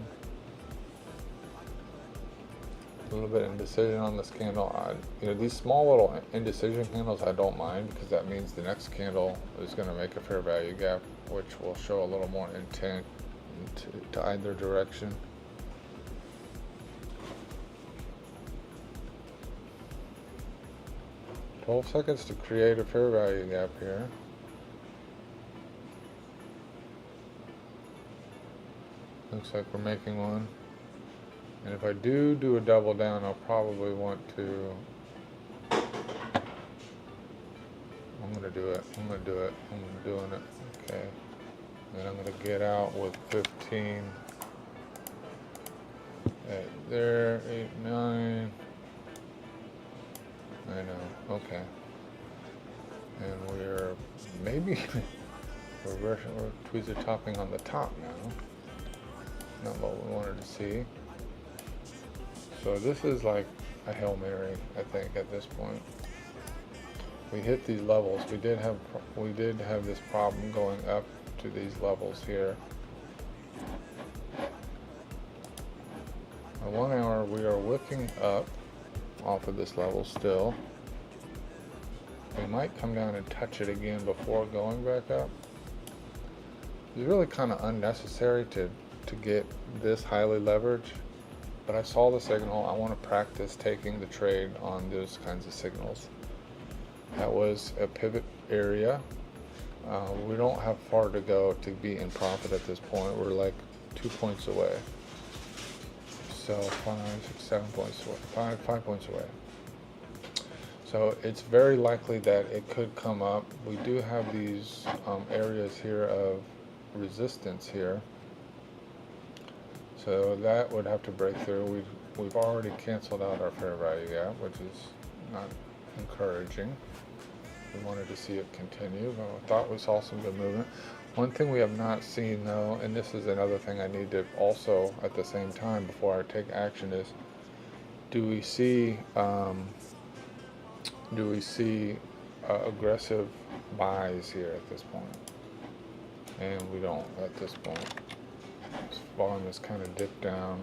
A little bit of indecision on this candle. You know, these small little indecision candles I don't mind, because that means the next candle is going to make a fair value gap, which will show a little more intent to either direction. $12 seconds to create a fair value gap here. Looks like we're making one. And if I do a double down, I'll probably want to, I'm gonna do it. I'm doing it. Okay. Then I'm gonna get out with 15. Right there, 8, 9. I know, okay. And we're maybe we're tweezer topping on the top now. Not what we wanted to see. So this is like a Hail Mary, I think, at this point. We hit these levels. We did have this problem going up to these levels here. At 1 hour, we are wicking up off of this level still. We might come down and touch it again before going back up. It's really kind of unnecessary to get this highly leveraged, but I saw the signal. I want to practice taking the trade on those kinds of signals. That was a pivot area. We don't have far to go to be in profit at this point. We're like 2 points away. So 5, 6, 7 points away, 5 points away. So it's very likely that it could come up. We do have these areas here of resistance here. So that would have to break through. We've already canceled out our fair value gap, which is not encouraging. We wanted to see it continue, but I thought we saw some good movement. One thing we have not seen though, and this is another thing I need to also at the same time before I take action, is do we see aggressive buys here at this point? And we don't at this point. This volume has kind of dipped down,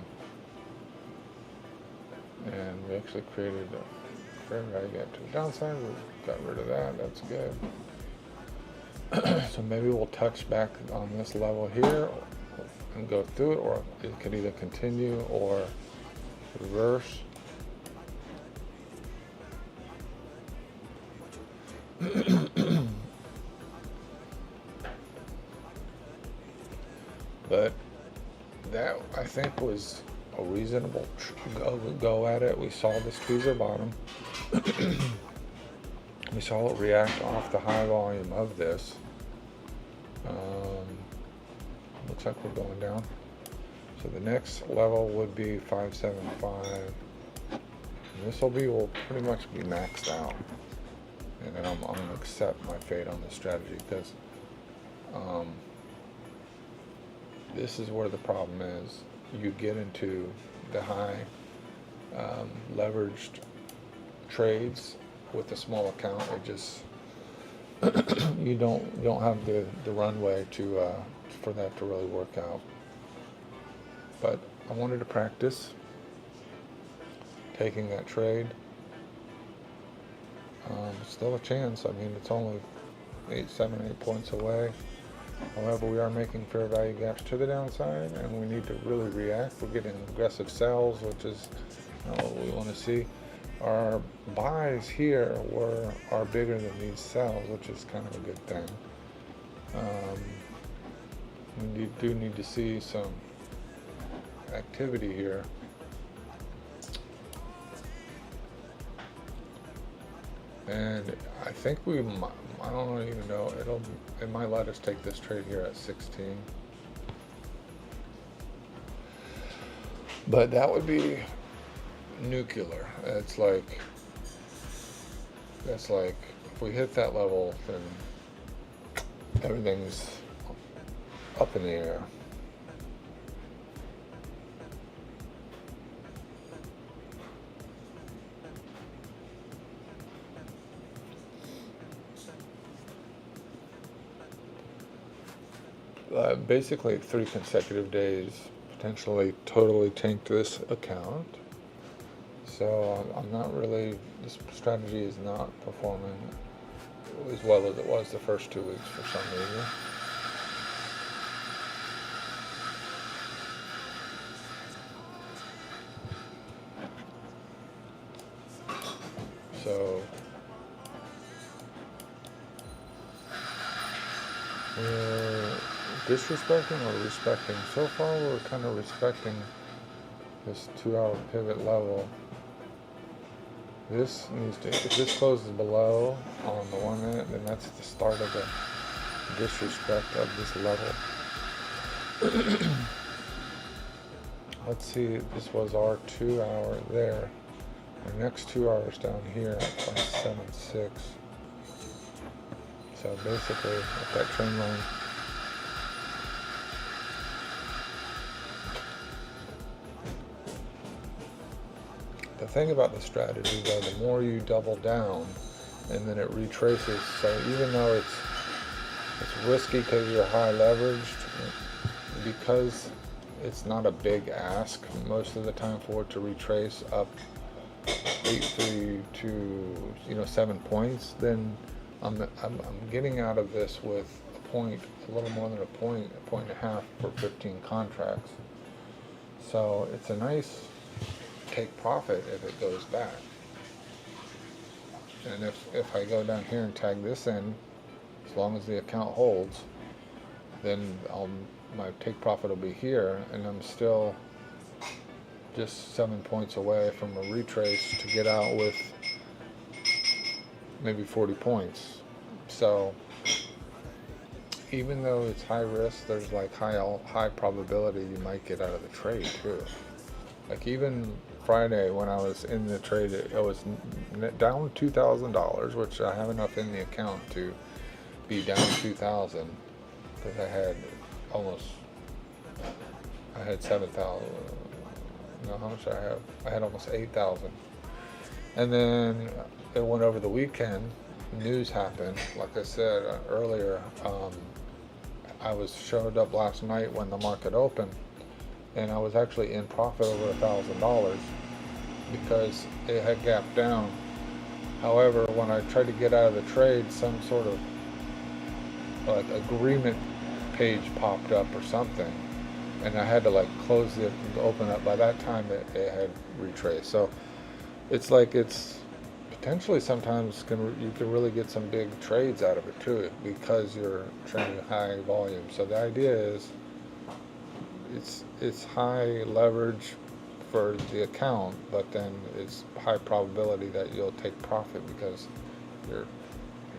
and we actually created a fair value gap to the downside. We got rid of that. That's good. So maybe we'll touch back on this level here and go through it, or it could either continue or reverse. But that, I think, was a reasonable go at it. We saw this tweezer bottom. We saw it react off the high volume of this. Looks like we're going down. So the next level would be 575. And this will pretty much be maxed out. And then I'm going to accept my fate on this strategy, because this is where the problem is. You get into the high leveraged trades with a small account. It just you don't have the runway to for that to really work out. But I wanted to practice taking that trade. Still a chance. I mean, it's only 7, 8 points away. However, we are making fair value gaps to the downside, and we need to really react. We're getting aggressive sells, which is what we want to see. Our buys here are bigger than these sells, which is kind of a good thing. We do need to see some activity here. And I think I don't even know, it might let us take this trade here at 16. But that would be nuclear. It's like, if we hit that level, then everything's up in the air. Basically 3 consecutive days potentially totally tanked this account. So I'm not really, this strategy is not performing as well as it was the first 2 weeks for some reason. So we're disrespecting or respecting? So far we're kind of respecting this 2-hour pivot level. This needs to, if this closes below on the 1 minute, then that's the start of the disrespect of this level. Let's see, this was our 2 hour there. Our next 2 hours down here at 576. So basically, at that trend line, the thing about the strategy, though, the more you double down, and then it retraces. So even though it's risky because you're high leveraged, because it's not a big ask most of the time for it to retrace up 8.3 to 7 points, then I'm getting out of this with a little more than a point and a half for 15 contracts. So it's a nice take profit if it goes back. And if I go down here and tag this in, as long as the account holds, then my take profit will be here, and I'm still just 7 points away from a retrace to get out with maybe 40 points. So even though it's high risk, there's like high probability you might get out of the trade too. Like even Friday when I was in the trade, it was down $2,000, which I have enough in the account to be down 2,000 because I had 7,000. No, how much I have? I had almost 8,000. And then it went over the weekend. News happened. Like I said earlier, I showed up last night when the market opened, and I was actually in profit over $1,000 because it had gapped down. However, when I tried to get out of the trade, some sort of like agreement page popped up or something, and I had to like close it and open up. By that time it had retraced. So it's like potentially sometimes you can really get some big trades out of it too, because you're trading high volume. So the idea is it's high leverage for the account, but then it's high probability that you'll take profit because you're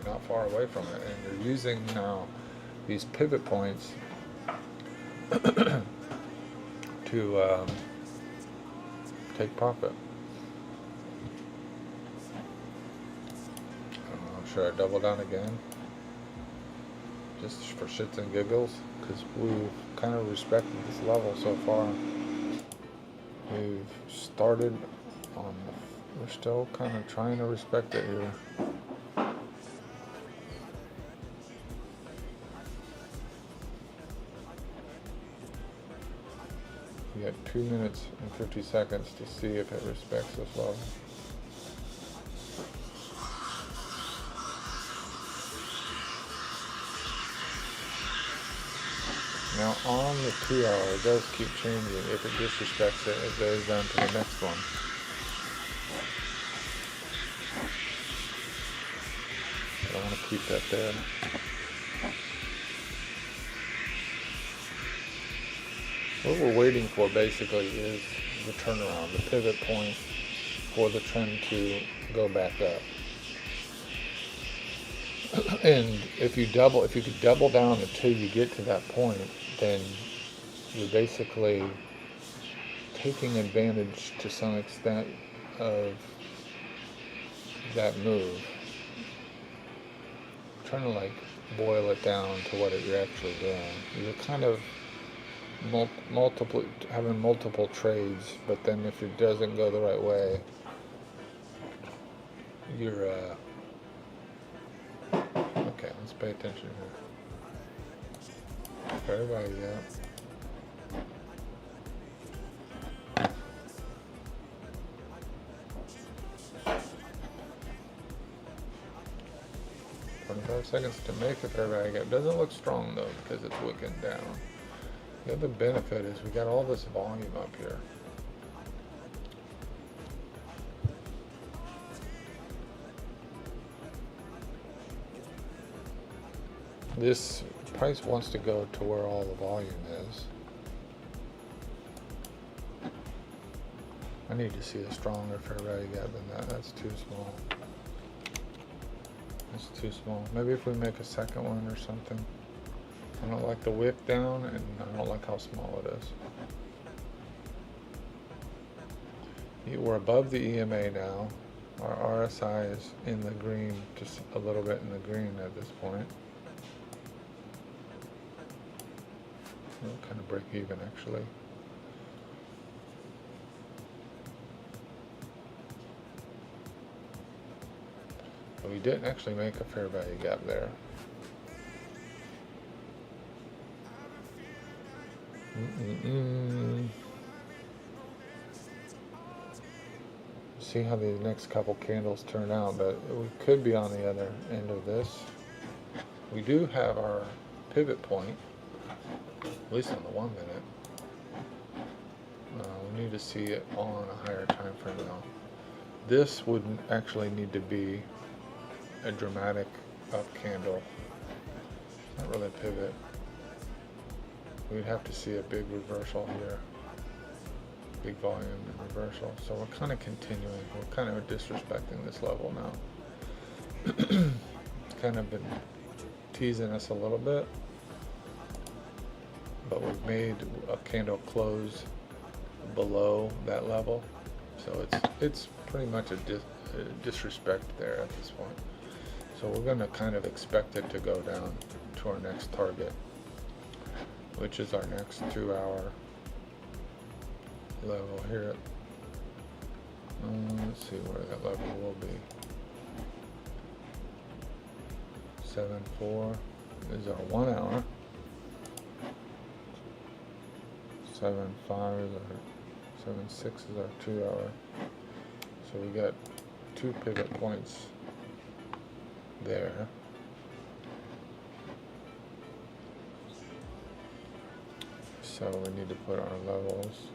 not far away from it, and you're using now these pivot points to take profit. I don't know, should I double down again? Just for shits and giggles? Because we've kind of respected this level so far. We've started on we're still kind of trying to respect it here. We got 2 minutes and 50 seconds to see if it respects this level. Now on the 2 hour, it does keep changing. If it disrespects it, it goes down to the next one. But I want to keep that there. What we're waiting for basically is the turnaround, the pivot point for the trend to go back up. And if you could double down until you get to that point, then you're basically taking advantage to some extent of that move. I'm trying to like boil it down to what you're actually doing. You're kind of having multiple trades, but then if it doesn't go the right way, you're okay, let's pay attention here. Fair value, yeah. Seconds to make a fair value gap. Doesn't look strong though because it's wicking down. The other benefit is we got all this volume up here. This price wants to go to where all the volume is. I need to see a stronger fair value gap than that. That's too small. It's too small. Maybe if we make a second one or something. I don't like the wick down, and I don't like how small it is. We're above the EMA now. Our RSI is in the green, just a little bit in the green at this point. We'll kind of break even actually. We didn't actually make a fair value gap there. See how these next couple candles turn out, but we could be on the other end of this. We do have our pivot point, at least on the 1 minute. We need to see it on a higher time frame now. This would actually need to be a dramatic up candle, not really a pivot. We'd have to see a big reversal here, big volume and reversal. So we're kind of continuing. We're kind of disrespecting this level now. It's kind of been teasing us a little bit, but we've made a candle close below that level, so it's pretty much a disrespect there at this point. So we're going to kind of expect it to go down to our next target, which is our next 2-hour level here. Let's see where that level will be. 7.4 is our 1 hour. 7.5 is our 7.6 is our 2 hour. So we got 2 pivot points there. So we need to put our levels.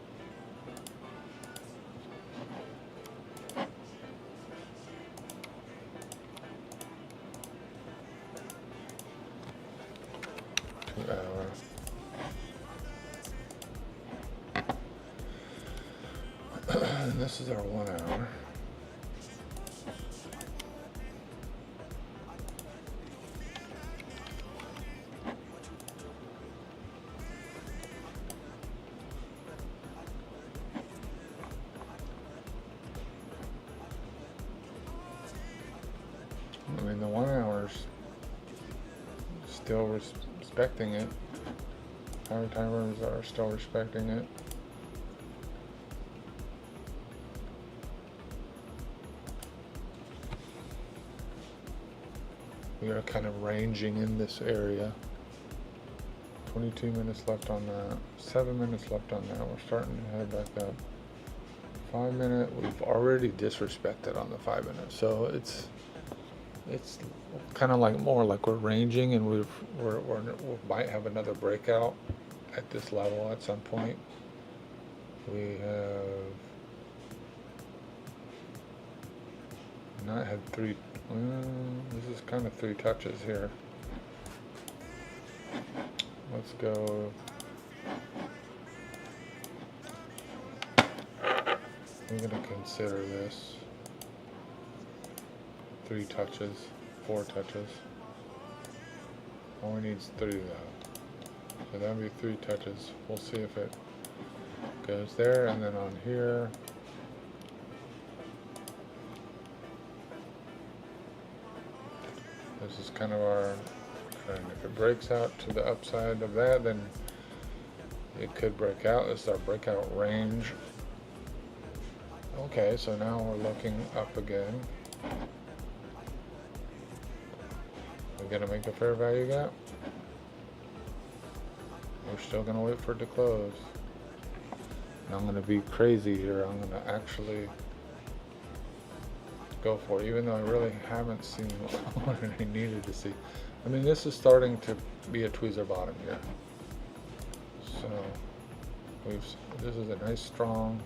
And this is our 1 hour. I mean, the 1 hour's still respecting it. Our timers are still respecting it. We are kind of ranging in this area. 22 minutes left on that. 7 minutes left on that. We're starting to head back up. 5 minute. We've already disrespected on the 5 minutes. So it's kind of like more like we're ranging, and we might have another breakout at this level at some point. We have not had three. This is kind of 3 touches here. Let's go. I'm going to consider this 3 touches, 4 touches. Only needs 3 though. So that'll be 3 touches. We'll see if it goes there, and then on here. This is kind of our trend. If it breaks out to the upside of that, then it could break out. This is our breakout range. Okay, so now we're looking up again. We're gonna make a fair value gap. We're still gonna wait for it to close. And I'm gonna be crazy here. I'm gonna actually go for it, even though I really haven't seen what I needed to see. I mean, this is starting to be a tweezer bottom here. So this is a nice strong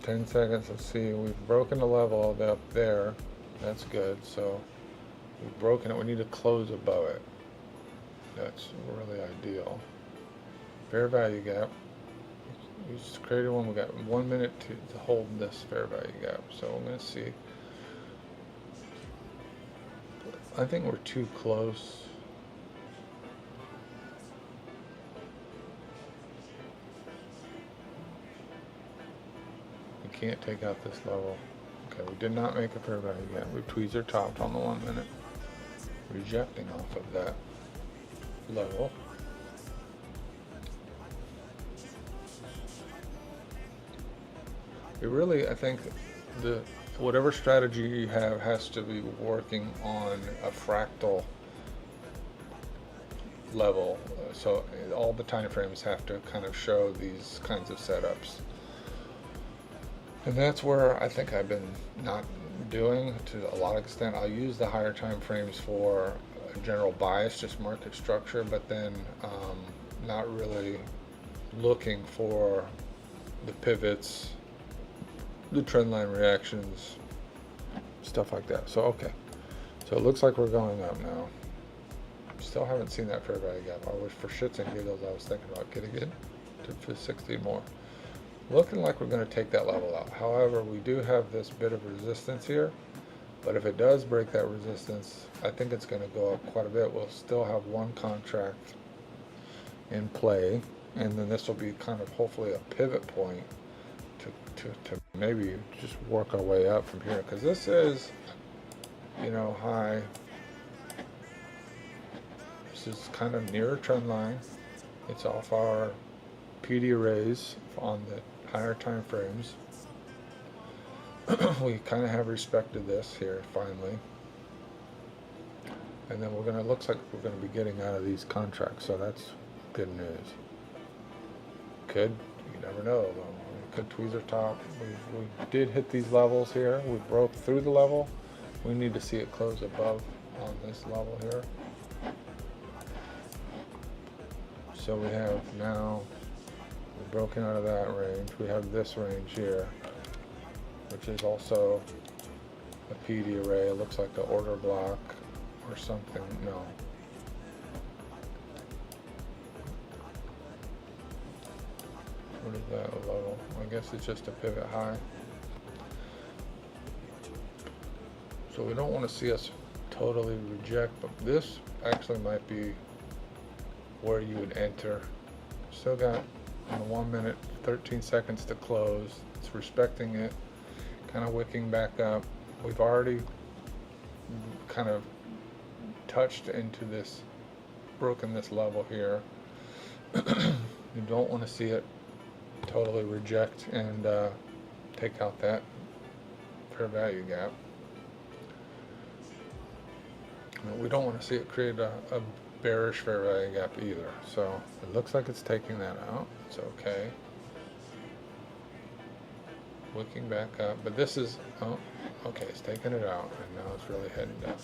$10 seconds. Let's see, we've broken the level up there. That's good. So we've broken it. We need to close above it. That's really ideal. Fair value gap. We just created one. We got 1 minute to hold this fair value gap. So I'm going to see. I think we're too close. We can't take out this level. Okay, we did not make a fair value gap. We tweezer topped on the 1 minute, rejecting off of that level. It really, I think, whatever strategy you have has to be working on a fractal level. So all the time frames have to kind of show these kinds of setups. And that's where I think I've been not doing to a lot of extent. I'll use the higher time frames for a general bias, just market structure, but then not really looking for the pivots, the trend line reactions, stuff like that. So okay, so it looks like we're going up now. Still haven't seen that fair value gap. I wish for shits and giggles I was thinking about getting it to 60 more. Looking like we're going to take that level out. However, we do have this bit of resistance here, but if it does break that resistance, I think it's going to go up quite a bit. We'll still have one contract in play, and then this will be kind of hopefully a pivot point to maybe just work our way up from here, because this is, you know, high. This is kind of near a trend line. It's off our PD arrays on the higher time frames. We kind of have respected this here finally, and then looks like we're gonna be getting out of these contracts, so that's good news. You never know though. Good tweezer top. We did hit these levels here. We broke through the level. We need to see it close above on this level here. So we have now, we've broken out of that range. We have this range here, which is also a PD array. It looks like an order block or something. No. What is that level? I guess it's just a pivot high. So we don't want to see us totally reject, but this actually might be where you would enter. Still got 1 minute, 13 seconds to close. It's respecting it, kind of wicking back up. We've already kind of touched into this, broken this level here. You don't want to see it totally reject and take out that fair value gap. We don't want to see it create a bearish fair value gap either. So it looks like it's taking that out. It's okay. Wicking back up, but this is, oh, okay, it's taking it out, and now it's really heading down.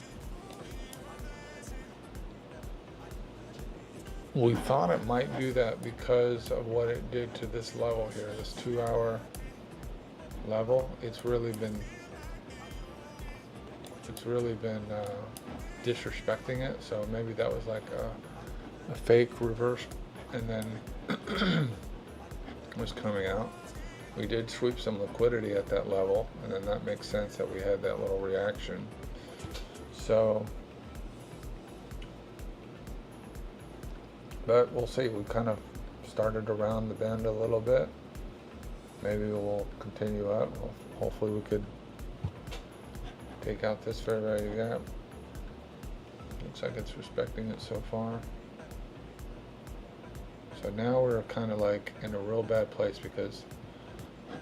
We thought it might do that because of what it did to this level here, this 2 hour level. It's really been disrespecting it. So maybe that was like a fake reverse, and then was coming out. We did sweep some liquidity at that level, and then that makes sense that we had that little reaction. So, but we'll see. We kind of started around the bend a little bit. maybe we'll continue up. Hopefully we could take out this fair value gap. Looks like it's respecting it so far. So now we're kind of like in a real bad place, because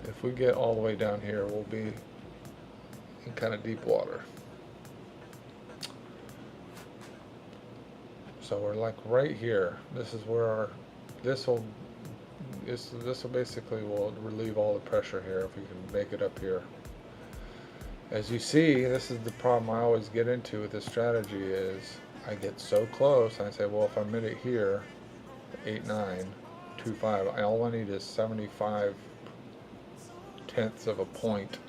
if we get all the way down here, we'll be in kind of deep water. So we're like right here. This is where our, this will basically will relieve all the pressure here if we can make it up here. As you see, this is the problem I always get into with this strategy is I get so close and I say, well, if I'm in it here, 8.925, all I need is 75 tenths of a point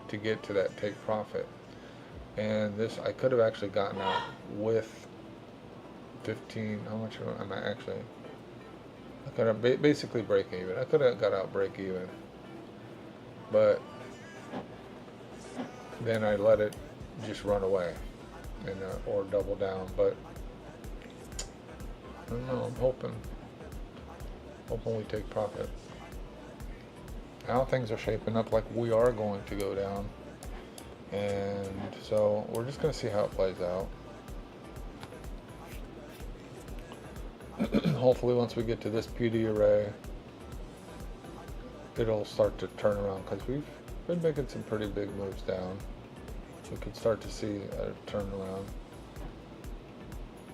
to get to that take profit. And this, I could have actually gotten out with 15, how much am I actually, I could have basically break even. I could have got out break even, but then I let it just run away and or double down. But I don't know, I'm hoping we take profit. Now things are shaping up like we are going to go down, and so we're just going to see how it plays out. Hopefully once we get to this PD array, it'll start to turn around, because we've been making some pretty big moves down. We could start to see a turnaround.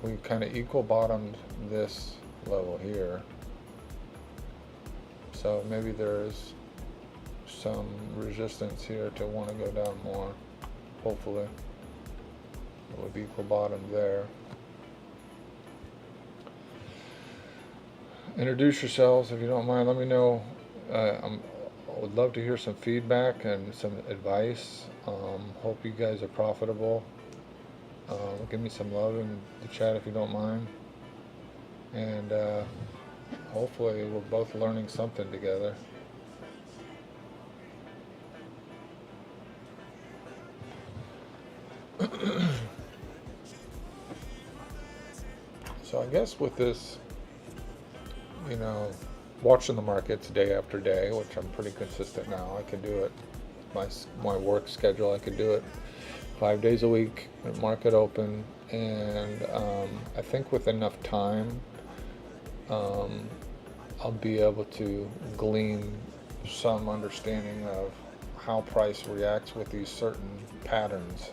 We kind of equal bottomed this level here, so maybe there's some resistance here to want to go down more. Hopefully it would be equal bottomed there. Introduce yourselves if you don't mind. Let me know. I would love to hear some feedback and some advice. Hope you guys are profitable. Give me some love in the chat if you don't mind. And hopefully we're both learning something together. So I guess with this, you know, watching the markets day after day, which I'm pretty consistent now. I can do it. My work schedule, I can do it 5 days a week at market open, and I think with enough time, I'll be able to glean some understanding of how price reacts with these certain patterns.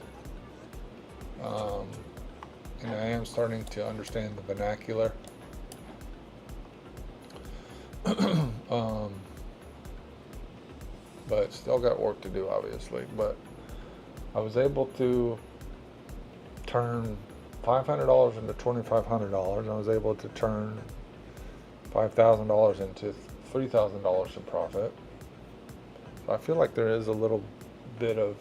And I am starting to understand the vernacular. But still got work to do, obviously. But I was able to turn $500 into $2,500. I was able to turn $5,000 into $3,000 in profit. So I feel like there is a little bit of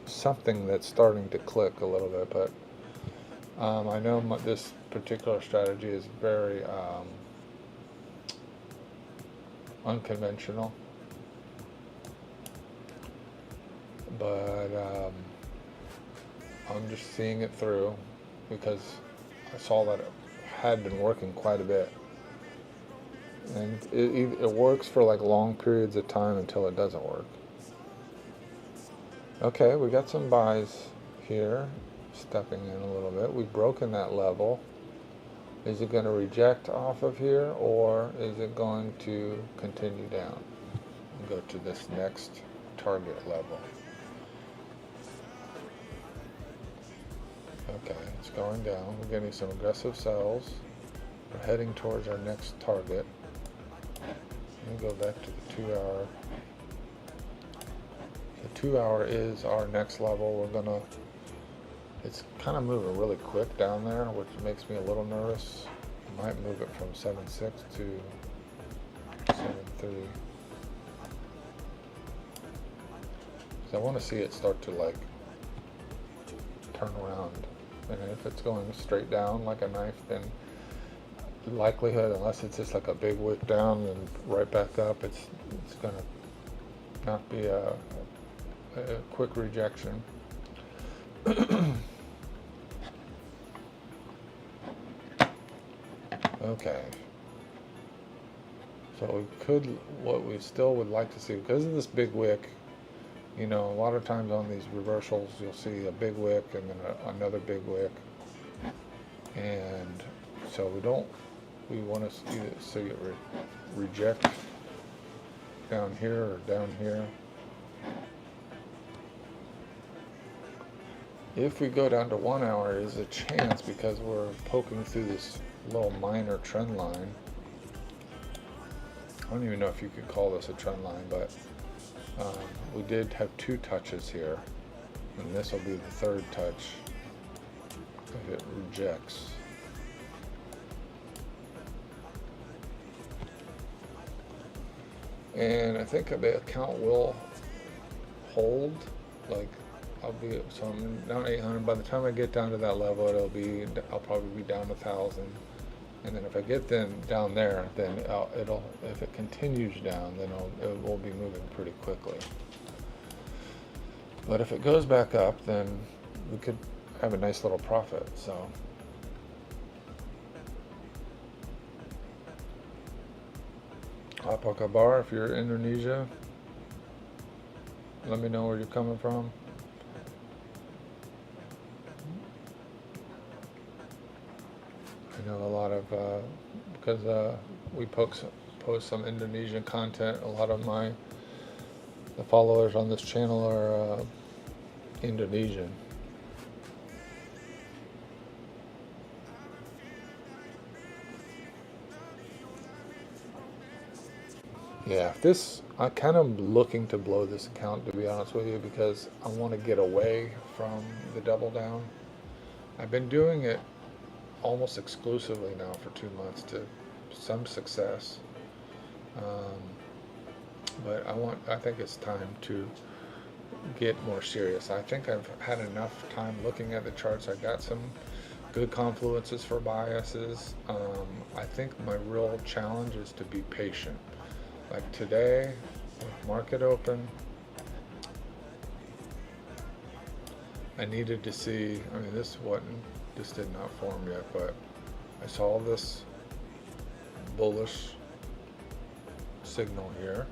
something that's starting to click a little bit, but I know this particular strategy is very unconventional, but I'm just seeing it through because I saw that it had been working quite a bit, and it works for like long periods of time until it doesn't work. Okay, we got some buys here, stepping in a little bit. We've broken that level. Is it going to reject off of here, or is it going to continue down and go to this next target level? Okay, it's going down. We're getting some aggressive sells. We're heading towards our next target. Let me go back to the 2 hour. The 2 hour is our next level. We're gonna, it's kind of moving really quick down there, which makes me a little nervous. I might move it from 7.6 to 7.3. So I want to see it start to like turn around. And if it's going straight down like a knife, then the likelihood, unless it's just like a big wick down and right back up, it's gonna not be a quick rejection. Okay. So we could, what we still would like to see, because of this big wick, you know, a lot of times on these reversals, you'll see a big wick and then another big wick. And so we want to see it reject down here or down here. If we go down to 1 hour, there's a chance, because we're poking through this little minor trend line. I don't even know if you could call this a trend line, but we did have 2 touches here, and this will be the 3rd touch if it rejects. And I think the account will hold, like, so I'm down 800. By the time I get down to that level, I'll probably be down 1,000. And then if I get down there, then if it continues down, then it will be moving pretty quickly. But if it goes back up, then we could have a nice little profit. So Apa kabar, if you're in Indonesia, let me know where you're coming from. I know a lot of, because we post some Indonesian content, a lot of the followers on this channel are Indonesian. Yeah, I'm kind of looking to blow this account, to be honest with you, because I want to get away from the double down. I've been doing it almost exclusively now for 2 months to some success, but I think it's time to get more serious. I think I've had enough time looking at the charts. I got some good confluences for biases. I think my real challenge is to be patient. Like today, with market open, I needed to see, I mean, this did not form yet, but I saw this bullish signal here,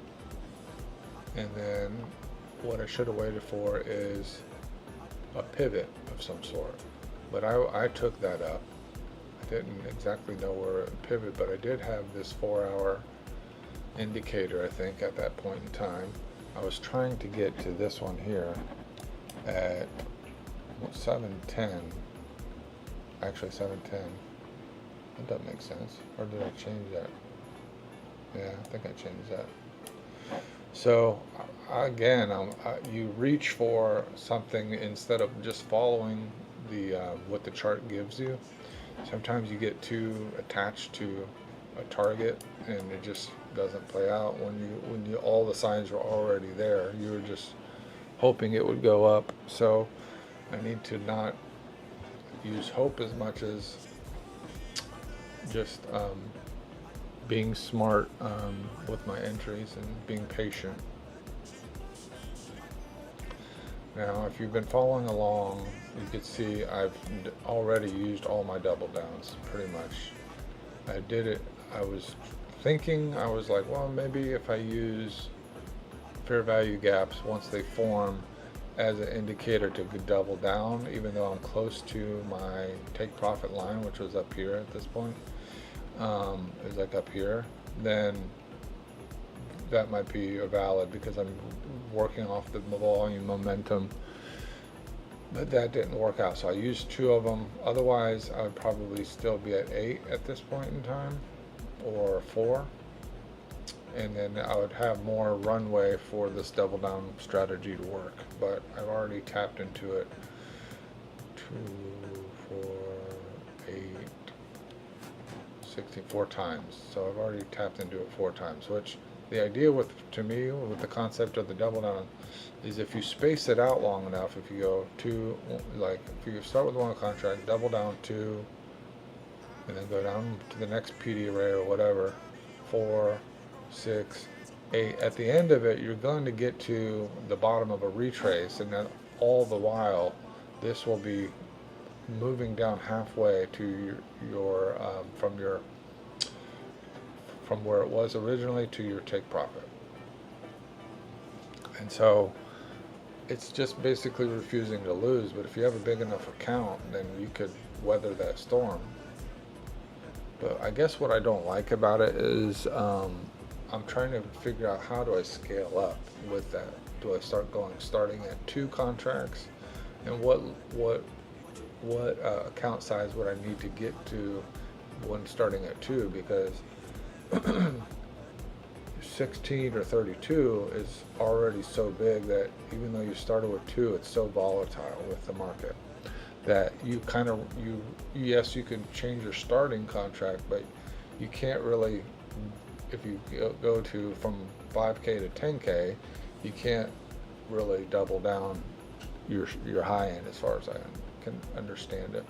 and then what I should have waited for is a pivot of some sort, but I took that up. I didn't exactly know where it pivoted, but I did have this 4-hour indicator, I think, at that point in time. I was trying to get to this one here at 7:10. Actually 7:10. That doesn't make sense. Or did I change that? Yeah, I think I changed that. So again, you reach for something instead of just following what the chart gives you. Sometimes you get too attached to a target and it just doesn't play out when you all the signs were already there. You were just hoping it would go up. So I need to not use hope as much as just being smart with my entries and being patient. Now, if you've been following along, you could see I've already used all my double downs pretty much. I did it. I was thinking, I was like, well, maybe if I use fair value gaps once they form as an indicator to double down, even though I'm close to my take profit line, which was up here at this point, is like up here, then that might be valid because I'm working off the volume momentum. But that didn't work out, so I used 2 of them. Otherwise, I would probably still be at 8 at this point in time, or 4. And then I would have more runway for this double down strategy to work. But I've already tapped into it 2, 4, 8, 64 times. So I've already tapped into it 4 times, which the idea to me with the concept of the double down is if you space it out long enough, if you go if you start with 1 contract, double down 2, and then go down to the next PD array or whatever, 4, 6, 8. At the end of it, you're going to get to the bottom of a retrace, and then all the while, this will be moving down halfway to your from where it was originally to your take profit. And so it's just basically refusing to lose. But if you have a big enough account, then you could weather that storm. But I guess what I don't like about it is I'm trying to figure out, how do I scale up with that? Do I starting at 2 contracts, and what account size would I need to get to when starting at 2? Because 16 or 32 is already so big that even though you started with 2, it's so volatile with the market that you yes, you can change your starting contract, but you can't really, if you go to from 5K to 10K, you can't really double down your high end, as far as I can understand it.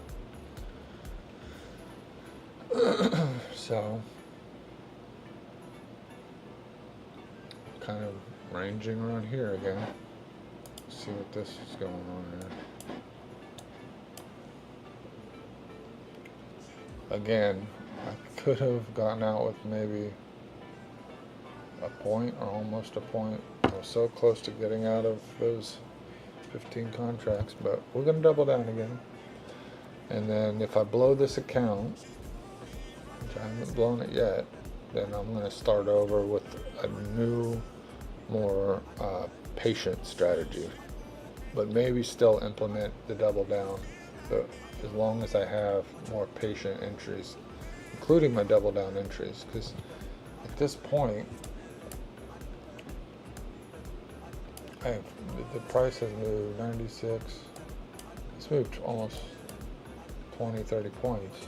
So kind of ranging around here again. Let's see what this is going on here. Again, I could have gotten out with maybe a point or almost a point. I was so close to getting out of those 15 contracts, but we're going to double down again. And then if I blow this account, which I haven't blown it yet, then I'm going to start over with a new, more patient strategy, but maybe still implement the double down. But as long as I have more patient entries, including my double down entries, because at this point, the price has moved 96. It's moved almost 20, 30 points.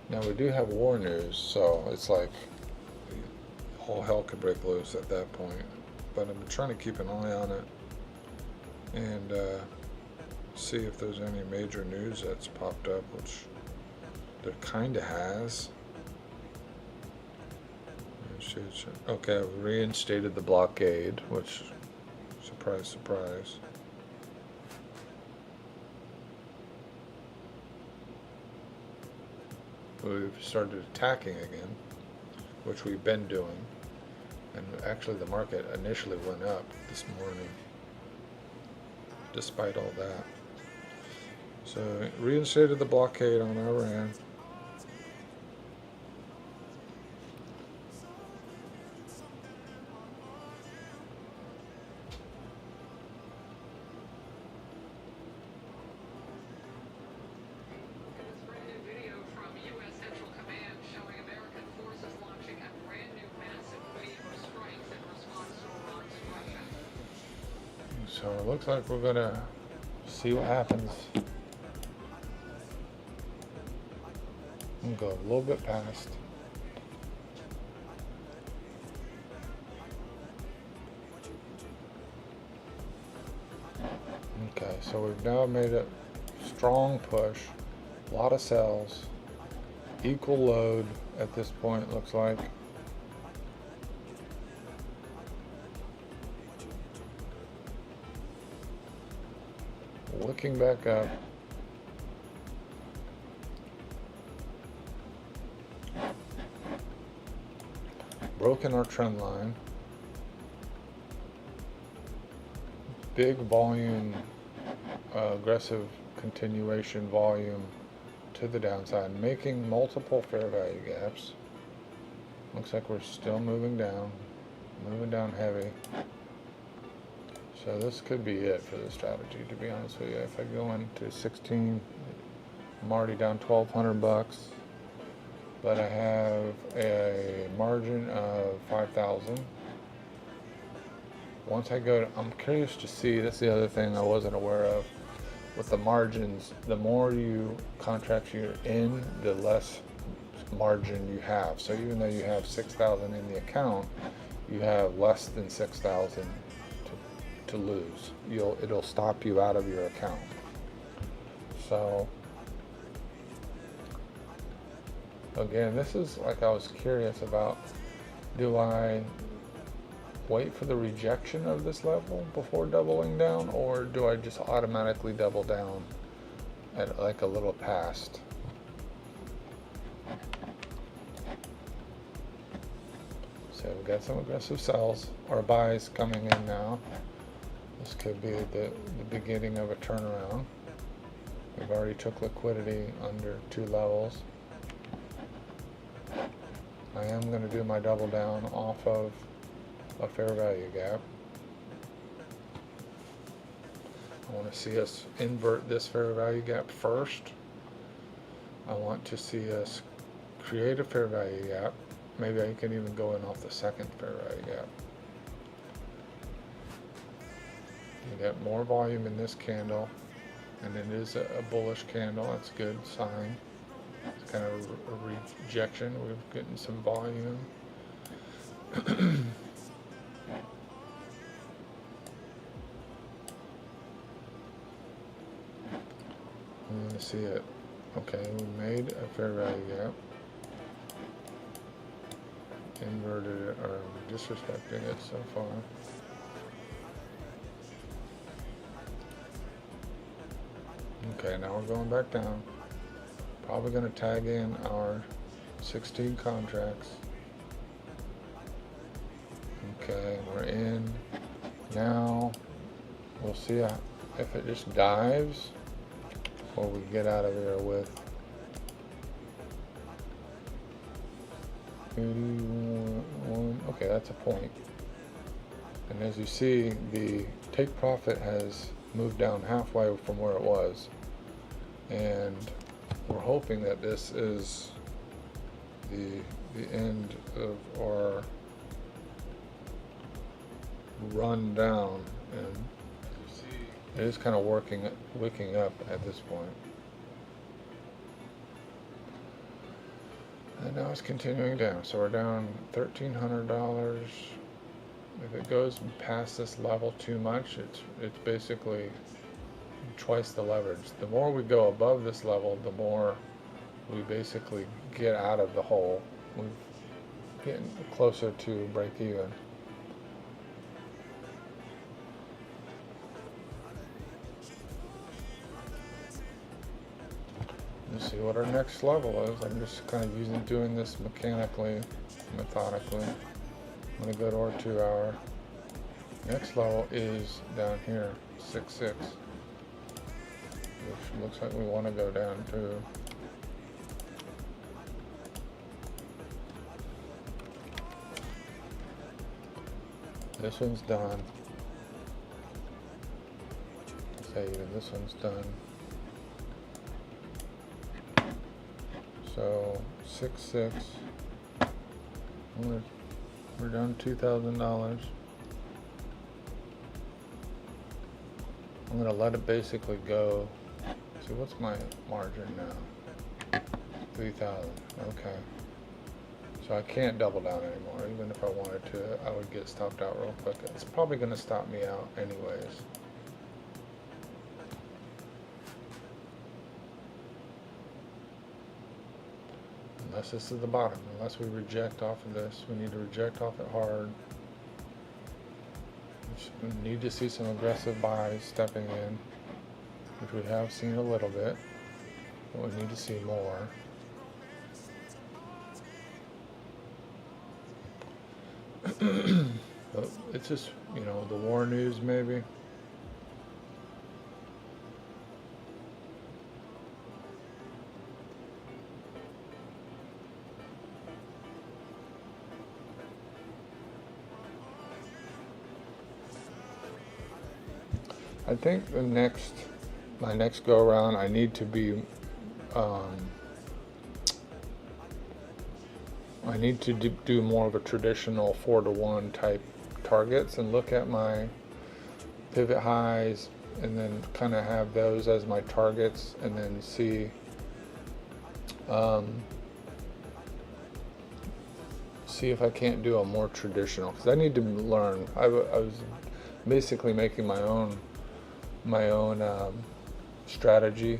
Now we do have war news, so it's like whole hell could break loose at that point. But I'm trying to keep an eye on it and see if there's any major news that's popped up, which there kind of has. Okay, we reinstated the blockade, which, surprise, surprise. We've started attacking again, which we've been doing. And actually the market initially went up this morning, despite all that. So reinstated the blockade on Iran. So it looks like we're gonna see what happens. I'm gonna go a little bit past. Okay, so we've now made a strong push, a lot of sells, equal load at this point, it looks like. Looking back up. Broken our trend line. Big volume, aggressive continuation volume to the downside, making multiple fair value gaps. Looks like we're still moving down heavy. So this could be it for the strategy, to be honest with you. If I go into 16, I'm already down $1,200, but I have a margin of 5,000. Once I go to, I'm curious to see, that's the other thing I wasn't aware of, with the margins, the more contracts you're in, the less margin you have. So even though you have 6,000 in the account, you have less than 6,000 to lose. It'll stop you out of your account. So again, this is like, I was curious about, do I wait for the rejection of this level before doubling down, or do I just automatically double down at like a little past. So we've got some aggressive sells or buys coming in now. This could be the beginning of a turnaround. We've already took liquidity under 2 levels. I am going to do my double down off of a fair value gap. I want to see us invert this fair value gap first. I want to see us create a fair value gap. Maybe I can even go in off the second fair value gap. You get more volume in this candle, and it is a bullish candle. That's a good sign. It's kind of a rejection. We're getting some volume. I'm going to see it. Okay, we made a fair value gap. Inverted it, or disrespecting it so far. Okay, now we're going back down. Probably going to tag in our 16 contracts. Okay, we're in. Now we'll see if it just dives or we get out of here with 81. Okay, that's a point. And as you see, the take profit has moved down halfway from where it was. And we're hoping that this is the end of our run down, and it is kind of wicking up at this point. And now it's continuing down, so we're down $1,300. If it goes past this level too much, it's basically twice the leverage. The more we go above this level, the more we basically get out of the hole. We're getting closer to break even. Let's see what our next level is. I'm just kind of doing this mechanically, methodically. I'm going to go to our 2 hour. Next level is down here, 6.6. Which looks like we want to go down to. This one's done. Say even this one's done. So 6.6. We're down $2,000. I'm gonna let it basically go. See, what's my margin now? 3,000. Okay. So I can't double down anymore. Even if I wanted to, I would get stopped out real quick. It's probably gonna stop me out anyways. Unless this is the bottom. Unless we reject off of this. We need to reject off it hard. We need to see some aggressive buys stepping in, which we have seen a little bit, but we need to see more. But it's just, you know, the war news maybe. I think my next go around, I need to be, I need to do more of a traditional 4-to-1 type targets and look at my pivot highs and then kind of have those as my targets and then see, see if I can't do a more traditional, because I need to learn. I was basically making my own strategy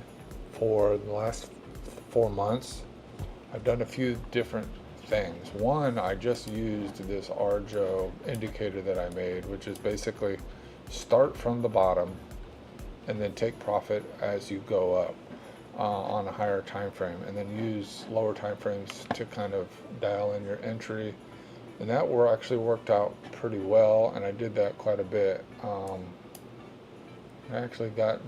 for the last 4 months. I've done a few different things. One, I just used this Arjo indicator that I made, which is basically start from the bottom and then take profit as you go up. on a higher time frame, and then use lower time frames to kind of dial in your entry. And that actually worked out pretty well, and I did that quite a bit. I actually got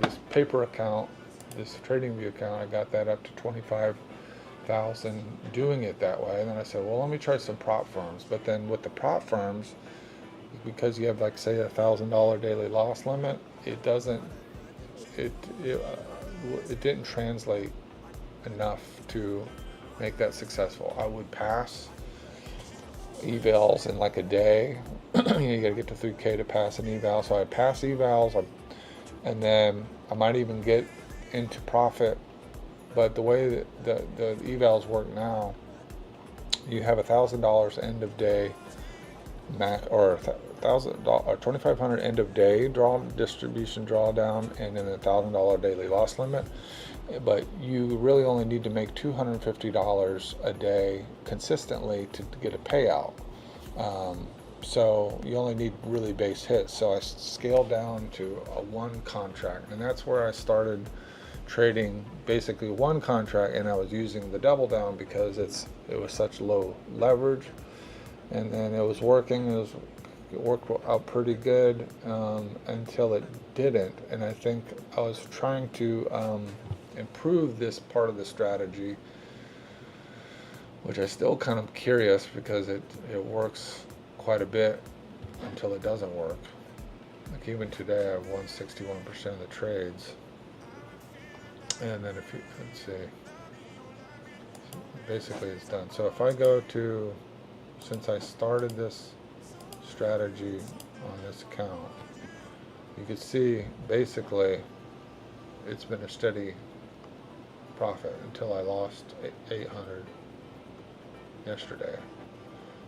this paper account, this TradingView account, I got that up to 25,000 doing it that way. And then I said, well, let me try some prop firms. But then with the prop firms, because you have, like, say, $1,000 daily loss limit, it didn't translate enough to make that successful. I would pass evals in like a day. You gotta get to 3K to pass an eval. So I pass evals, and then I might even get into profit. But the way that the evals work now, you have $1,000 end of day or $2,500 end of day distribution drawdown, and then $1,000 daily loss limit. But you really only need to make $250 a day consistently to get a payout. So you only need really base hits. So I scaled down to a one contract, and that's where I started trading basically one contract, and I was using the double down because it was such low leverage, and then it was working. It worked out pretty good until it didn't, and I think I was trying to improve this part of the strategy, which I still kind of curious because it works quite a bit until it doesn't work. Like even today, I've won 61% of the trades. And then if you, let's see, basically it's done. So if I go to, since I started this strategy on this account, you can see basically it's been a steady profit until I lost 800 yesterday.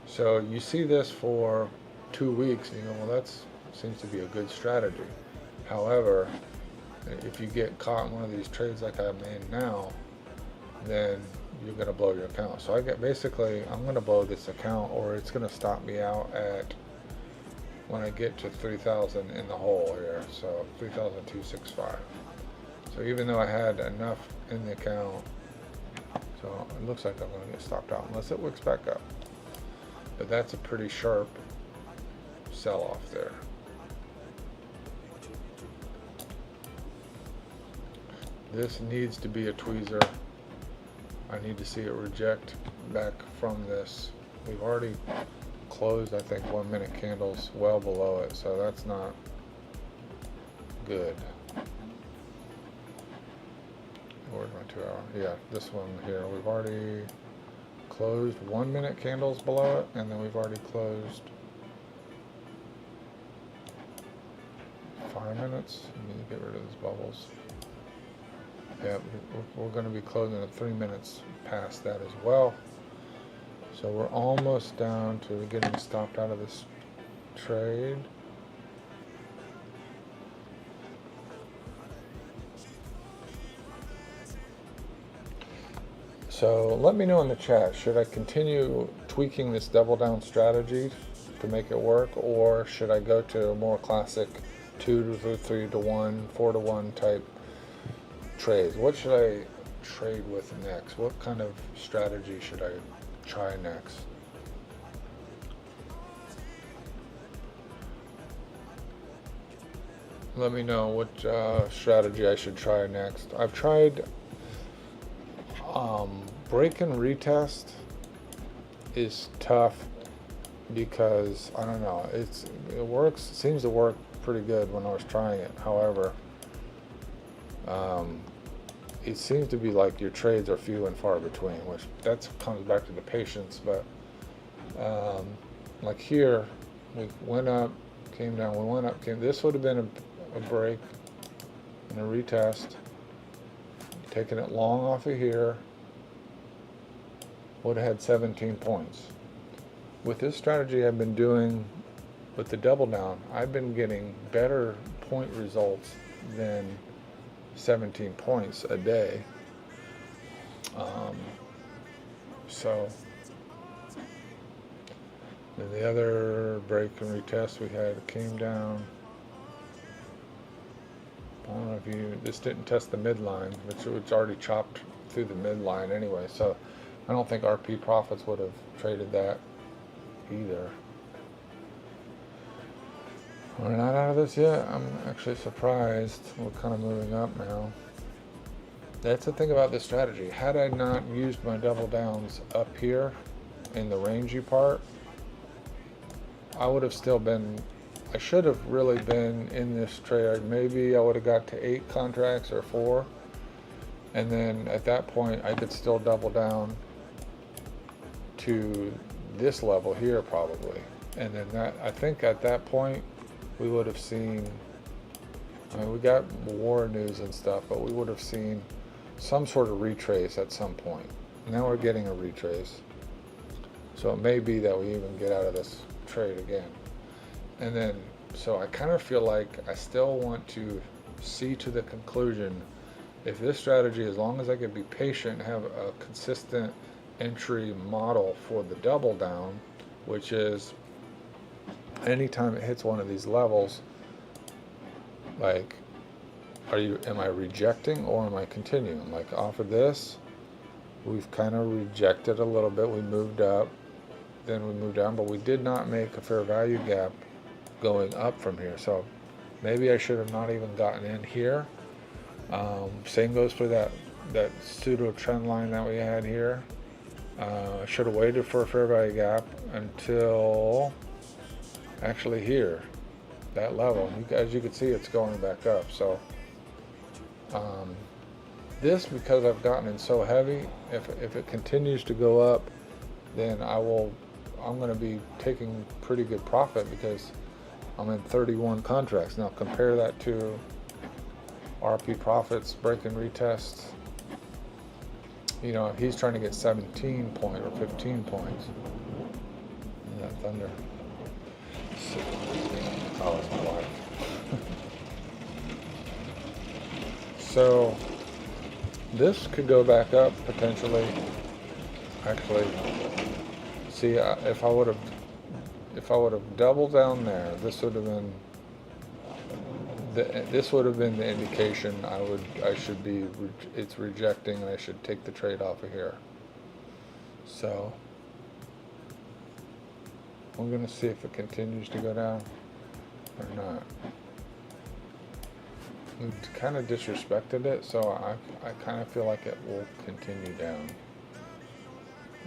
So you see this for 2 weeks and you go, well, that seems to be a good strategy. However, if you get caught in one of these trades like I'm in now, then you're going to blow your account. So I'm going to blow this account, or it's going to stop me out at when I get to 3,000 in the hole here. So 3,265. So even though I had enough in the account, so it looks like I'm going to get stopped out unless it works back up. But that's a pretty sharp sell-off there. This needs to be a tweezer. I need to see it reject back from this. We've already closed, I think, 1 minute candles well below it, so that's not good. Where's my 2 hour? Yeah, this one here. We've already closed 1 minute candles below it, and then we've already closed 5 minutes. I need to get rid of these bubbles. Yeah, we're going to be closing at 3 minutes past that as well. So we're almost down to getting stopped out of this trade. So let me know in the chat, should I continue tweaking this double down strategy to make it work, or should I go to a more classic 2 to 3 to 1, 4 to 1 type trades? What should I trade with next? What kind of strategy should I try next? Let me know what strategy I should try next. I've tried break and retest is tough because I don't know, it seems to work pretty good when I was trying it. However, it seems to be like your trades are few and far between, which that comes back to the patience. But like here, we went up, came down, we went up, came. This would have been a break and a retest. Taking it long off of here, would have had 17 points. With this strategy I've been doing with the double down, I've been getting better point results than 17 points a day. So then the other break and retest we had came down. I don't know if this didn't test the midline, which was already chopped through the midline anyway, so I don't think RP Profits would have traded that either. We're not out of this yet. I'm actually surprised. We're kind of moving up now. That's the thing about this strategy. Had I not used my double downs up here in the rangy part, I would have still been, I should have really been in this trade. Maybe I would have got to 8 contracts or 4. And then at that point, I could still double down to this level here probably. And then that, I think at that point, we would have seen, I mean, we got war news and stuff, but we would have seen some sort of retrace at some point. Now we're getting a retrace. So it may be that we even get out of this trade again. And then, so I kind of feel like I still want to see to the conclusion if this strategy, as long as I can be patient, have a consistent entry model for the double down, which is anytime it hits one of these levels, like, am I rejecting or am I continuing? Like off of this, we've kind of rejected a little bit. We moved up, then we moved down, but we did not make a fair value gap going up from here. So maybe I should have not even gotten in here. Same goes for that pseudo trend line that we had here. I should have waited for a fair value gap until actually here, that level. As you can see, it's going back up. So this, because I've gotten in so heavy, if it continues to go up, then I'm going to be taking pretty good profit because I'm in 31 contracts. Now compare that to RP Profits break and retest. You know, if he's trying to get 17 points or 15 points. Yeah, thunder. Oh, it's my wife. So this could go back up potentially. Actually, see, if I would have doubled down there, this would have been the indication it's rejecting, and I should take the trade off of here. So we're going to see if it continues to go down or not. We kind of disrespected it, so I kind of feel like it will continue down.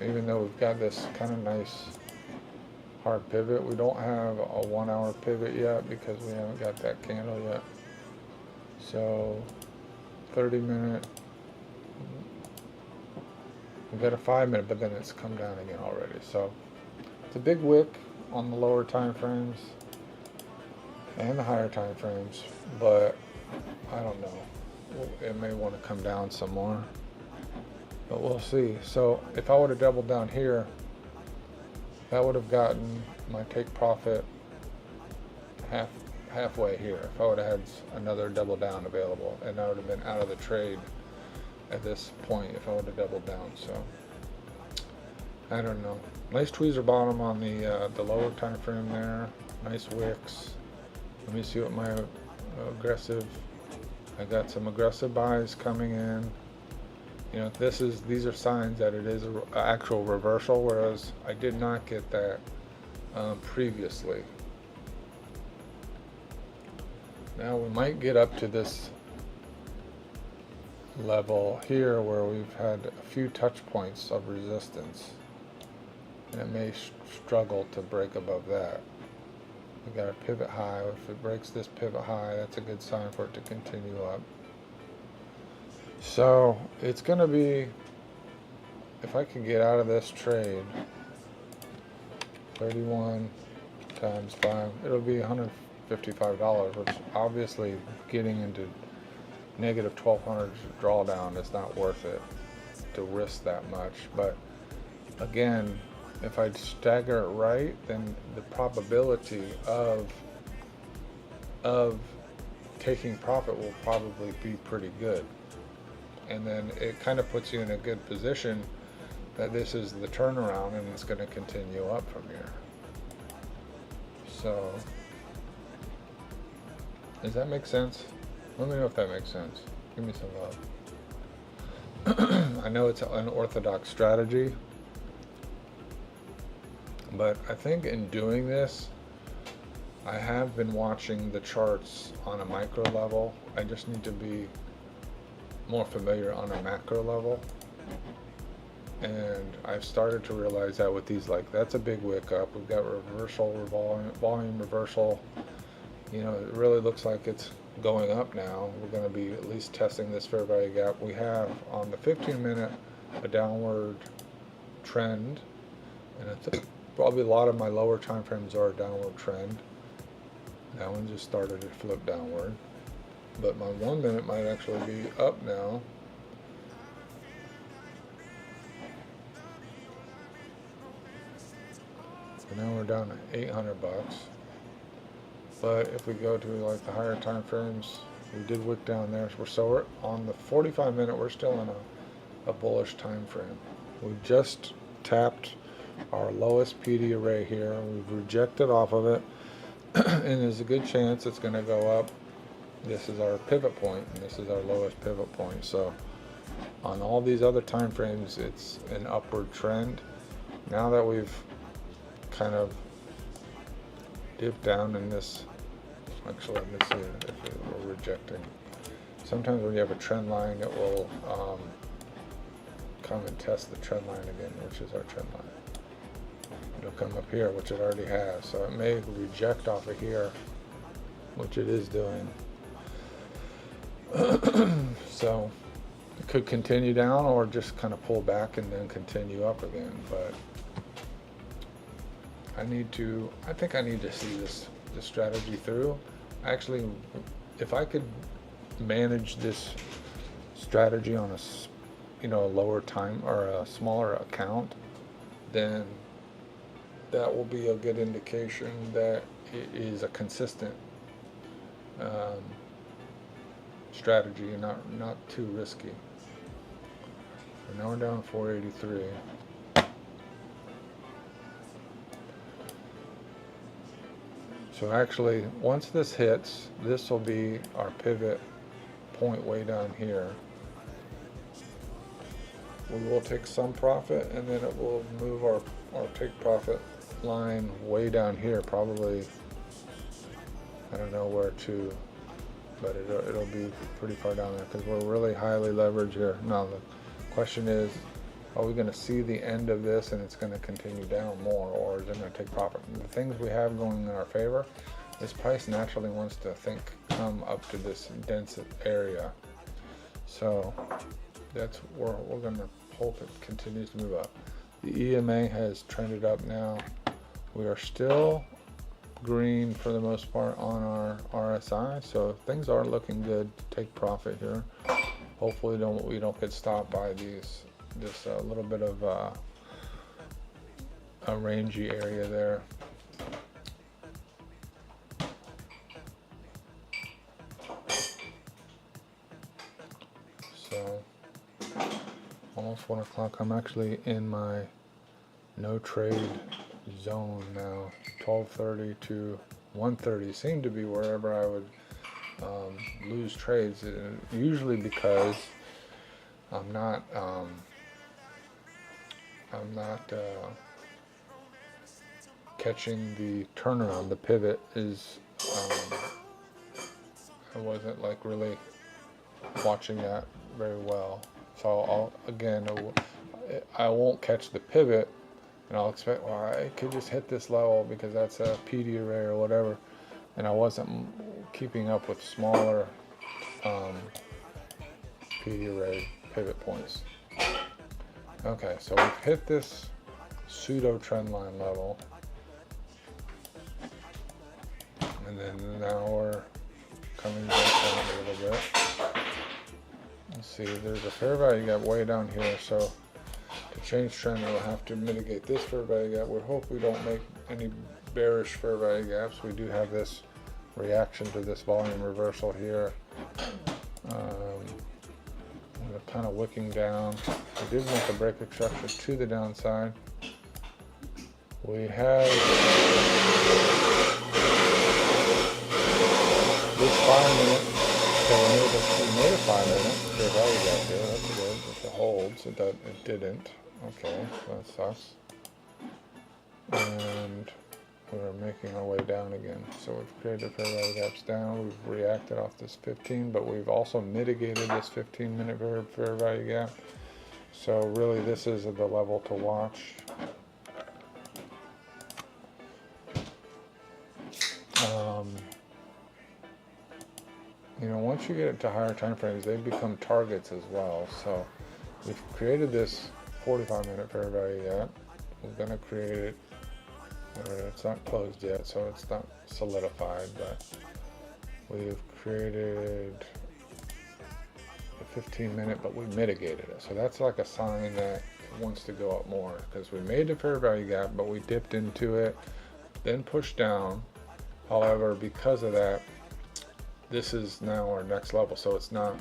Even though we've got this kind of nice hard pivot, we don't have a 1 hour pivot yet because we haven't got that candle yet. So 30-minute, we've got a 5-minute, but then it's come down again already. So it's a big wick on the lower time frames and the higher time frames, but I don't know, it may want to come down some more, but we'll see. So if I would have doubled down here, that would have gotten my take profit halfway here. If I would have had another double down available, and I would have been out of the trade at this point if I would have doubled down. So I don't know. Nice tweezer bottom on the lower time frame there. Nice wicks. Let me see what my aggressive. I got some aggressive buys coming in. You know, these are signs that it is an actual reversal, whereas I did not get that previously. Now we might get up to this level here where we've had a few touch points of resistance, and it may struggle to break above that. We got a pivot high. If it breaks this pivot high, that's a good sign for it to continue up. So it's going to be, if I can get out of this trade, 31 times 5, it'll be $155, which obviously getting into negative 1200 drawdown is not worth it to risk that much. But again, if I stagger it right, then the probability of taking profit will probably be pretty good. And then it kind of puts you in a good position that this is the turnaround and it's going to continue up from here. So does that make sense? Let me know if that makes sense. Give me some love. I know it's an unorthodox strategy, but I think in doing this, I have been watching the charts on a micro level. I just need to be more familiar on a macro level. And I've started to realize that with these, like, that's a big wick up. We've got reversal, volume reversal. You know, it really looks like it's going up now. We're going to be at least testing this fair value gap. We have on the 15-minute a downward trend, and I think probably a lot of my lower time frames are a downward trend. That one just started to flip downward, but my 1 minute might actually be up now. So now we're down to 800 bucks. But if we go to like the higher time frames, we did wick down there. So we're on the 45 minute, we're still in a bullish time frame. We just tapped our lowest PD array here. We've rejected off of it, and there's a good chance it's going to go up. This is our pivot point, and this is our lowest pivot point. So on all these other time frames, it's an upward trend. Now that we've kind of dipped down in this, actually let me see if we're rejecting. Sometimes when you have a trend line, it will come and test the trend line again, which is our trend line. It'll come up here, which it already has, so it may reject off of here, which it is doing. So it could continue down or just kind of pull back and then continue up again. But I think I need to see this strategy through. Actually, if I could manage this strategy on a lower time or a smaller account, then that will be a good indication that it is a consistent strategy and not too risky. So now we're down 483. So actually, once this hits, this will be our pivot point way down here. We will take some profit, and then it will move our take profit line way down here, probably, I don't know where to, but it'll be pretty far down there because we're really highly leveraged here. Now the question is, are we going to see the end of this and it's going to continue down more, or is it going to take profit? The things we have going in our favor, this price naturally wants to come up to this dense area. So that's where we're going to hope it continues to move up. The EMA has trended up now. We are still green for the most part on our RSI, so things are looking good. Take profit here. Hopefully we don't get stopped by this little bit of a rangy area there. So almost 1 o'clock. I'm actually in my no trade zone now. 12:30 to 1:30 seem to be wherever I would lose trades, usually because I'm not catching the turnaround. The pivot is I wasn't like really watching that very well, so I won't catch the pivot, and I'll expect, well, I could just hit this level because that's a PD array or whatever, and I wasn't keeping up with smaller PD array pivot points. Okay, so we've hit this pseudo trend line level, and then now we're coming back down a little bit. Let's see, there's a fair value gap way down here, so to change trend we'll have to mitigate this fair value gap. We hope we don't make any bearish fair value gaps. We do have this reaction to this volume reversal here. We're kind of wicking down. We did make a break exception to the downside. We have this 5 minute So we made a 5 minute fair value gap there. That's good. If it holds, it didn't. Okay, that sucks. And we're making our way down again. So we've created fair value gaps down. We've reacted off this 15, but we've also mitigated this 15-minute fair value gap. So really, this is the level to watch. You know, once you get it to higher time frames, they become targets as well. So we've created this 45-minute fair value gap. We're going to create it. It's not closed yet, so it's not solidified, but we've created a 15-minute, but we mitigated it. So that's like a sign that it wants to go up more, because we made the fair value gap, but we dipped into it, then pushed down. However, because of that, this is now our next level, so it's not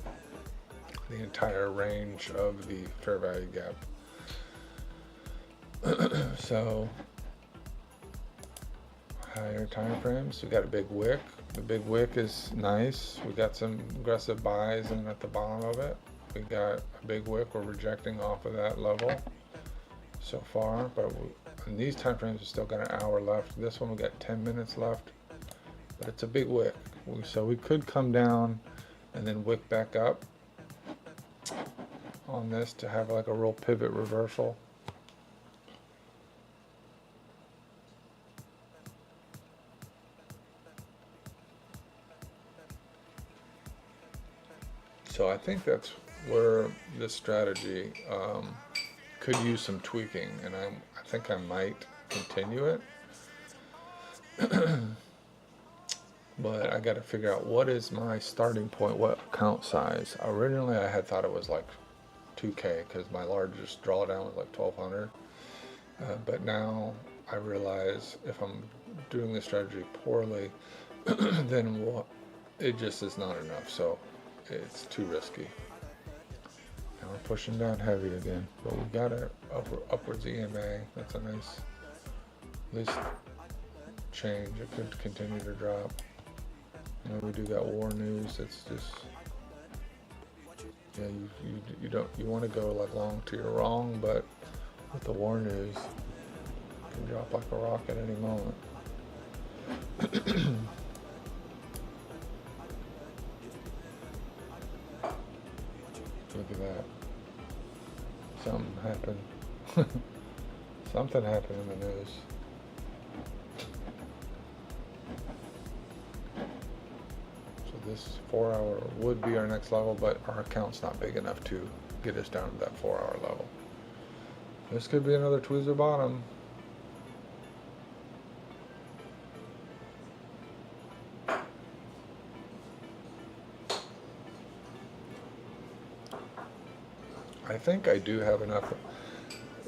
the entire range of the fair value gap. So higher time frames, we got a big wick. The big wick is nice. We got some aggressive buys in at the bottom of it. We got a big wick. We're rejecting off of that level so far, but in these time frames, we still got an hour left. This one we got 10 minutes left, but it's a big wick. So we could come down and then wick back up on this to have like a real pivot reversal. So I think that's where this strategy could use some tweaking, and I think I might continue it. But I got to figure out what is my starting point, what account size. Originally I had thought it was like 2K because my largest drawdown was like 1,200. But now I realize if I'm doing the strategy poorly, then it just is not enough. So it's too risky. Now we're pushing down heavy again, but we got our upwards EMA. That's a nice, at least change. It could continue to drop. You know, we do got war news. It's just, yeah, you want to go like long to your wrong, but with the war news, it can drop like a rock at any moment. Look at that. Something happened. Something happened in the news. So this 4 hour would be our next level, but our account's not big enough to get us down to that 4 hour level. This could be another tweezer bottom. I think I do have enough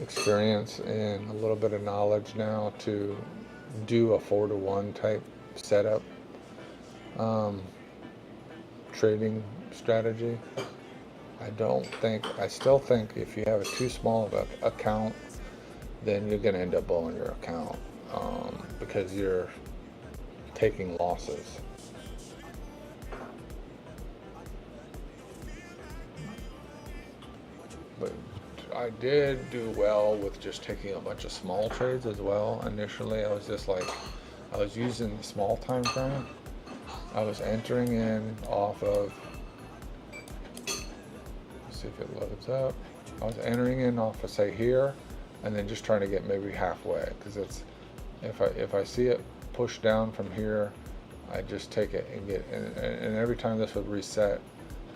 experience and a little bit of knowledge now to do a 4-to-1 type setup trading strategy. I still think if you have a too small of an account, then you're going to end up blowing your account because you're taking losses. But I did do well with just taking a bunch of small trades as well. Initially, I was just like, I was using the small time frame. I was entering in off of, let's see if it loads up. I was entering in off of, say, here, and then just trying to get maybe halfway, because it's, if I see it push down from here, I just take it and get, and every time this would reset,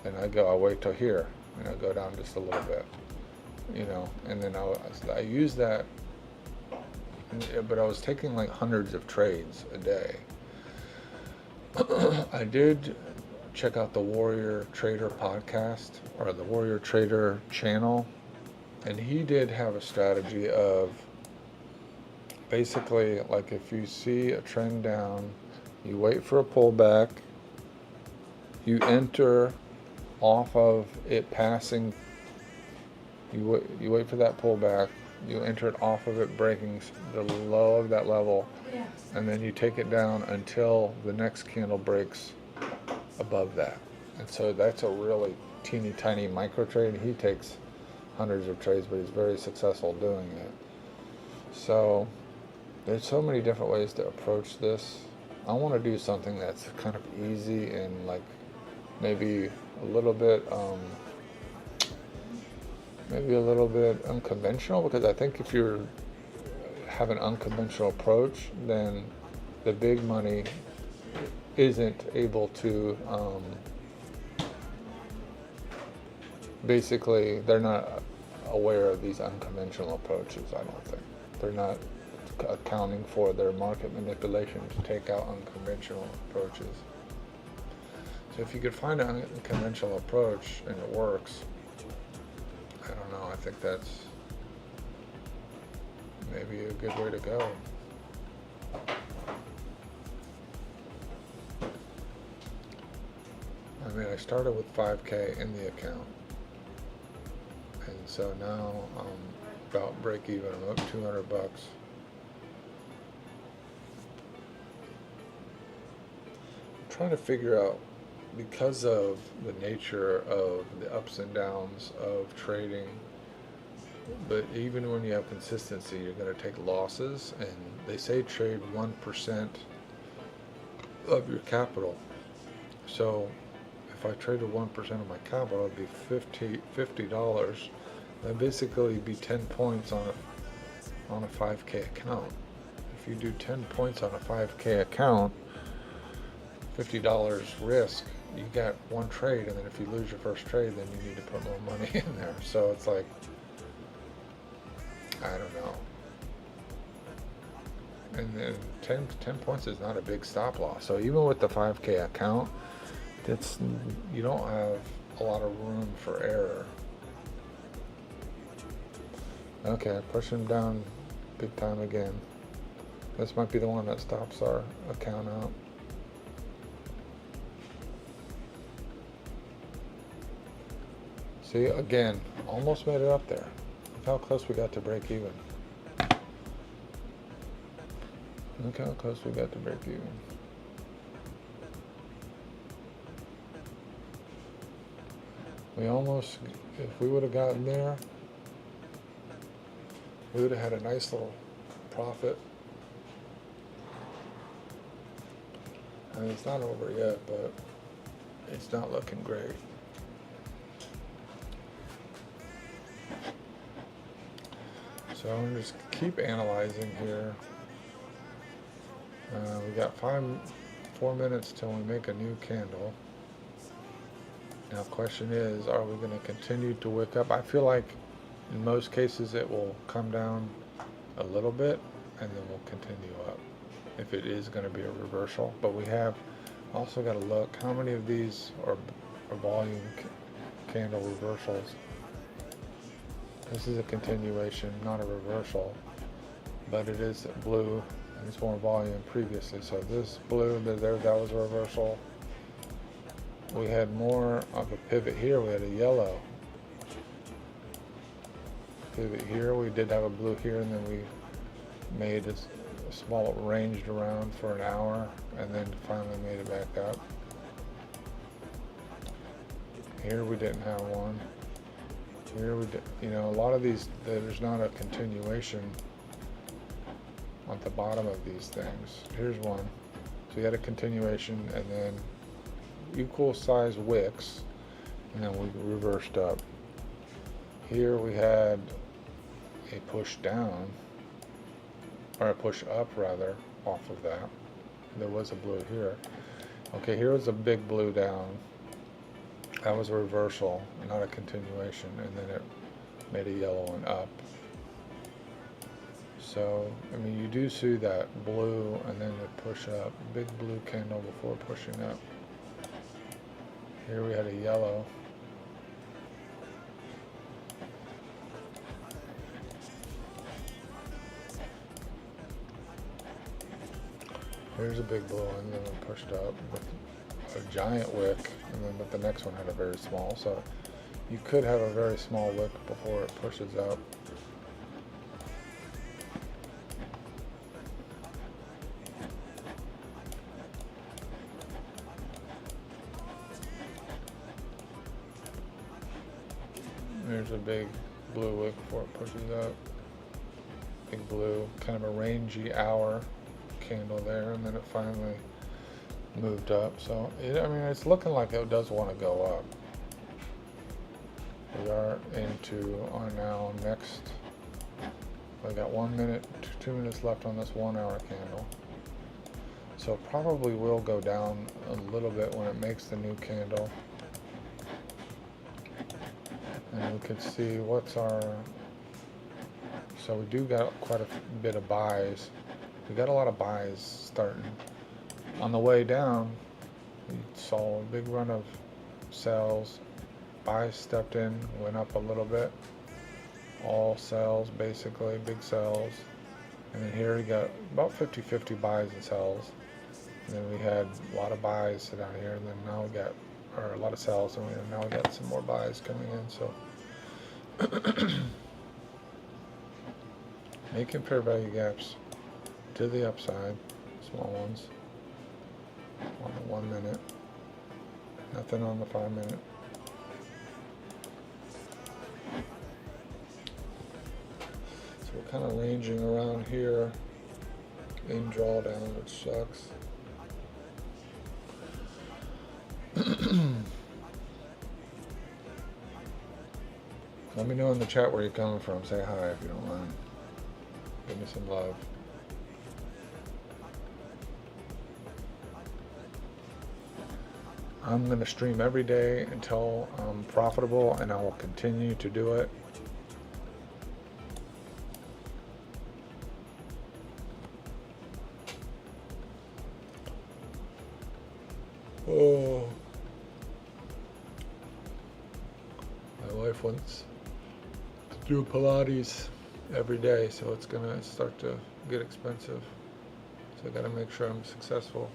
and I wait till here, and I go down just a little bit, you know, and then I use that, but I was taking like hundreds of trades a day. I did check out the Warrior Trader podcast, or the Warrior Trader channel, and he did have a strategy of basically, like, if you see a trend down, you wait for a pullback, you enter off of it passing, you wait for that pullback, you enter it off of it breaking the low of that level, and then you take it down until the next candle breaks above that. And so that's a really teeny tiny micro trade. He takes hundreds of trades, but he's very successful doing it. So there's so many different ways to approach this. I want to do something that's kind of easy and like maybe a little bit unconventional, because I think if you have an unconventional approach, then the big money isn't able to basically, they're not aware of these unconventional approaches. I don't think they're not accounting for their market manipulation to take out unconventional approaches. So if you could find an unconventional approach and it works, I don't know, I think that's maybe a good way to go. I mean, I started with 5K in the account, and so now I'm about break even. I'm up $200. Trying to figure out, because of the nature of the ups and downs of trading, but even when you have consistency, you're going to take losses, and they say trade 1% of your capital. So if I traded 1% of my capital, it'd be $50. That'd basically be 10 points on a 5K account. If you do 10 points on a 5K account, $50 risk, you got one trade, and then if you lose your first trade, then you need to put more money in there. So it's like, I don't know. And then 10 points is not a big stop loss. So even with the 5K account, you don't have a lot of room for error. Okay, push him down big time again. This might be the one that stops our account out. See, again, almost made it up there. Look how close we got to break even. Look how close we got to break even. We almost, if we would have gotten there, we would have had a nice little profit. I mean, it's not over yet, but it's not looking great. So I'm just keep analyzing here. We got 4 minutes till we make a new candle. Now, the question is, are we going to continue to wick up? I feel like in most cases it will come down a little bit and then we'll continue up if it is going to be a reversal. But we have also got to look how many of these are volume candle reversals. This is a continuation, not a reversal, but it is blue and it's more volume previously. So this blue, that was a reversal. We had more of a pivot here. We had a yellow pivot here. We did have a blue here, and then we made a small ranged around for an hour, and then finally made it back up. Here we didn't have one. Here we did, a lot of these, there's not a continuation at the bottom of these things. Here's one. So we had a continuation, and then equal size wicks, and then we reversed up. Here we had a push down, or a push up rather, off of that. There was a blue here. Okay, here was a big blue down. That was a reversal, not a continuation, and then it made a yellow and up. So, I mean, you do see that blue and then the push up, big blue candle before pushing up. Here we had a yellow. Here's a big blue and then we pushed up with a giant wick, and then but the next one had a very small. So you could have a very small wick before it pushes up. There's a big blue wick before it pushes up. Big blue, kind of a rangy hour candle there, and then it finally moved up. So I mean, it's looking like it does want to go up. We are into our now next. I got 1 minute, 2 minutes left on this 1 hour candle. So it probably will go down a little bit when it makes the new candle. And we can see what's our, so we do got quite a bit of buys. We got a lot of buys starting. On the way down, we saw a big run of sells. Buys stepped in, went up a little bit. All sells, basically, big sells. And then here we got about 50-50 buys and sells. And then we had a lot of buys down here, and then now we got, or a lot of sells, and now we got some more buys coming in. So making fair value gaps to the upside, small ones on the 1 minute, nothing on the 5 minute. So we're kind of ranging around here in drawdown, which sucks. Let me know in the chat where you're coming from. Say hi if you don't mind. Give me some love. I'm going to stream every day until I'm profitable, and I will continue to do it. Oh. My wife wants to do Pilates every day, so it's gonna start to get expensive. So I gotta make sure I'm successful.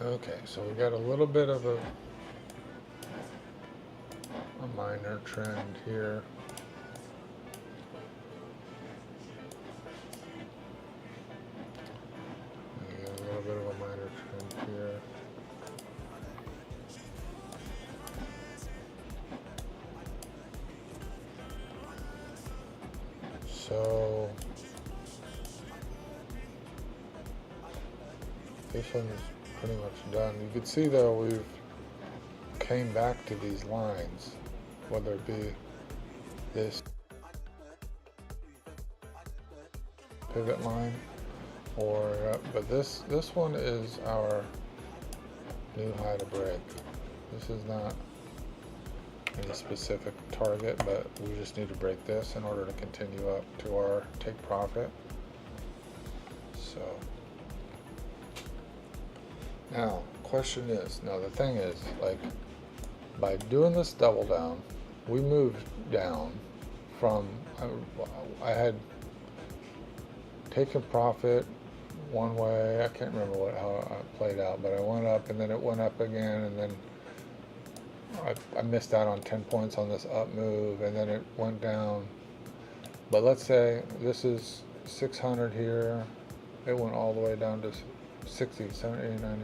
Okay, so we got a little bit of a minor trend here. We got a little bit of a minor trend here. So this one is pretty much done. You can see though we've came back to these lines, whether it be this pivot line or but this one is our new high to break. This is not any specific target, but we just need to break this in order to continue up to our take profit. So now, question is, now the thing is, like, by doing this double down, we moved down from, I had taken profit one way, I can't remember how it played out, but I went up and then it went up again, and then I missed out on 10 points on this up move, and then it went down. But let's say this is 600 here, it went all the way down to 60, 70, 80, 90.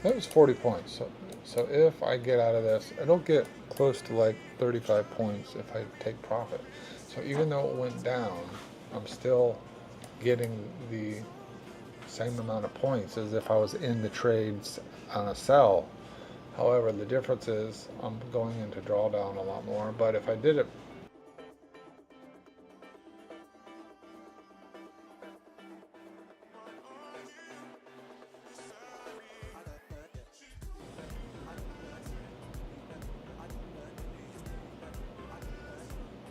That was 40 points. So if I get out of this, it'll get close to like 35 points if I take profit. So even though it went down, I'm still getting the same amount of points as if I was in the trades on a sell. However, the difference is I'm going into drawdown a lot more. But if I did it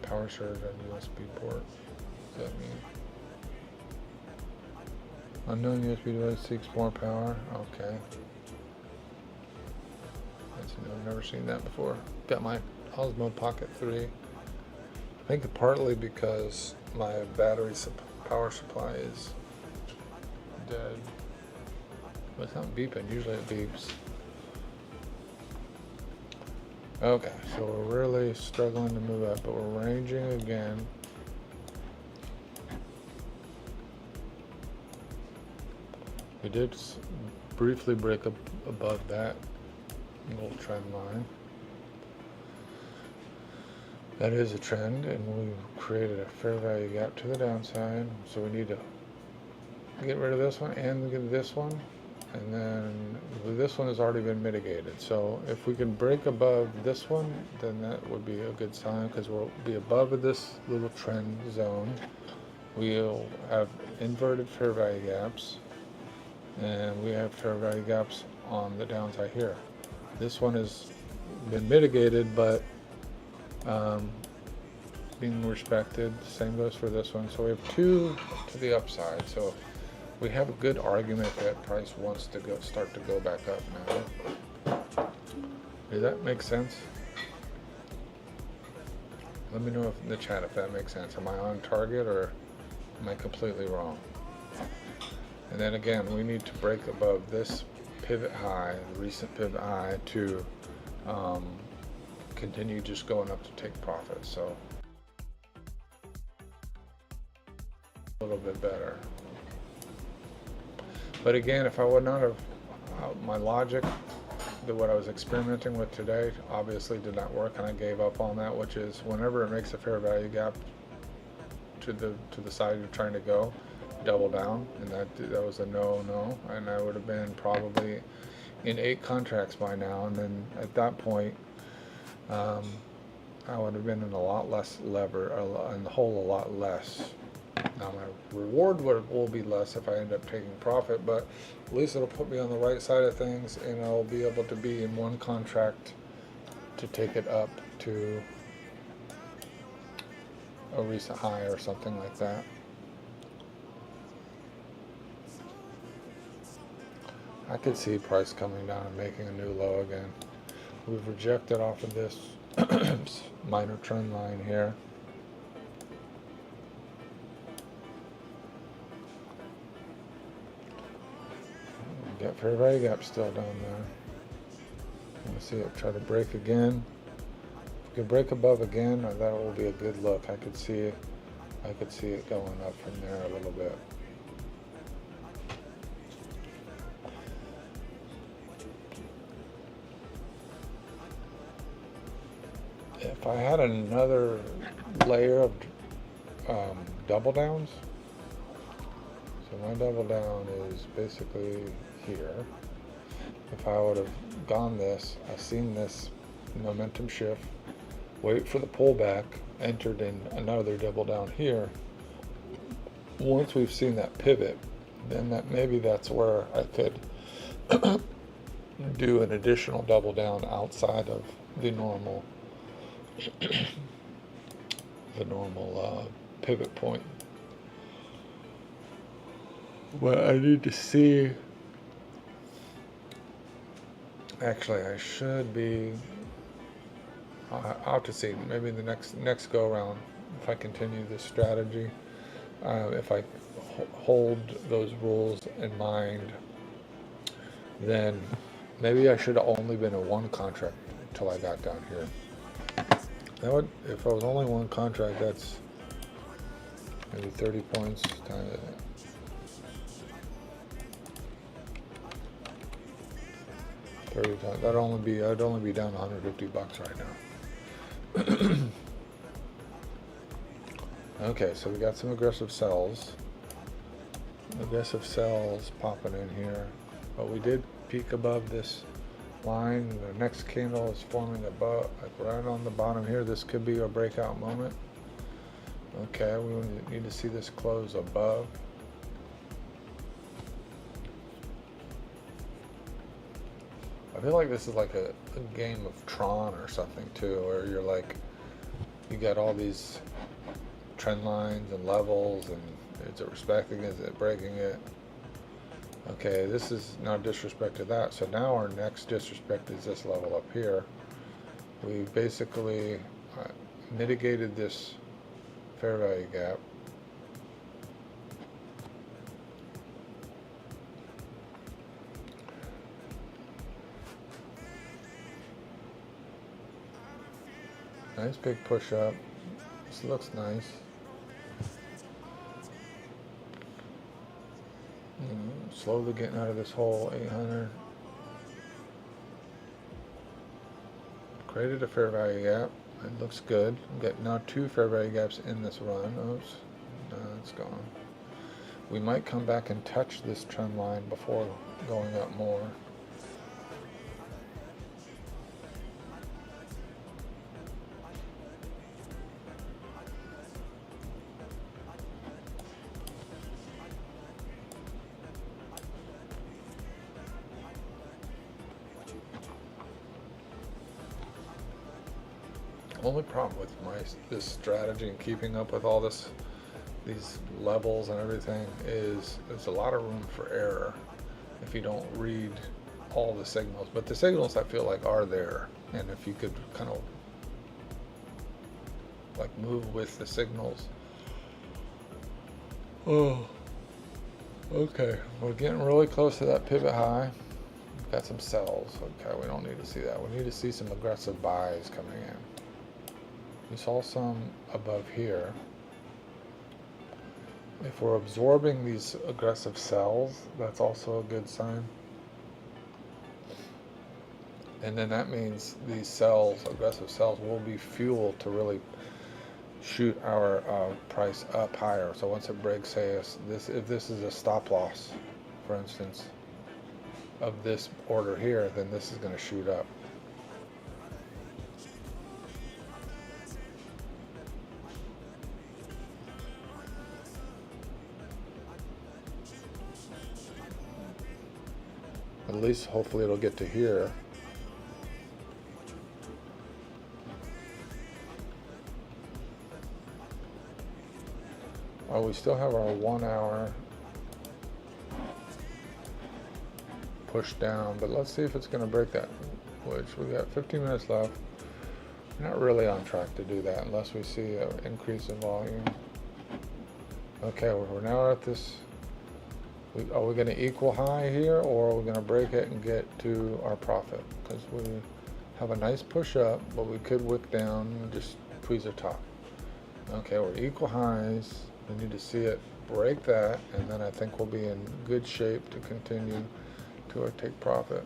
power surge on USB port. What does that mean? Unknown USB device seeks more power. Okay. I've never seen that before. Got my Osmo Pocket 3. I think partly because my battery power supply is dead. But it's not beeping. Usually it beeps. Okay, so we're really struggling to move up, but we're ranging again. We did briefly break up above that little trend line. That is a trend, and we've created a fair value gap to the downside, so we need to get rid of this one and get this one, and then this one has already been mitigated. So if we can break above this one, then that would be a good sign, because we'll be above this little trend zone. We'll have inverted fair value gaps, and we have fair value gaps on the downside here. This one has been mitigated, but being respected. Same goes for this one. So we have two to the upside. So we have a good argument that price wants to start to go back up now. Does that make sense? Let me know in the chat if that makes sense. Am I on target or am I completely wrong? And then again, we need to break above this pivot high, the recent pivot high, to continue just going up to take profit. So a little bit better. But again, if I would not have my logic, what I was experimenting with today obviously did not work, and I gave up on that, which is whenever it makes a fair value gap to the side you're trying to go, double down, and that was a no, and I would have been probably in 8 contracts by now, and then at that point I would have been in a lot less in the hole a lot less. Now my reward will be less if I end up taking profit, but at least it'll put me on the right side of things, and I'll be able to be in one contract to take it up to a recent high or something like that. I could see price coming down and making a new low again. We've rejected off of this minor trend line here. Got fair value gap still down there. Let's see it try to break again. If it can break above again, that will be a good look. I could see it going up from there a little bit. If I had another layer of double downs, so my double down is basically here. If I would have gone this, I've seen this momentum shift, wait for the pullback, entered in another double down here. Once we've seen that pivot, then maybe that's where I could do an additional double down outside of the normal pivot point. Well, I need to see. Actually, I should be. I'll have to see. Maybe the next go around, if I continue this strategy, if I hold those rules in mind, then maybe I should have only been in one contract until I got down here. That would, if I was only one contract, that's maybe 30 points times. I'd only be down $150 right now. Okay, so we got some aggressive sells. Aggressive sells popping in here, but we did peak above this line. The next candle is forming above, like right on the bottom here. This could be a breakout moment. Okay, we need to see this close above. I feel like this is like a game of Tron or something too, where you're like, you got all these trend lines and levels, and is it respecting, is it breaking it? Okay, this is now disrespect to that. So now our next disrespect is this level up here. We basically mitigated this fair value gap. Nice big push up. This looks nice. slowly getting out of this hole. 800. Created a fair value gap. It looks good. I'm getting now 2 fair value gaps in this run. Oops. No, it's gone. We might come back and touch this trend line before going up more. Only problem with this strategy and keeping up with all these levels and everything is there's a lot of room for error if you don't read all the signals. But the signals I feel like are there, and if you could kind of like move with the signals. Oh, okay, we're getting really close to that pivot high. We've got some sells. Okay, we don't need to see that. We need to see some aggressive buys coming in. We saw some above here. If we're absorbing these aggressive sells, that's also a good sign. And then that means these sells, aggressive sells, will be fuel to really shoot our price up higher. So once it breaks, say if this is a stop loss, for instance, of this order here, then this is going to shoot up. At least hopefully it'll get to here. Oh, we still have our 1 hour push down, but let's see if it's going to break that, which we got 15 minutes left. We're not really on track to do that unless we see an increase in volume. Okay, we're now at this. Are we going to equal high here, or are we going to break it and get to our profit? Because we have a nice push up, but we could wick down and just tweeze our top. Okay, we're equal highs. We need to see it break that, and then I think we'll be in good shape to continue to take profit.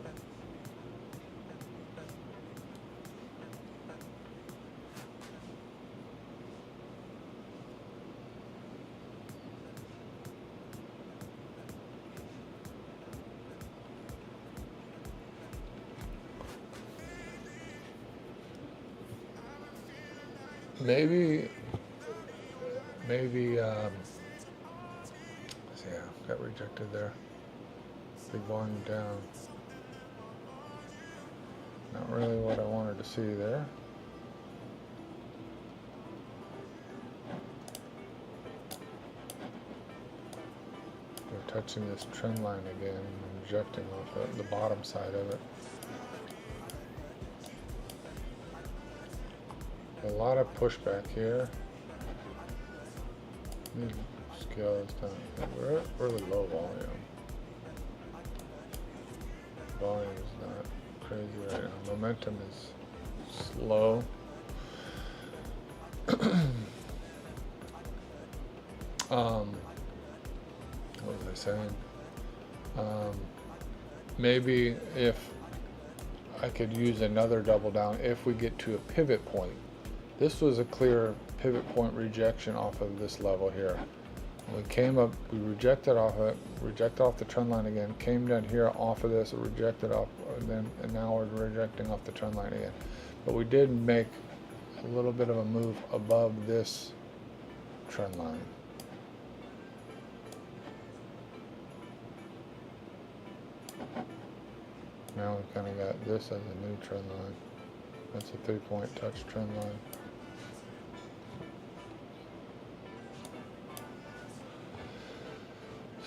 Maybe, yeah, got rejected there. Big volume down. Not really what I wanted to see there. We're touching this trend line again and rejecting off the bottom side of it. A lot of pushback here. Scale this down. We're at really low volume. Volume is not crazy right now. Momentum is slow. What was I saying? Maybe if I could use another double down if we get to a pivot point. This was a clear pivot point rejection off of this level here. We came up, we rejected off it, rejected off the trend line again, came down here off of this, rejected off, and now we're rejecting off the trend line again. But we did make a little bit of a move above this trend line. Now we've kind of got this as a new trend line. That's a 3-point touch trend line.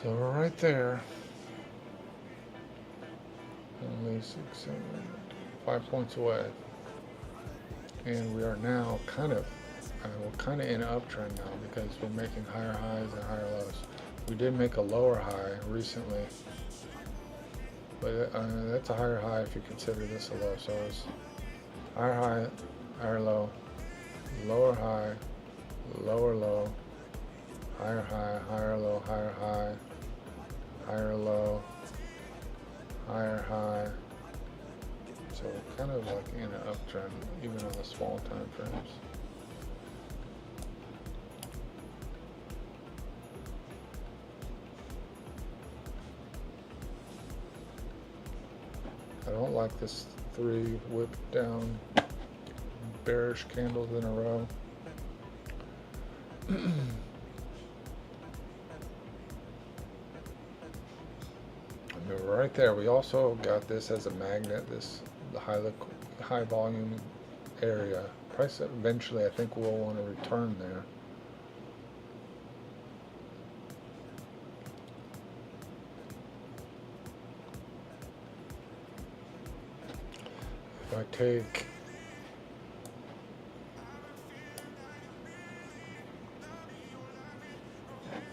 So we're right there. Only 6, 7, 5 points away. And we are now kind of, we're kind of in an uptrend now because we're making higher highs and higher lows. We did make a lower high recently, but that's a higher high if you consider this a low. So it's higher high, higher low, lower high, lower low, higher high, higher low, higher high, higher low, higher high. So we're kind of like in an uptrend, even on the small time frames. I don't like this 3 whip down bearish candles in a row. I mean, right there, we also got this as a magnet, this the high volume area. Price eventually, I think we'll want to return there. If I take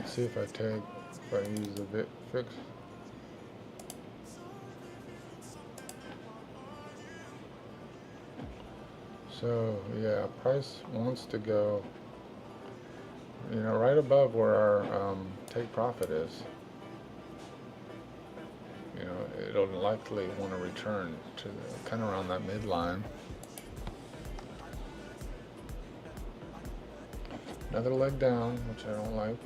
see if I use the VIX fix. So yeah, price wants to go, you know, right above where our take profit is. You know, it'll likely want to return to kind of around that midline. Another leg down, which I don't like.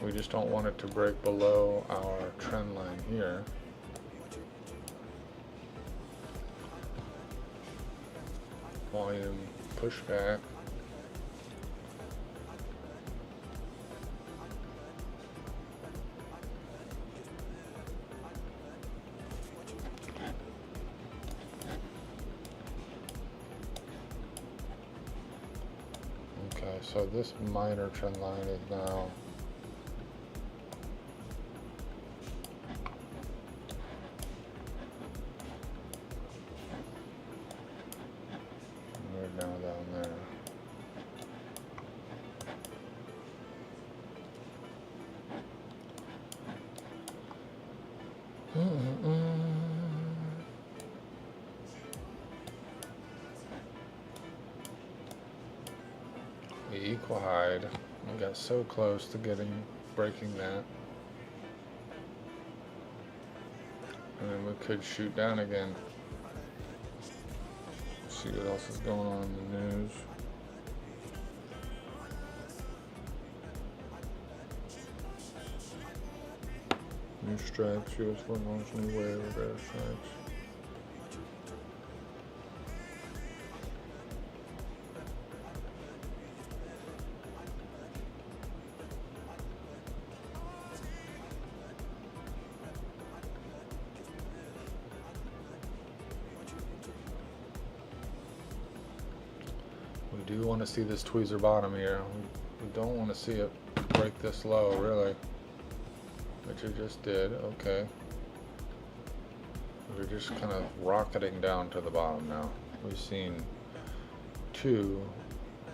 We just don't want it to break below our trend line here. Volume pushback. Okay, so this minor trend line is now down there. The equal hide. We got so close to breaking that. And then we could shoot down again. See what else is going on in the news. New strikes, US Ford launch new wave of air strikes. We do want to see this tweezer bottom here. We don't want to see it break this low, really. Which it just did, okay. We're just kind of rocketing down to the bottom now. We've seen 2.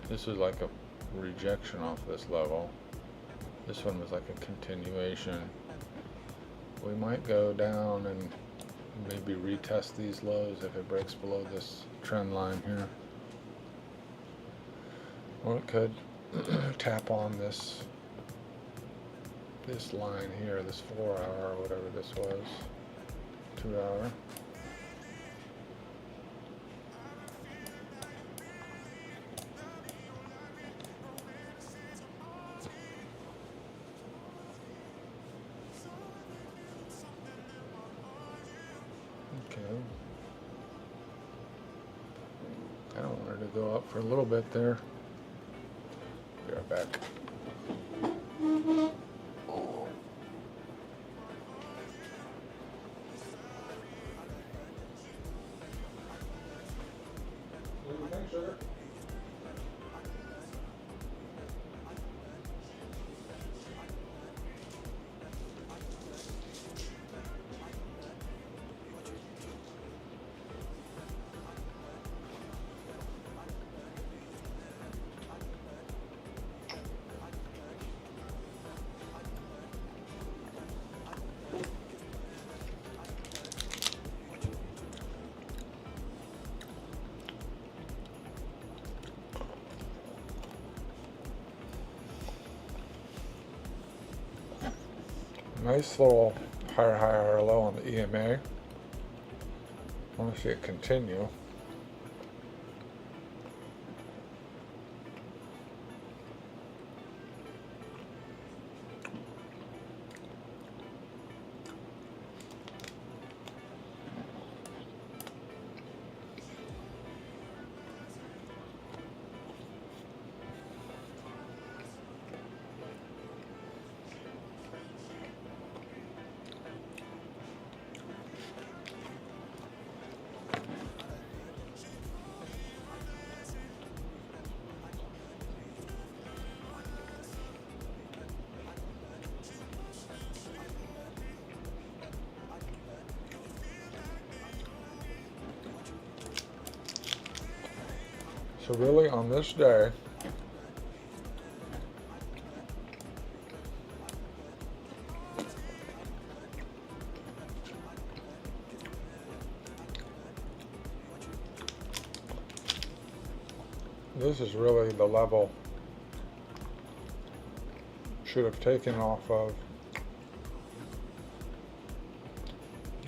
This is like a rejection off this level. This one was like a continuation. We might go down and maybe retest these lows if it breaks below this trend line here. Or it could tap on this line here, this 4 hour or whatever this was, 2 hour. Okay. I don't want it to go up for a little bit there. Be right back. Thanks, sugar. Nice little higher high, higher low on the EMA. I want to see it continue. So really on this day, this is really the level should have taken off of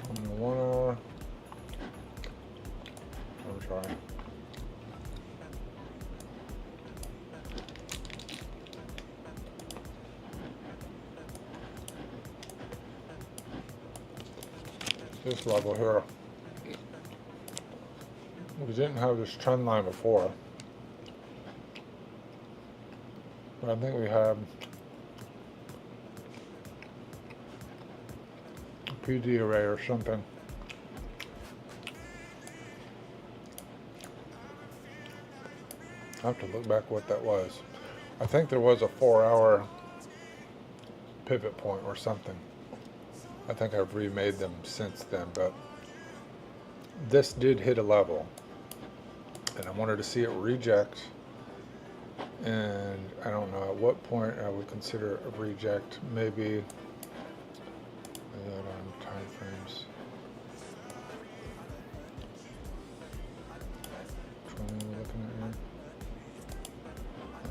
on the 1 hour. I'm sorry. This level here. We didn't have this trend line before, but I think we had a PD array or something. I have to look back what that was. I think there was a 4-hour pivot point or something. I think I've remade them since then, but this did hit a level, and I wanted to see it reject, and I don't know at what point I would consider a reject. Maybe on time frames. Which one are we looking at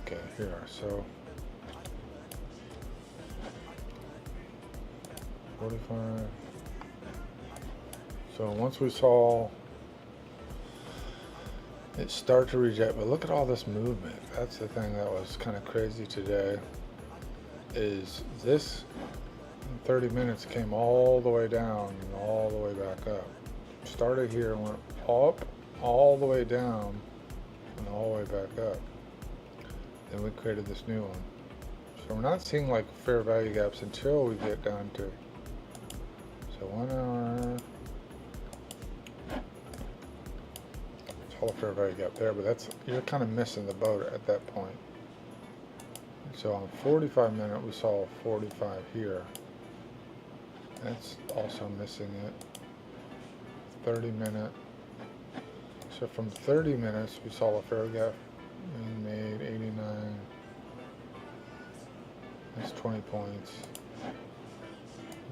here? Okay, here. So 45. So once we saw it start to reject, but look at all this movement. That's the thing that was kind of crazy today, is this 30 minutes came all the way down and all the way back up. Started here and went up, all the way down and all the way back up. Then we created this new one. So we're not seeing like fair value gaps until we get down to, so 1 hour, it's all a fair value gap there, but that's, you're kind of missing the boat at that point. So on 45 minute, we saw 45 here. That's also missing it. 30 minute. So from 30 minutes, we saw a fair gap being made, 89. That's 20 points.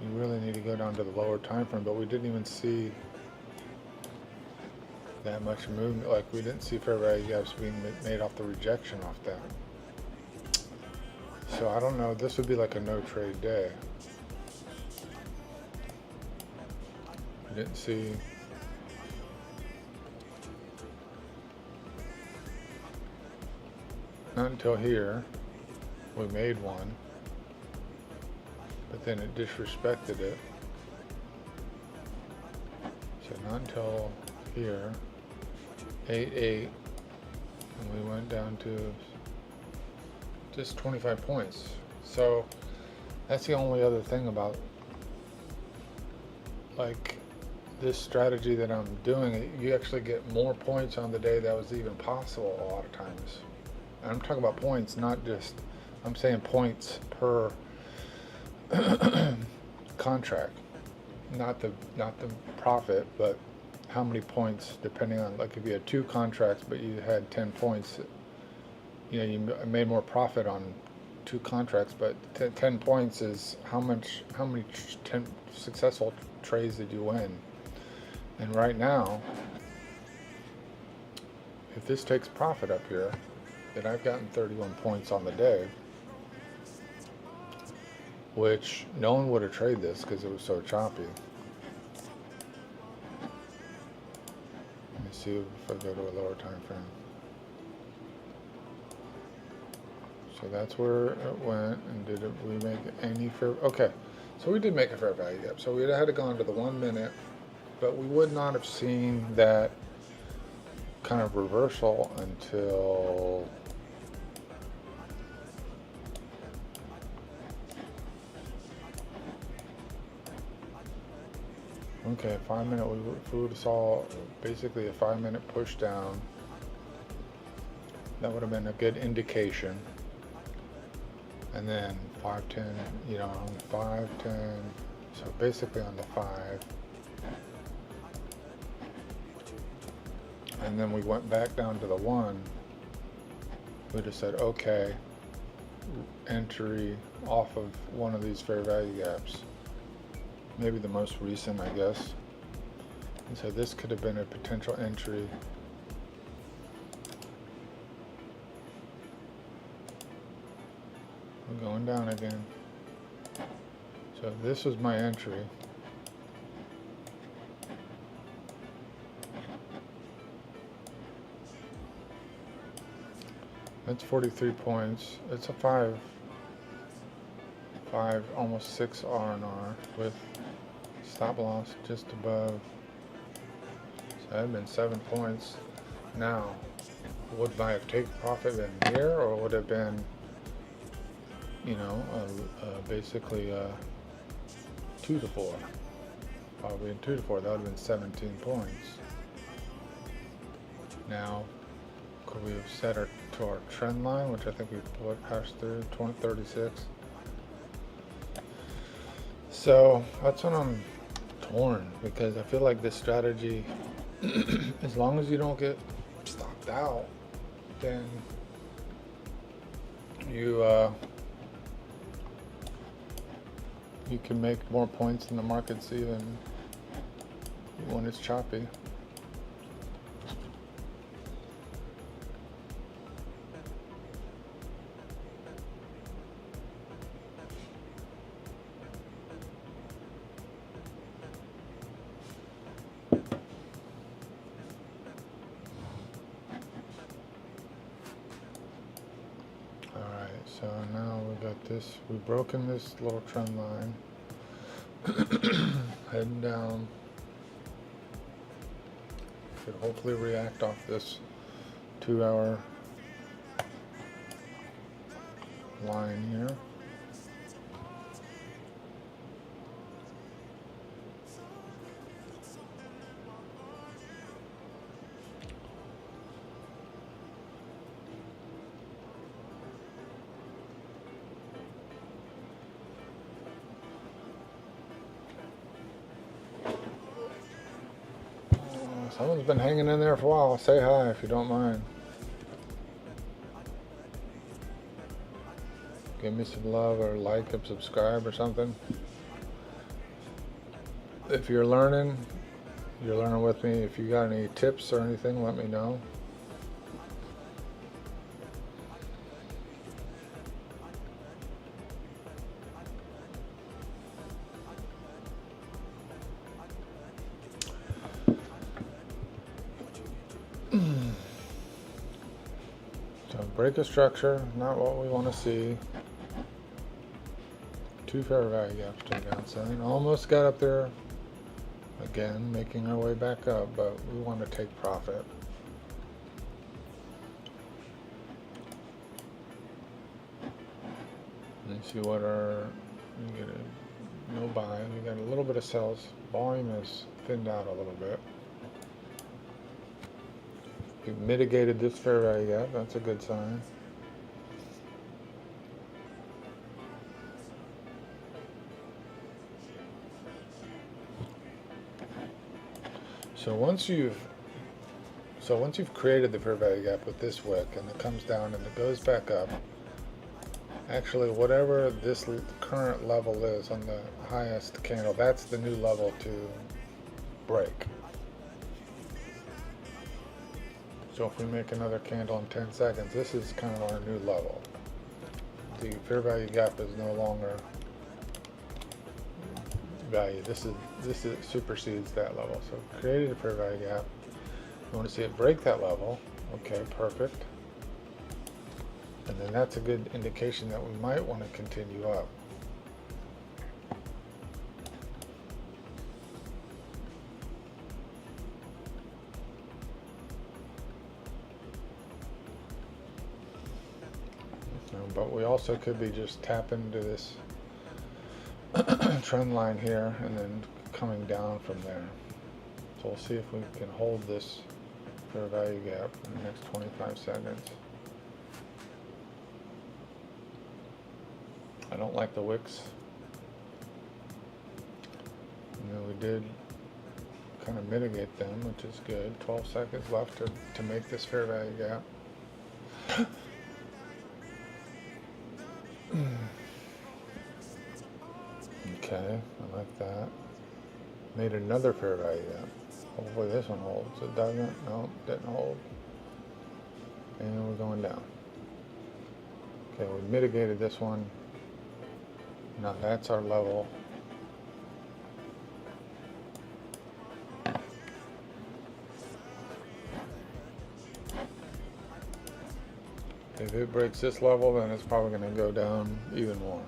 You really need to go down to the lower time frame, but we didn't even see that much movement. Like, we didn't see fair value gaps being made off the rejection off that. So I don't know, this would be like a no trade day. We didn't see not until here we made one, but then it disrespected it. So not until here, 8-8, and we went down to just 25 points. So that's the only other thing about like this strategy that I'm doing. You actually get more points on the day that was even possible a lot of times. And I'm talking about points, not just, I'm saying points per contract, not the profit, but how many points, depending on, like if you had 2 contracts but you had 10 points, you know, you made more profit on 2 contracts, but 10 points is how many 10 successful trades did you win? And right now, if this takes profit up here, then I've gotten 31 points on the day. which no one would have traded this because it was so choppy. Let me see if I go to a lower time frame. So that's where it went, and did we make any fair? Okay, so we did make a fair value gap. So we'd had to go into the 1 minute, but we would not have seen that kind of reversal until okay, 5 minute. If we would have saw basically a 5 minute push down, that would have been a good indication. And then 5, 10, you know, on 5, 10, so basically on the 5. And then we went back down to the 1. We just said, okay, entry off of one of these fair value gaps. Maybe the most recent, I guess. And so this could have been a potential entry. We're going down again. So this was my entry. That's 43 points. It's a 5, almost 6 R&R with stop loss just above. So that had been 7 points. Now, would my take profit been here, or would it have been, you know, basically 2 to 4? Probably 2 to 4. That would have been 17 points. Now, could we have set our to our trend line, which I think we passed through 36. So that's when I'm torn, because I feel like this strategy, as long as you don't get stopped out, then you can make more points in the markets even when it's choppy. So now we got this, we've broken this little trend line, heading down, should hopefully react off this 2 hour line here. Someone's been hanging in there for a while. Say hi if you don't mind. Give me some love, or like and subscribe or something. If you're learning with me. If you got any tips or anything, let me know. So break a structure, not what we want to see. 2 fair value gaps to the downside. Almost got up there again, making our way back up, but we want to take profit. Let's see what we get no buy. We got a little bit of sells. Volume is thinned out a little bit. We've mitigated this fair value gap. That's a good sign. So once you've created the fair value gap with this wick, and it comes down and it goes back up, actually whatever this current level is on the highest candle, that's the new level to break. So if we make another candle in 10 seconds, this is kind of our new level. The fair value gap is no longer value. This supersedes that level. So created a fair value gap. You want to see it break that level. Okay, perfect. And then that's a good indication that we might want to continue up. But we also could be just tapping into this trend line here and then coming down from there. So we'll see if we can hold this fair value gap in the next 25 seconds. I don't like the wicks. And then we did kind of mitigate them, which is good. 12 seconds left to make this fair value gap. Okay, I like that. Made another fair value gap. Hopefully this one holds. It doesn't. No, didn't hold. And we're going down. Okay, we mitigated this one. Now that's our level. If it breaks this level, then it's probably going to go down even more.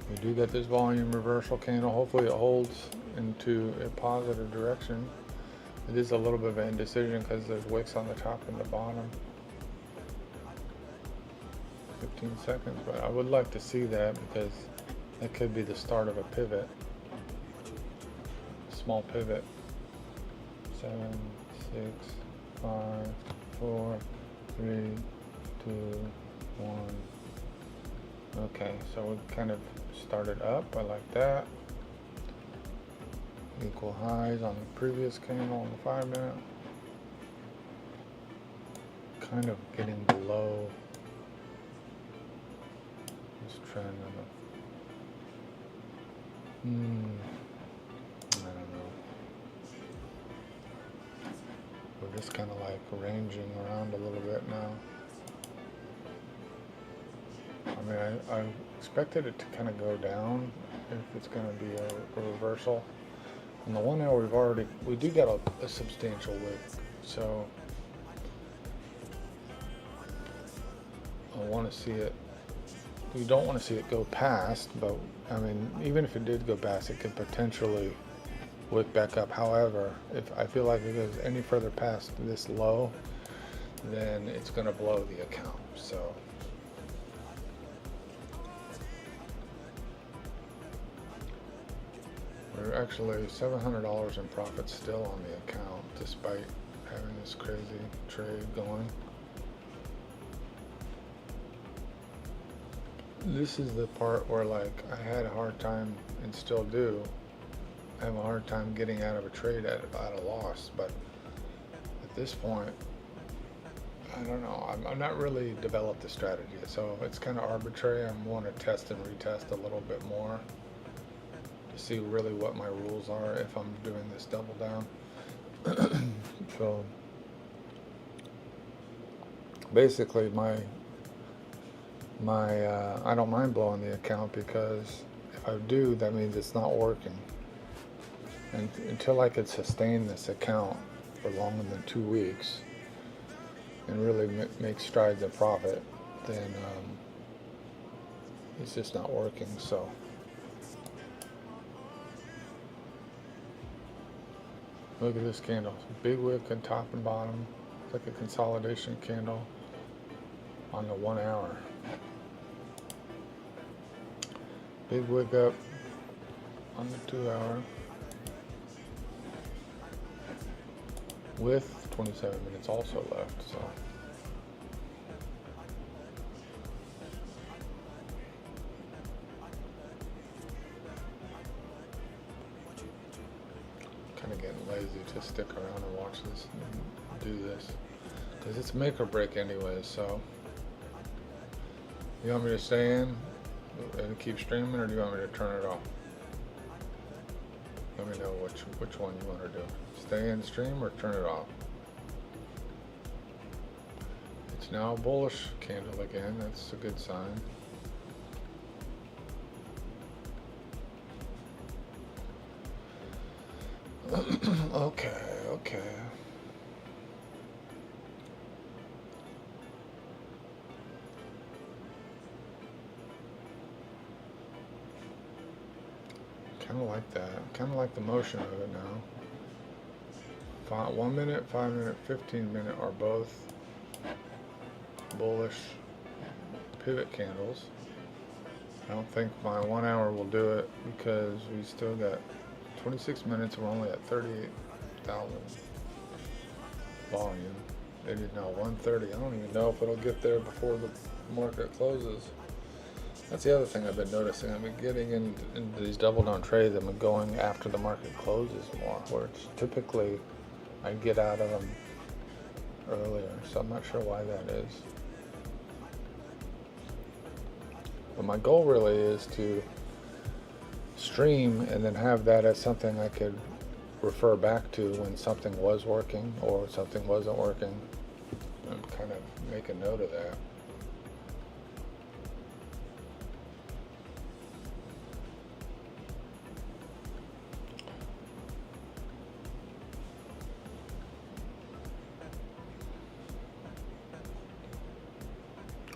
We do get this volume reversal candle. Hopefully it holds into a positive direction. It is a little bit of an indecision because there's wicks on the top and the bottom. 15 seconds, but I would like to see that because that could be the start of a pivot. Small pivot. 7, 6, 5, 4, 3, 2, 1. Okay, so we kind of started up. I like that. Equal highs on the previous candle on the 5 minute. Kind of getting below this trend of I don't know. We're just kind of like ranging around a little bit now. I mean, I expected it to kind of go down if it's going to be a reversal. On the 1 hour, we do get a substantial wick, so I want to see it. We don't want to see it go past, but I mean, even if it did go past, it could potentially wick back up. However, if I feel like it goes any further past this low, then it's going to blow the account. So we're actually $700 in profit still on the account, despite having this crazy trade going. This is the part where, like, I had a hard time, and still do, I have a hard time getting out of a trade at a loss. But at this point, I don't know, I'm not really developed the strategy, so it's kind of arbitrary. I want to test and retest a little bit more to see really what my rules are if I'm doing this double down. So basically I don't mind blowing the account, because if I do, that means it's not working. And until I could sustain this account for longer than 2 weeks and really make strides in profit, then it's just not working. So look at this candle. Big wick on top and bottom. It's like a consolidation candle on the 1 hour. Big wick up on the 2 hour with 27 minutes also left. So kind of getting lazy to stick around and watch this and do this, because it's make or break anyways. So you want me to stay in and keep streaming, or do you want me to turn it off? Let me know which one you want to do. Stay in stream or turn it off. It's now a bullish candle again. That's a good sign. Okay. Kind of like that. Kind of like the motion of it now. 1 minute, 5 minute, 15 minute are both bullish pivot candles. I don't think my 1 hour will do it because we still got 26 minutes. We're only at 38,000 volume. It is now 1:30. I don't even know if it'll get there before the market closes. That's the other thing I've been noticing. I've been getting into these double down trades. I've been going after the market closes more, where it's typically I get out of them earlier. So I'm not sure why that is. But my goal really is to stream and then have that as something I could refer back to when something was working or something wasn't working, and kind of make a note of that.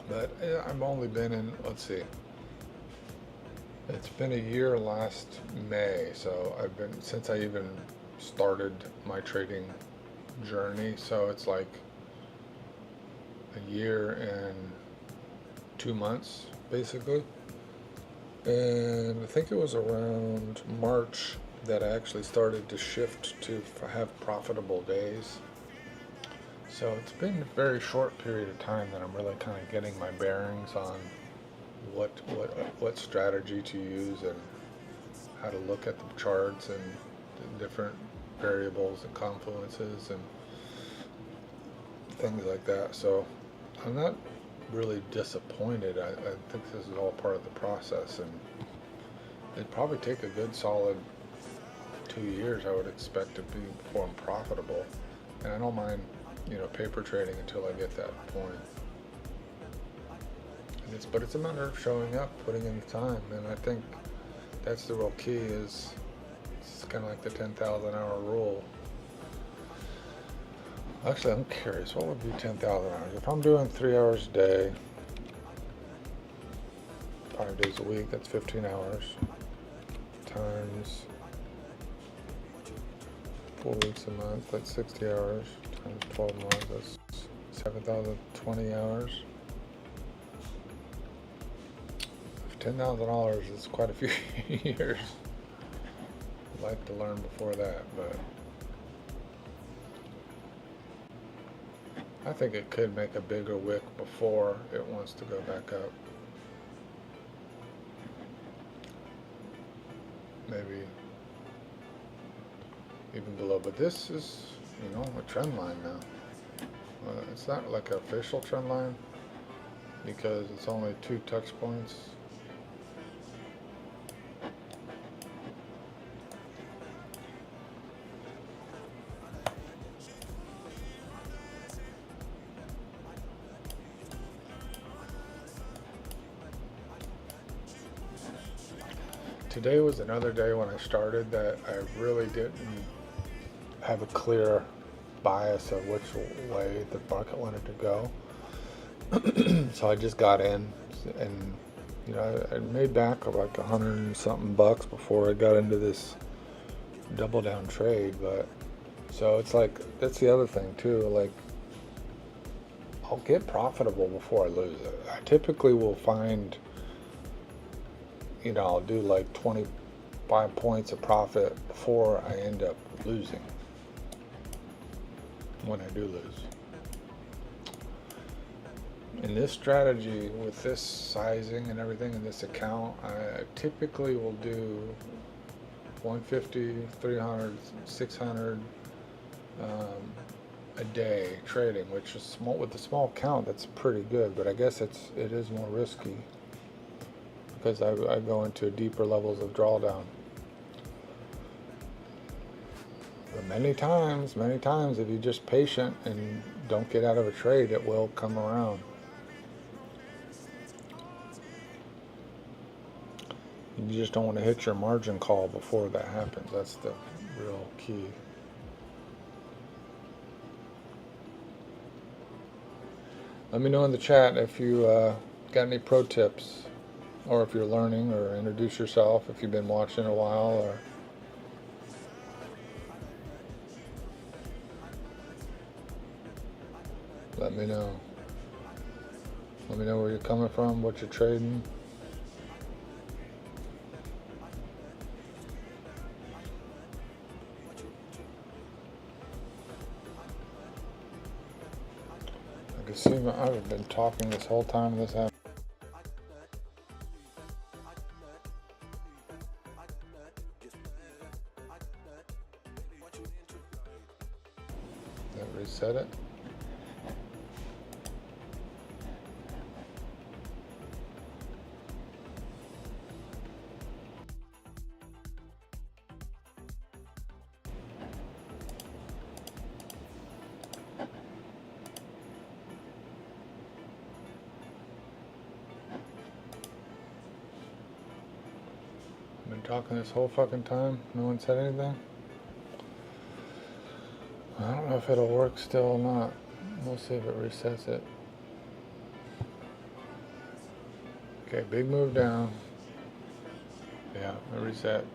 But I've only been in, let's see, it's been a year last May, so I've been, since I even started my trading journey, so it's like a year and 2 months basically. And I think it was around March that I actually started to shift to have profitable days. So it's been a very short period of time that I'm really kind of getting my bearings on what strategy to use and how to look at the charts and the different variables and confluences and things like that. So I'm not really disappointed. I think this is all part of the process, and it'd probably take a good solid 2 years, I would expect, to be before I'm profitable. And I don't mind, paper trading until I get that point. But it's a matter of showing up, putting in the time, and I think that's the real key. It's kind of like the 10,000 hour rule. Actually, I'm curious, what would be 10,000 hours? If I'm doing 3 hours a day, 5 days a week, that's 15 hours, times 4 weeks a month, that's 60 hours, times 12 months, that's 7,020 hours. $10,000 is quite a few years. I'd like to learn before that, but I think it could make a bigger wick before it wants to go back up. Maybe even below, but this is, a trend line now. It's not like an official trend line because it's only 2 touch points. Today was another day when I started that I really didn't have a clear bias of which way the market wanted to go. So I just got in, and I made back like $100 and something before I got into this double down trade. But so it's like, that's the other thing too, like I'll get profitable before I lose it. I typically will find, I'll do like 25 points of profit before I end up losing, when I do lose. In this strategy, with this sizing and everything in this account, I typically will do 150, 300, 600 a day trading, which is small. With the small count, that's pretty good, but I guess it is more risky because I go into deeper levels of drawdown. But many times, if you're just patient and don't get out of a trade, it will come around. You just don't want to hit your margin call before that happens. That's the real key. Let me know in the chat if you got any pro tips, or if you're learning, or introduce yourself if you've been watching a while, or let me know. Let me know where you're coming from, what you're trading. I can see I've been talking this whole time this happened. That reset it. Been talking this whole fucking time. No one said anything. I don't know if it'll work still or not. We'll see if it resets it. Okay, big move down. Yeah, it reset.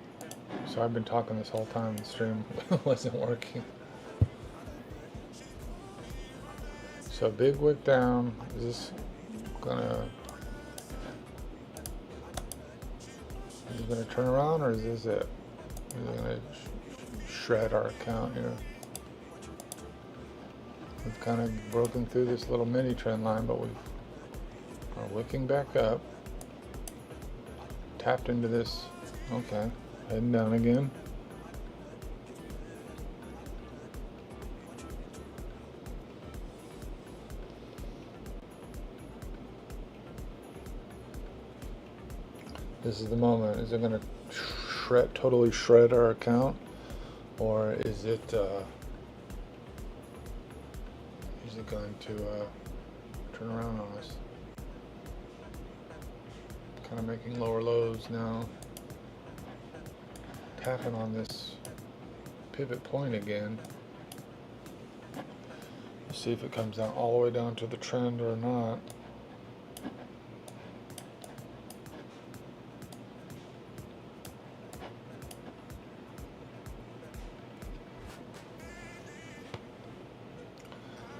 So I've been talking this whole time. The stream wasn't working. So big wick down. Is this gonna turn around, or is this it? Is it gonna shred our account here? We've kind of broken through this little mini trend line, but we are wicking back up. Tapped into this. Okay, heading down again. This is the moment. Is it going to totally shred our account, or is it going to turn around on us? Kind of making lower lows now. Tapping on this pivot point again. Let's see if it comes down all the way down to the trend or not.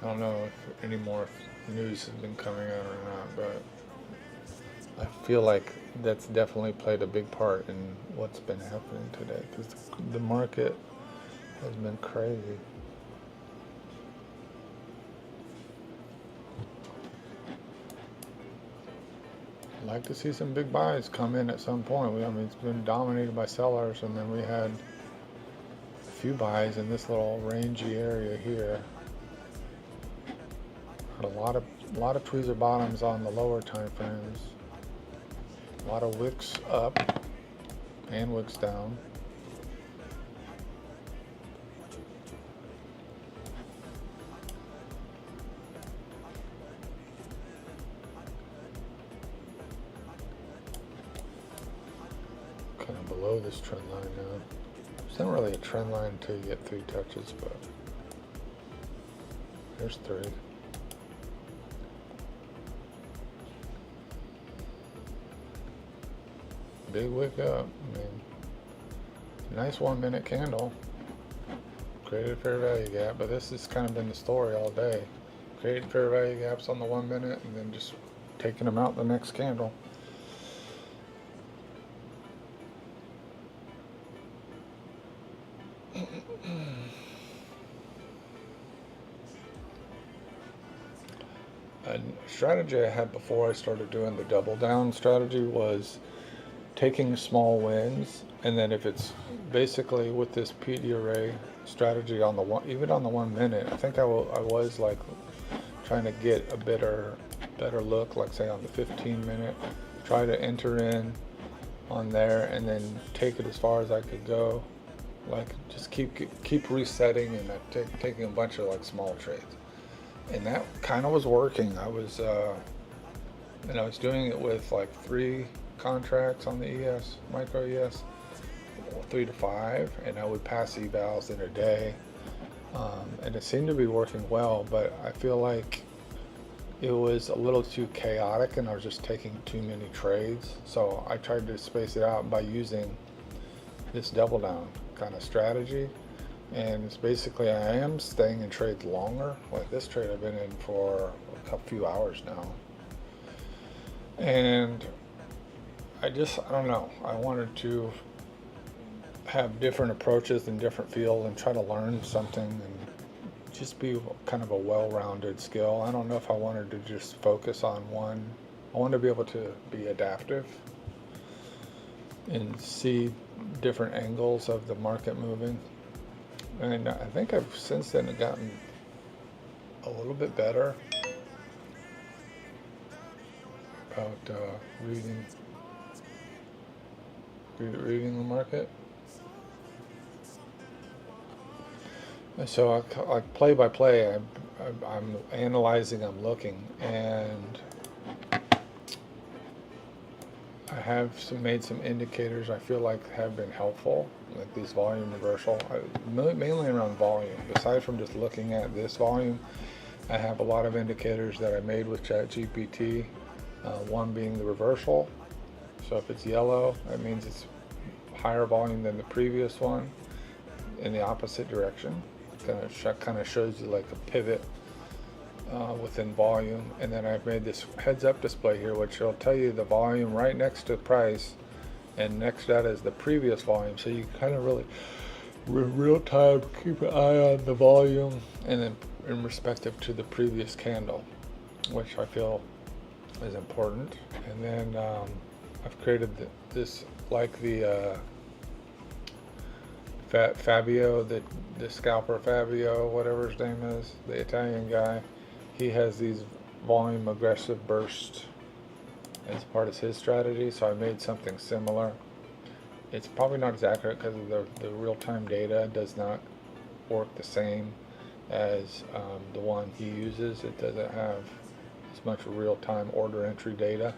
I don't know if any more news has been coming out or not, but I feel like that's definitely played a big part in what's been happening today, because the market has been crazy. I'd like to see some big buys come in at some point. I mean, it's been dominated by sellers, and then we had a few buys in this little rangy area here. Had a lot of tweezer bottoms on the lower time frames. A lot of wicks up and wicks down. Kind of below this trend line now. It's not really a trend line until you get 3 touches, but there's 3. Big wick up. I mean, nice 1 minute candle. Created a fair value gap, but this has kind of been the story all day. Created fair value gaps on the 1 minute and then just taking them out the next candle. A strategy I had before I started doing the double down strategy was taking small wins, and then if it's basically with this PD array strategy on the one, even on the 1 minute, I think I was like trying to get a better look, like say on the 15 minute, try to enter in on there and then take it as far as I could go, like just keep resetting and taking a bunch of like small trades. and that kind of was working. I was doing it with like 3 contracts on the ES, micro ES, 3 to 5, and I would pass evals in a day, and it seemed to be working well, but I feel like it was a little too chaotic and I was just taking too many trades. So I tried to space it out by using this double down kind of strategy. And it's basically, I am staying in trades longer. Like this trade I've been in for a few hours now. And I don't know, I wanted to have different approaches and different fields and try to learn something and just be kind of a well-rounded skill. I don't know if I wanted to just focus on one. I wanted to be able to be adaptive and see different angles of the market moving. And I think I've since then gotten a little bit better about reading the market. So I play by play, I'm analyzing, I'm looking, and I have made some indicators I feel like have been helpful, like these volume reversal, mainly around volume. Aside from just looking at this volume, I have a lot of indicators that I made with ChatGPT, one being the reversal. So if it's yellow, that means it's higher volume than the previous one in the opposite direction. Kind of shows you like a pivot within volume. And then I've made this heads up display here, which will tell you the volume right next to the price, and next to that is the previous volume. So you kind of really real time keep an eye on the volume and then in respective to the previous candle, which I feel is important. And then I've created this, like the Fabio, the scalper Fabio, whatever his name is, the Italian guy. He has these volume aggressive bursts as part of his strategy, so I made something similar. It's probably not as accurate because the real-time data does not work the same as the one he uses. It doesn't have as much real-time order entry data,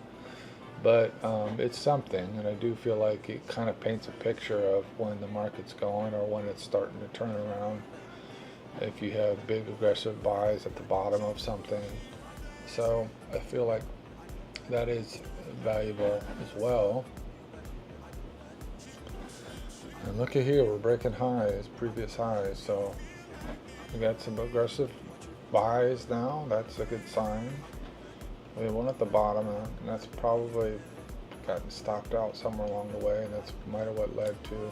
but it's something, and I do feel like it kind of paints a picture of when the market's going or when it's starting to turn around. If you have big aggressive buys at the bottom of something. So I feel like that is valuable as well. And look at here, we're breaking highs, previous highs. So we got some aggressive buys now. That's a good sign. We have one at the bottom, and that's probably gotten stopped out somewhere along the way, and that's might have what led to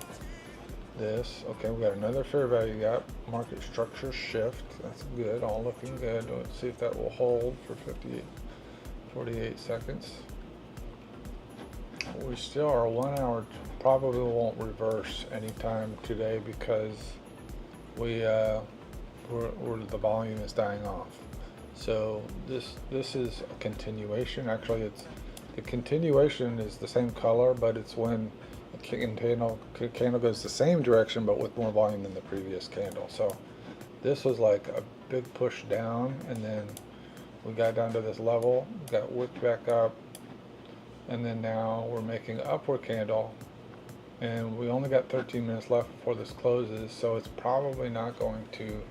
this. Okay, we got another fair value gap, market structure shift. That's good, all looking good. Let's see if that will hold for 48 seconds. We still are 1 hour, probably won't reverse anytime today because the volume is dying off. So this is a continuation. Actually, the continuation is the same color, but it's when a candle goes the same direction but with more volume than the previous candle. So this was like a big push down, and then we got down to this level, got whipped back up, and then now we're making an upward candle, and we only got 13 minutes left before this closes, so it's probably not going to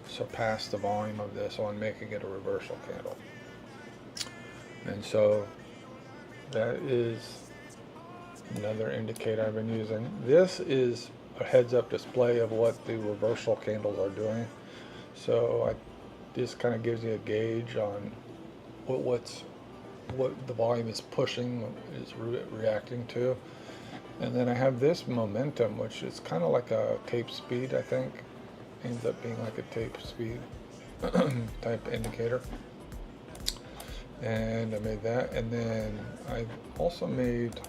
surpass the volume of this one, making it a reversal candle. And so that is another indicator I've been using. This is a heads up display of what the reversal candles are doing. So this kind of gives you a gauge on what the volume is pushing, is reacting to. And then I have this momentum, which is kind of like a tape speed, I think. Ends up being like a tape speed type indicator. And I made that, and then I've also made,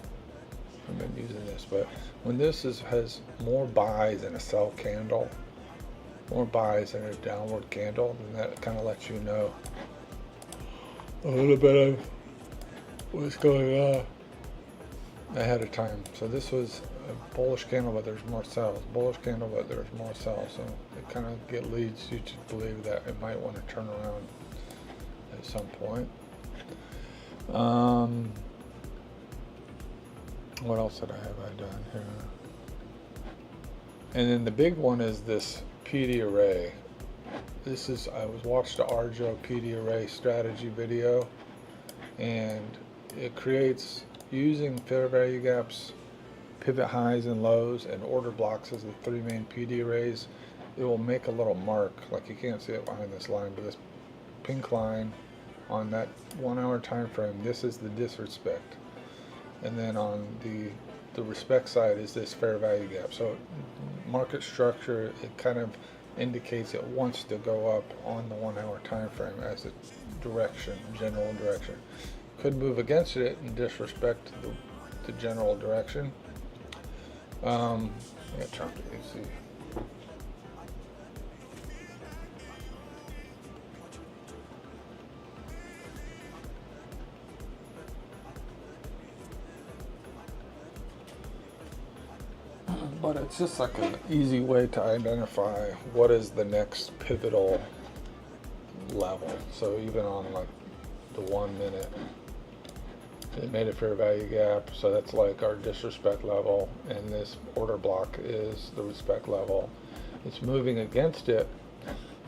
I've been using this, but when this has more buys in a sell candle, more buys in a downward candle, then that kind of lets you know a little bit of what's going on ahead of time. So this was a bullish candle, but there's more sells. Bullish candle, but there's more sells. So it kind of leads you to believe that it might want to turn around at some point. What else did I done here? And then the big one is this PD array. This is, I watched the Arjo PD array strategy video, and it creates, using fair value gaps, pivot highs and lows, and order blocks as the three main PD arrays. It will make a little mark, like you can't see it behind this line, but this pink line on that 1 hour time frame, this is the disrespect. And then on the respect side is this fair value gap. So market structure, it kind of indicates it wants to go up on the 1 hour time frame as a direction, general direction. Could move against it and disrespect the general direction. Yeah, Trump, you see. But it's just like an easy way to identify what is the next pivotal level. So even on like the 1 minute, it made a fair value gap, so that's like our disrespect level, and this order block is the respect level. It's moving against it,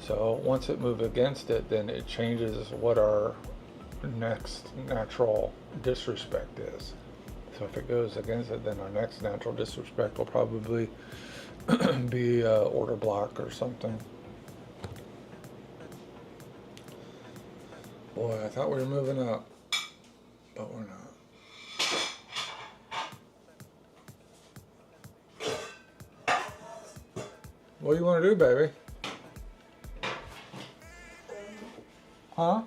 so once it moves against it, then it changes what our next natural disrespect is. So if it goes against it, then our next natural disrespect will probably be order block or something. Boy, I thought we were moving up, but we're not. What do you want to do, baby? Huh?